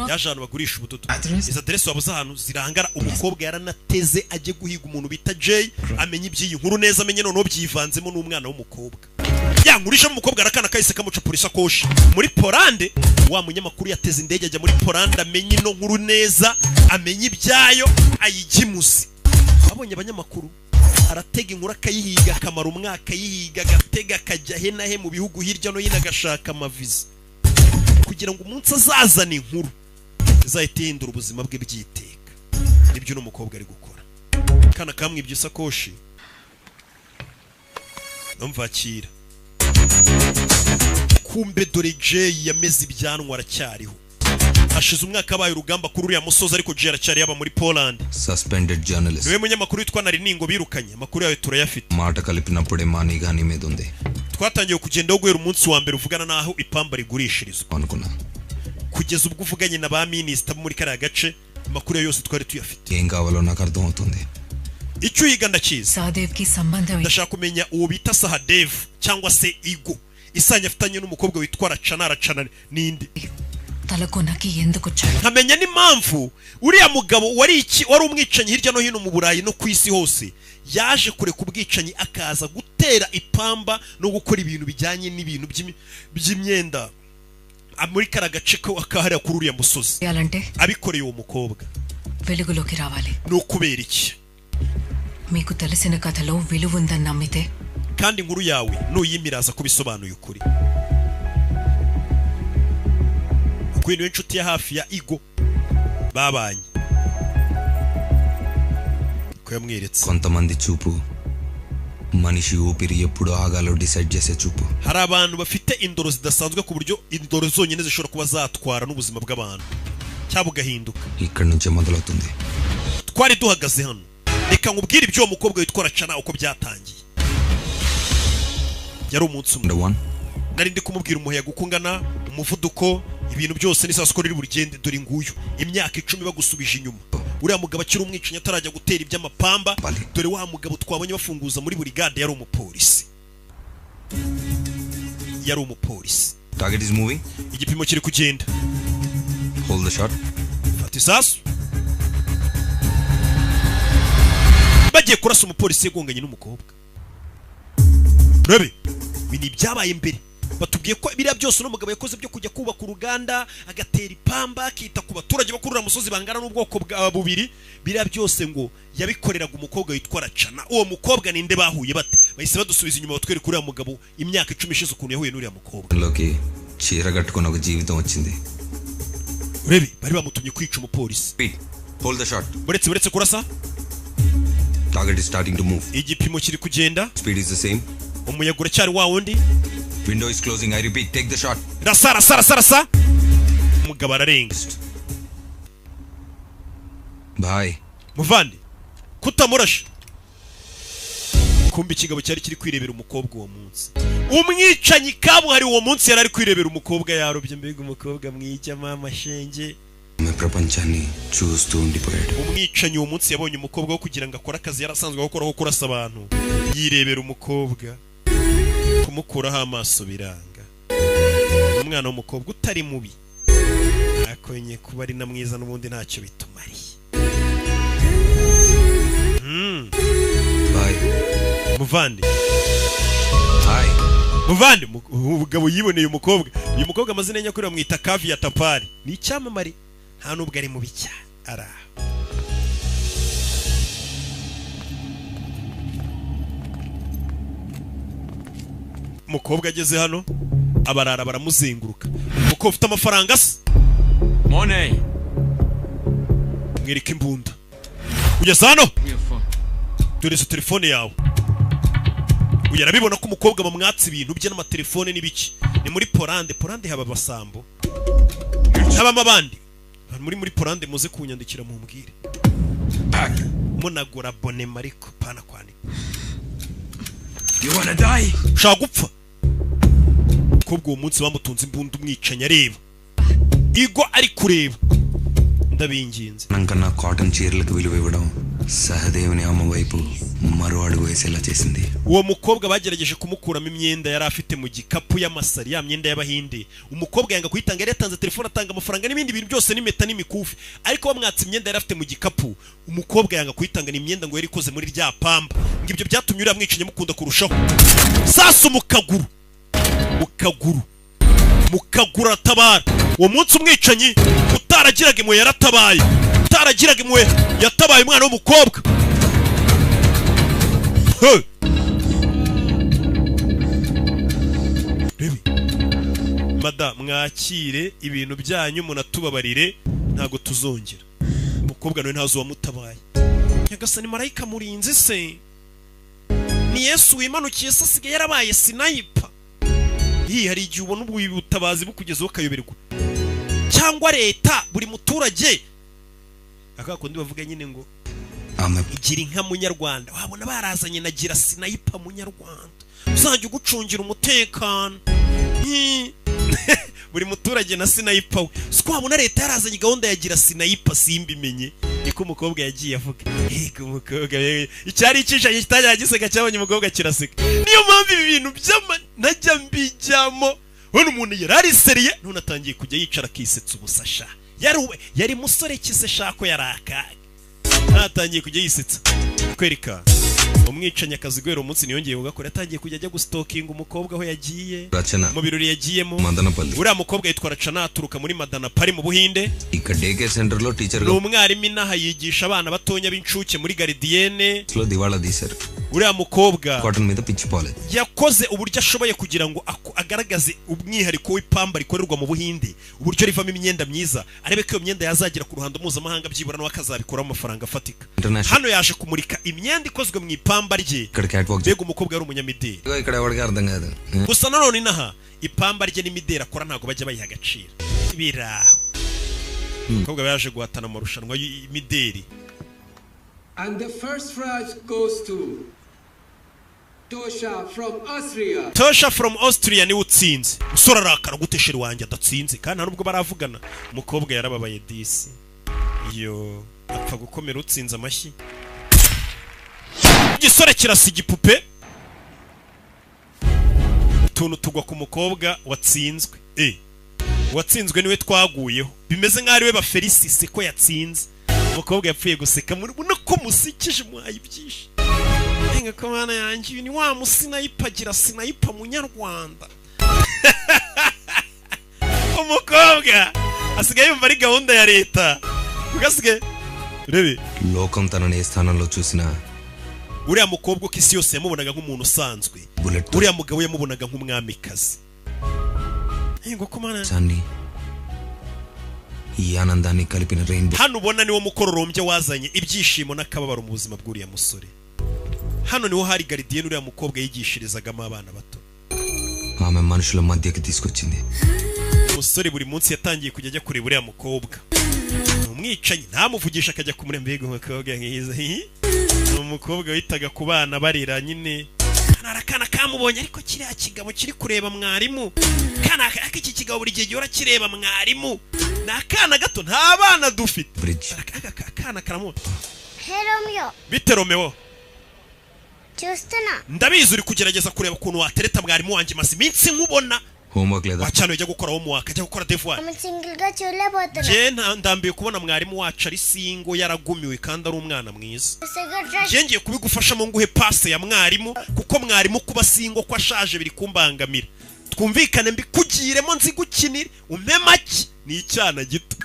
yaje ahantu bagurisha ubudodo izo adresse wabuze ahantu zirangara umukobwa yaranateze ajye guhiga umuntu bita Jay amenye iby'iyi nkuru neza amenye noneho byivanzemo n'umwana w'umukobwa yangurisha umukobwa arakana kahise kamuca polisi koshi muri Poland wa munyamakuru yateze indege ajya muri Poland amenye ino nkuru neza amenye ibyayo ayigimuze abonye abanyamakuru aratega inkuru akayihiga akamara umwaka yihiga agatega akajya he na he mu bihugu hirya no hino agashaka amaviza kugira ngo umunsi azazana inkuru izahita ihindura ubuzima bwe byiteka nibyo n'umukobwa ari gukora kana kamwibye isakoshi namvakira kumbe dore Jay yameze ibyanwa aracyariho hashize umwaka abaye urugamba kuri uriya musozi ariko Jay aracyari yaba muri Poland suspended journalist niwe munyamakuru witwa Nariningo birukanye amakuru yawe turayafite మాట కలిపినప్పుడే మానిగాని మీద ఉంది twatangiye kugenda guhera umunsi wa mbere uvugana naho ipamba rigurishirizwa kugeza ubwo uvuganye na ba minister muri kariya gace amakuru yose twari tuyafite ఏం కావాలో నాకు అర్థం అవుతుంది icyo yiga ndakizi Sahadev ki sambandha ndashaka kumenya uwo bita Sahadev cyangwa se Igo isanya afitanye n'umukobwa witwa Rachana ninde talakonaki yendukocharu nkamenya n'impamvu uriya mugabo wari umwicanyi hirya no hino mu Burayi no kwisi hose yaje kure kubwicanyi akaza gutera ipamba no gukora ibintu bijyanye n'ibintu by'imyenda muri karagace ko akahara kuri uriya musozi abikoreye uwo mukobwa వెలుగులోకి రావాలి no kubera iki మీకు తెలిసిన కథలో విలువ ఉందని నమ్మితే kandi inkuru yawe nuyimiraza kubisobanuye ukuri kwino inshuti ya hafi ya Igo babanye ko yamwiretse కొంతమంది చూపు మనిషి ఊపిరి ఎప్పుడు ఆగాలో డిసైడ్ చేసే చూపు hari abantu bafite indoro zidasanzwe ku buryo indoro zonyine zishobora kuba zatwara n'ubuzima bw'abantu cyabo gahinduka ఇక్కడ నుంచే మొదలవుతుంది twari duhagaze hano reka nkubwire ibyo umukobwa witwa Rachana uko byatangiye yari umunsi umwe nari ndi kumubwira umuyaga ukungana umuvuduko ibintu byose n'isasiko riri burigende dore nguyu imyaka 10 bagusubije inyuma uriya mugabo akiri umwicanyi atarajya gutera iby'amapamba dore wa mugabo twabonye bafunguza muri brigade yari umupolisi target is moving igipimo kiri kugenda hold the shot fatisasu bagiye kurasa umupolisi yagonganye n'umukobwa rebe bini byabaye imbere batubwiye ko biriya byose n'umugabo yakoze byo kujya kubaka uruganda agatera ipamba akita ku baturage bakurura musozi bangana n'ubwoko bwa bubiri biriya byose ngo yabikoreraga umukobwa witwa Rachana uwo mukobwa ninde bahuye bate bahise badusubiza inyuma batwere kuri uriya mugabo imyaka 10 ishize ukuntu yahuye n'uriya mukobwa loki చీరగట్టుకున్న ఒక జీవితం వచ్చింది rebe bari bamutumye kwica umupolisi hold the shot buretse kurasa target is starting to move igipimo kiri kugenda speed is the same umuyaga uracyari wa wundi window is closing I repeat take the shot rasa umugabo ararenga bye muvandi kutamurasha kumbi ikigabo cyari kiri kwirebera umukobwa uwo munsi umwicanyi kabuhari uwo munsi yari ari kwirebera umukobwa yarobye mbega umukobwa mwijya mama shenge ప్రపంచాన్ని చూస్తూ ఉండిపోయాడు umwicanyi uwo munsi yabonye umukobwa wo kugira ngo akore akazi yarasanzwe akoraho kurasa abantu yirebera umukobwa kumukuraho amaso biranga umwana w'umukobwa utari mubi akonye kuba ari na mwiza n'ubundi ntacyo bitumariye muvandi muvandi umugabo yiboneye umukobwa uyu mukobwa amazina nyakuri bamwita Kavi ya Tapari ni icyamamare nta nubwo ari mubi cyane ara umukobwa ageze hano abarara baramuzenguruka uko ufite amafaranga se money mwereka imbunda ugeze hano dore telefone yawe uyu arabibona ko umukobwa bamwatsa ibintu bye n'amatelefone n'ibiki. Ni muri Polande haba abasambo habamo abandi muri Polande muze kunyandikira mumbwire munagura bonema ariko pana kwandika. You wanna die? Ushaka gupfa umukobwa uwo munsi bamutunze imbunda umwicanya areba igo ari kureba. ndabinginze nankana cotton చీరలకు విలువ ఇవ్వడం సహదేవుని అమ్మ వైపు మరో అడుగు వేసేలా చేసింది. uwo mukobwa bagerageje kumukuramo imyenda yari afite mu gikapu y'amasari ya myenda y'abahinde. umukobwa yanga kuyitanga, yari yatanze telefone atanga amafaranga n'ibindi bintu byose n'impeta n'imikufi, ariko bamwatse imyenda yari afite mu gikapu. umukobwa yanga kuyitanga, ni imyenda ngo yari ikoze muri rya pamba. ngo ibyo byatumye uriya mwicanyi mukunda kurushaho. sasa mukaguru atabara. uwo munsi umwicanyi utaragiraga imwe yaratabaye, utaragiraga imwe yatabaye umwana w'umukobwa. Mada mwakire ibintu byanyu munatubabarire ntago tuzongera. umukobwa nawe ntazo wamutabaye. Nyagasani marayika murinzi se, ni Yesu wimanukiye se asigaye yarabaye sniper. hari igihe ubona ubutabazi bukugezeho kayoberwa, cyangwa leta buri muturage akakundi bavuga nyine ngo igira inka munyarwanda, wabona barazanye na gira sniper munyarwanda uzajya ugucungira umutekano. buri muturage na sniper we. Siko wabona leta yarazanye gahunda ya gira sniper simbimenye. Niko umukobwa yagiye avuga. Umukobwa icyari ikishanye kitajya giseka cyabonye umukobwa kiraseka. Niyo mpamvu ibi bintu najya mbijyamo. Hano umuntu yarari seriye none atangiye kujya yicara akisetsa ubusasha. Yari musore kise shako yaraka. Atangiye kujya yisetsa. Kwereka umwicanya akazi gwero umunsi niyongeye ugakora atangiye kujya ajya gustokinga umukobwa aho yagiye mu birori yagiyemo. Uriya mukobwa yitwa Rachana aturuka muri Madanapalli mu Buhinde. Ikadege center lo teacher go. Umwarimu inaha yigisha abana batonya b'incuke muri Gardienne. Slo diwala disar. Uriya mukobwa cotton మీద pitch pole yakoze uburyo ashoboye kugira ngo agaragaze umwihariko w'ipamba rikorerwa mu Buhinde, uburyo rivamo imyenda myiza, arebe ko iyo myenda yazagira ku ruhando mpuzamahanga byibura no akazabikora amafaranga afatika. Hano yaje kumurika imyenda ikozwe mu ipamba rye. Mbega umukobwa yari umunyamideli. Gusa nanone inaha ipamba rye n'imideli akora ntago bajya bayiha agaciro. Biraho umukobwa yaje guhatana mu marushanwa y'imideli. And the first prize goes to Tosha from Austria. Tosha from Austria ni utsinze. Musora arakara guteshera wanjye adatsinze kandi nubwo baravugana. Umukobwa yarababaye disi. Iyo apfa gukomera utsinze amashyi. Igisore kirasi igipupe. Tuntu tugwa ku mukobwa watsinzwe. Watsinzwe niwe twaguyeho. Bimeze nk'ari we ba Felicise ko yatsinze. Umukobwa yapfuye guseka muri buno ko musikije mwayibyisha. Enga komana yanjye ni wa musinayipa gira sinayipa munyarwanda. Umukobwa asigaye yumva ari gahunda ya leta. Ugasige rebe lokam tanane స్థానంలో చూసినా uriya mukobwa ko isi yose yamubonaga nk'umuntu usanzwe, uriya mugabo yamubonaga nk'umwamikazi. Enga komana sani yanandani kalipina rainbow. Hano ubona niwo mukororombye wazanye ibyishimo n'akababaro mu buzima bw'uriya musore. Hano niho hari Gardienne uriya mukobwa yigishirizagamo abana bato. ఆమె మనుషుల మధ్యకి తీసుకొచ్చింది. Umusore buri munsi yatangiye kujya ajya kureba uriya mukobwa. Umwicanyi ntamuvugisha akajya kumureba mbega umukobwa nkiza. Umukobwa witaga ku bana barira nyine. Narakana kamubonye ariko kiriya kigabo kiri kureba mwarimu. Kana iki kigabo buri gihe gihora kireba mwarimu. Nakana gato nta bana dufite. Akana karamu. Romeo. Bite Romeo? Justana. Ndabizi uri kugerageza kureba ukuntu watereta mwarimu wanjye maze iminsi nkubona. Homework leda. Wachano ujya gukora homework, ajya gukora devoir. Single ga chole botana. Je ndambiye kubona mwarimu wacu ari singo yaragumiwe kandi ari umwana mwiza. Je ngiye kubigufasha mu nguhe passe ya mwarimu kuko mwarimu kuba singo ko ashaje biri kumbangamira. Twumvikane mbikugiremo nzi gukinira umemaki ni icyana gito.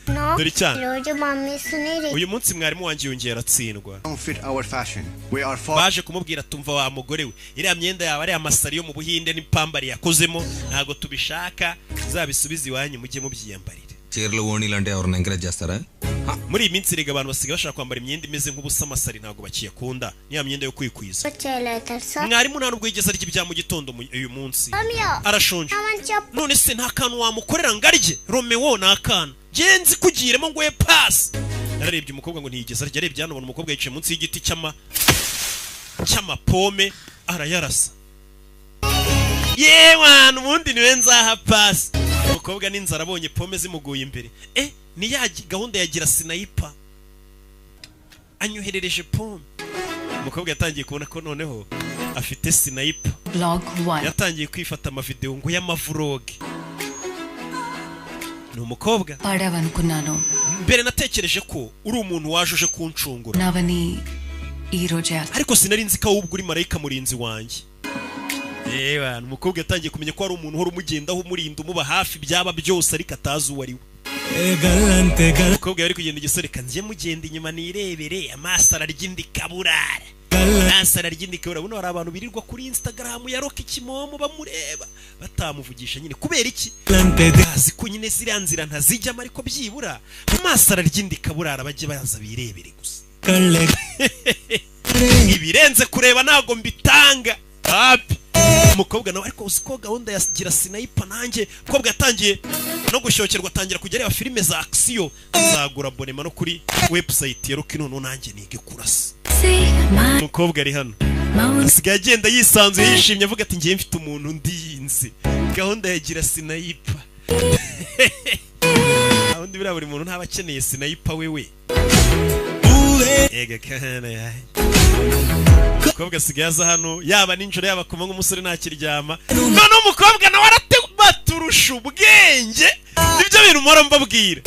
No. Dore cyane. Rojo mami suniri. Uyu munsi mwarimu wanjye yongera atsindwa. Baje kumubwira tumva wa mugore we. Iriya myenda yawe ari amasari yo mu Buhinde n'ipambari yakozemo ntago tubishaka, zabisubiza iwanyu mujye mubyiyambarira. చీరలు ఓణీలు అంటే ఎవరైనా ఎంకరేజ్ చేస్తారా? muri iyi minsi rega abantu basigaye bashaka kwambara imyenda imeze nk'ubusamasari ntabwo bakiyakunda niya myenda yo kwikwiza mwarimu nta nubwo yigeze arya ibya mu gitondo uyu munsi arashonje none se nta kantu wamukorera ngo arye Romeo ni akana genzi kugiremo ngo ye pasi nararebye umukobwa ngo ntiyigeze arya arebye hano umukobwa yicaye munsi y'igiti cy'amapome arayarasa yewe ubundi niwe nzaha pasi umukobwa n'inzara abonye pome zimuguye imbere ni ya gahunda yagira sniper anyoherereje pome umukobwa yatangiye kubona ko noneho afite sniper yatangiye kwifata amavideo ngo y'amavloge ni umukobwa mbere natekereje ko uri umuntu wajuje kuncungura ariko sinari nzi ko ahubwo uri marayika murinzi wanjye yewe umukobwa yatangiye kumenya ko ari umuntu uhora umugendaho umurinda umuba hafi byaba byose ariko atazi uwo ari we umukobwa yari kugenda igisore kanjye mugenda inyuma nirebere amaso ararya indi kaburara amaso ararya indi kaburara buno hari abantu birirwa kuri Instagram ya Rock Kimomo bamureba batamuvugisha nyine kubera iki bazi ko nyine ziriya nzira ntazijyamo ariko byibura amaso ararya indi kaburara bajye baza birebere gusa ibirenze kureba ntago mbitanga happy umukobwa nawe ariko usiko gahunda yagira sniper nanjye umukobwa yatangiye no gushokerwa atangira kujya areba filime za action azagura abonema no kuri website ya Rock none nanjye nige kurasa umukobwa ari hano asigaye agenda yisanzuye yishimye avuga ati ngiye mfite umuntu ndinze gahunda yagira sniper ahundi bira buri muntu ntaba akeneye sniper wewe ega kana yayi umukobwa asigaye aza hano yaba ninjoro yaba kuma nk'umusore ntakiryama none umukobwa nawe araturusha ubwenge nibyo bintu mpora mbabwira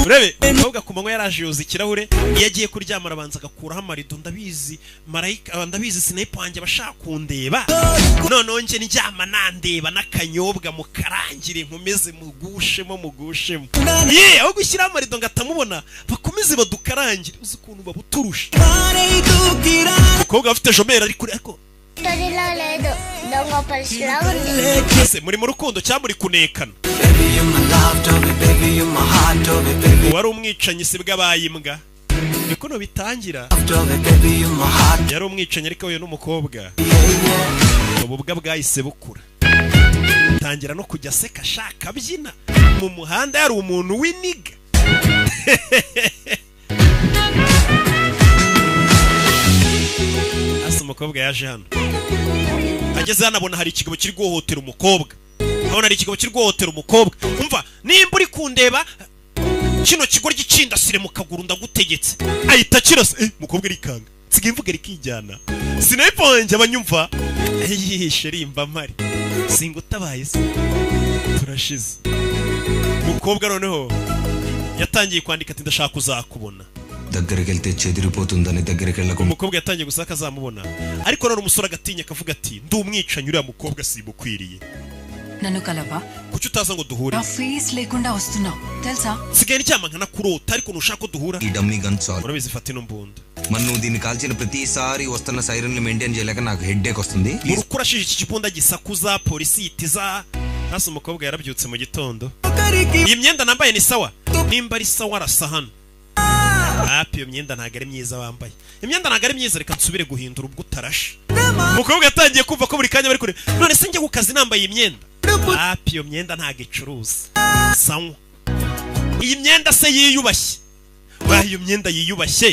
urebe umukobwa ku manywa yaraje yoza ikirahure iyo agiye kuryama arabanza agakuraho amarido ndabizi marayika ndabizi sniper wanjye bashaka kundeba noneho nje ndyama nandeba n'akanyobwa mu karangire nkomeze mugushemo aho gushyiraho amarido ngatamubona bakomeze badukarangire uzi ukuntu babuturusha umukobwa afite jomera ari kuri ariko muri mu rukundo cyangwa muri kunekana wari umwicanyi se bw'abayimbwa niko no bitangira yari umwicanyi ariko we n'umukobwa ububwa bwahise bukura tangira no kujya aseka ashaka abyina mu muhanda yari umuntu w'iniga asa umukobwa yaje hano ageze hano abona hari ikigabo kiri guhohotera umukobwa abona hari ikigabo kiri guhohotera umukobwa umva nimba uri kundeba kino kigo ry'icinda sire mu kaguru ndagutegetse ahita kirasa umukobwa arikanga nsigaye mvuga rikijyana sniper wanjye abanyumva yihishe rimba mari singutabaye se turashize umukobwa noneho yatangiye kwandika ati ndashaka kuzakubona దగ్గరికెళ్తే చెదిరిపోతుందని దగ్గరికెళ్ళకు umukobwa yatangiye gusaka azamubona ariko none umusore agatinya akavuga ati ndi umwicanyi uriya mukobwa simukwiriye nanu kalaba kuki utaza ngo duhure na face lekunda వస్తున్నా తెలుసా sigaye n'icyama nkana kurota ariko nushaka ko duhura ఈ dummy gun చాలు urabizi fata ino mbunda మరి నువ్వు దీన్ని కాల్చిన ప్రతిసారి వస్తున్న సైరన్లు మెయింటైన్ చేయలేక నాకు హెడ్ఏక్ వస్తుంది urukurashije iki kibunda gisakuza polisi itiza hasi umukobwa yarabyutse mu gitondo iyi myenda nambaye ni sawa nimba ari sawa arasa hano hapi iyo myenda ntago ari myiza wambaye imyenda ntago ari myiza reka nsubire guhindura ubwo utarashe umukobwa yatangiye kumva ko buri kanya bari kure none se njye ku kazi nambaye iyi myenda hapi iyo myenda ntago icuruza sawa iyi myenda se yiyubashye iyo myenda yiyubashye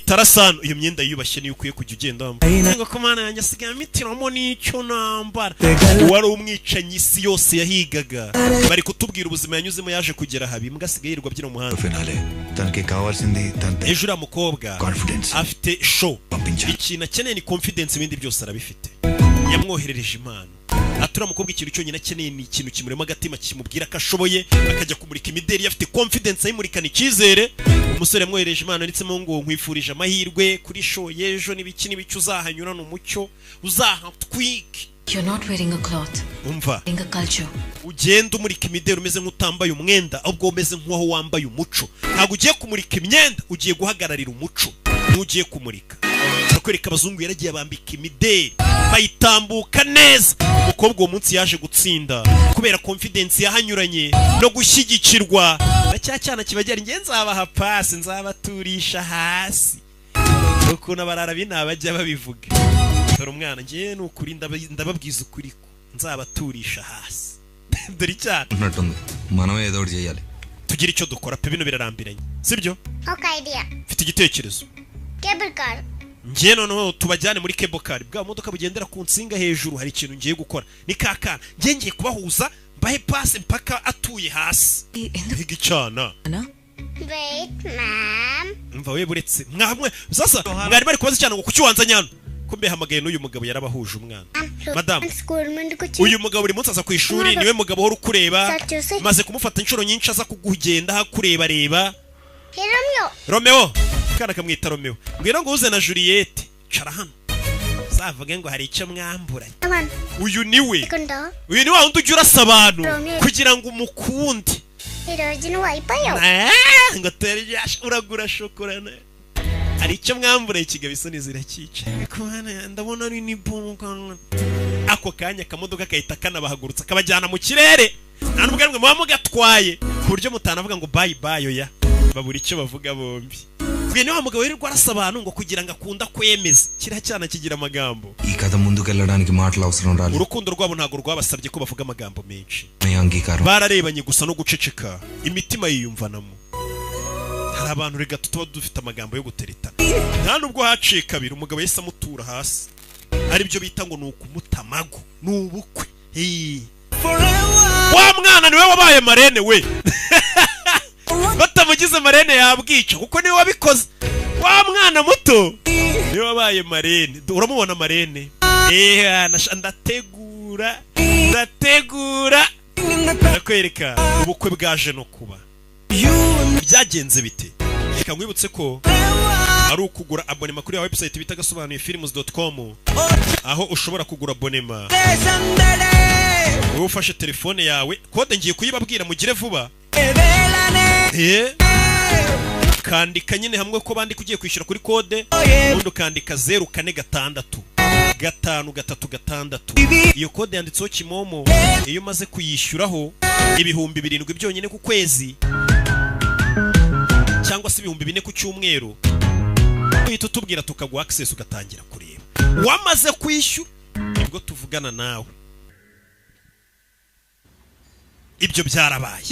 tarasano iyo myenda yiyubashye niyo ukwiye kujya ugenda wambaye ngo komana yanjye asigaye amitiramo n'icyo nambara wari umwicanyi isi yose yahigaga bari kutubwira ubuzima yanyuzemo yaje kugera habi imbwa asigaye yirirwa abyina umuhanda ejo uriya mukobwa afite show ikintu akeneye ni confidence ibindi byose arabifite yamwoherereje impano atura mukobwa ikintu cyonyine akeneye ni ikintu kimurema agatima kimubwira ko ashoboye akajya kumurika imideri afite confidence ayimurikana icyizere umusore yamwohereje impano ndetsemo ngo nkwifurije amahirwe kuri show y'ejo n'ibiki n'ibiki uzahanyurana umucyo uzahatwike. You're not wearing a cloth. Umva. In a culture. Ugenda umurika imideri umeze nk'utambaye umwenda ahubwo umeze nk'aho wambaye umuco. Ntabwo ugiye kumurika imyenda, ugiye guhagararira umuco. Ntugiye kumurika. Bakwereka abazungu yaragiye bambika imideri bayitambuka neza. Umukobwa uwo munsi yaje gutsinda kubera confidence yahanyuranye no gushyigikirwa cyacyana kibagera nge nzabaha pasi nzabaturisha hasi ukuntu abarara binabajya babivuga dore umwana nge n'ukuri ndababwiza ukuri nzabaturisha hasi dore cyane మనమే ఏదో ఒకటి చేయాలి tugira icyo dukora pe bino birarambiranye sibyo Okay idea. mfite igitekerezo Cable car. ngiye noneho tubajyane muri cable car bwa modoka bugendera ku nsinga hejuru hari ikintu ngiye gukora ni kakana ngiye kubahuza mbahe pass mpaka atuye hasi igicana Wait, ma'am. mva we buretse mwamwe sasa mwari bari kubaza cyane ngo kuki wanza nyano kumbe hamagaye n'uyu mugabo yarabahuje umwana madam uyu mugabo buri munsi aza ku ishuri niwe mugabo hora ukureba maze kumufata inshuro nyinshi aza kugugenda hakureba reba Romeo kana kamwita Romeo mbwira ngo uze na Juliette cara hano zavuge ngo hari icyo mwamburanye uyu niwe wa undi ujya urasa abantu kugira ngo umukunde ngo tere uragura shokorana hari icyo mwambura ikigabo isoni zirakica ndabona ari ni bonga ako kanya kamodoka kahita kanabahagurutsa kabajyana mu kirere nta nubwo mwe muba mugatwaye ku buryo mutanavuga ngo bye bye oya babura icyo bavuga bombi bwe ni wa mugabo wirirwa arasa abantu ngo kugira ngo akunda kwemeza kiracyana kigira amagambo ఈ కథ ముందుకెళ్ళడానికి మాటలు అవసరం రాలేదు urukundo rwabo ntago rwabasabye ko bavuga amagambo menshi అంగీకారం bararebanye gusa no guceceka imitima yiyumvanamo hari abantu rega tuba dufite amagambo yo guteretana nta nubwo haciye kabiri umugabo yese amutura hasi ari byo bita ngo nukumutamago nubukwe wa mwana niwe wabaye marene we batamugize marene yabwica kuko niwe wabikoze wa mwana muto niwe wabaye marene uramubona marene ndategura ndakwereka ubukwe bwaje no kuba byagenze bite reka nkwibutse ko ari ukugura abonema kuri ya website bita gasobanuye films.com aho ushobora kugura abonema wowe ufashe telefone yawe kode ngiye kuyibabwira mugire vuba kandika nyine hamwe ko bandi kugiye kwishyura kuri kode ubundi ukandika 0456 536 iyo kode yanditseho Kimomo iyo umaze kuyishyuraho ibihumbi 7 byonyine ku kwezi cyangwa se ibihumbi 4 ku cyumweru uhita utubwira tukaguha access ugatangira kureba wamaze kwishyura nibwo tuvugana nawe ibyo byarabaye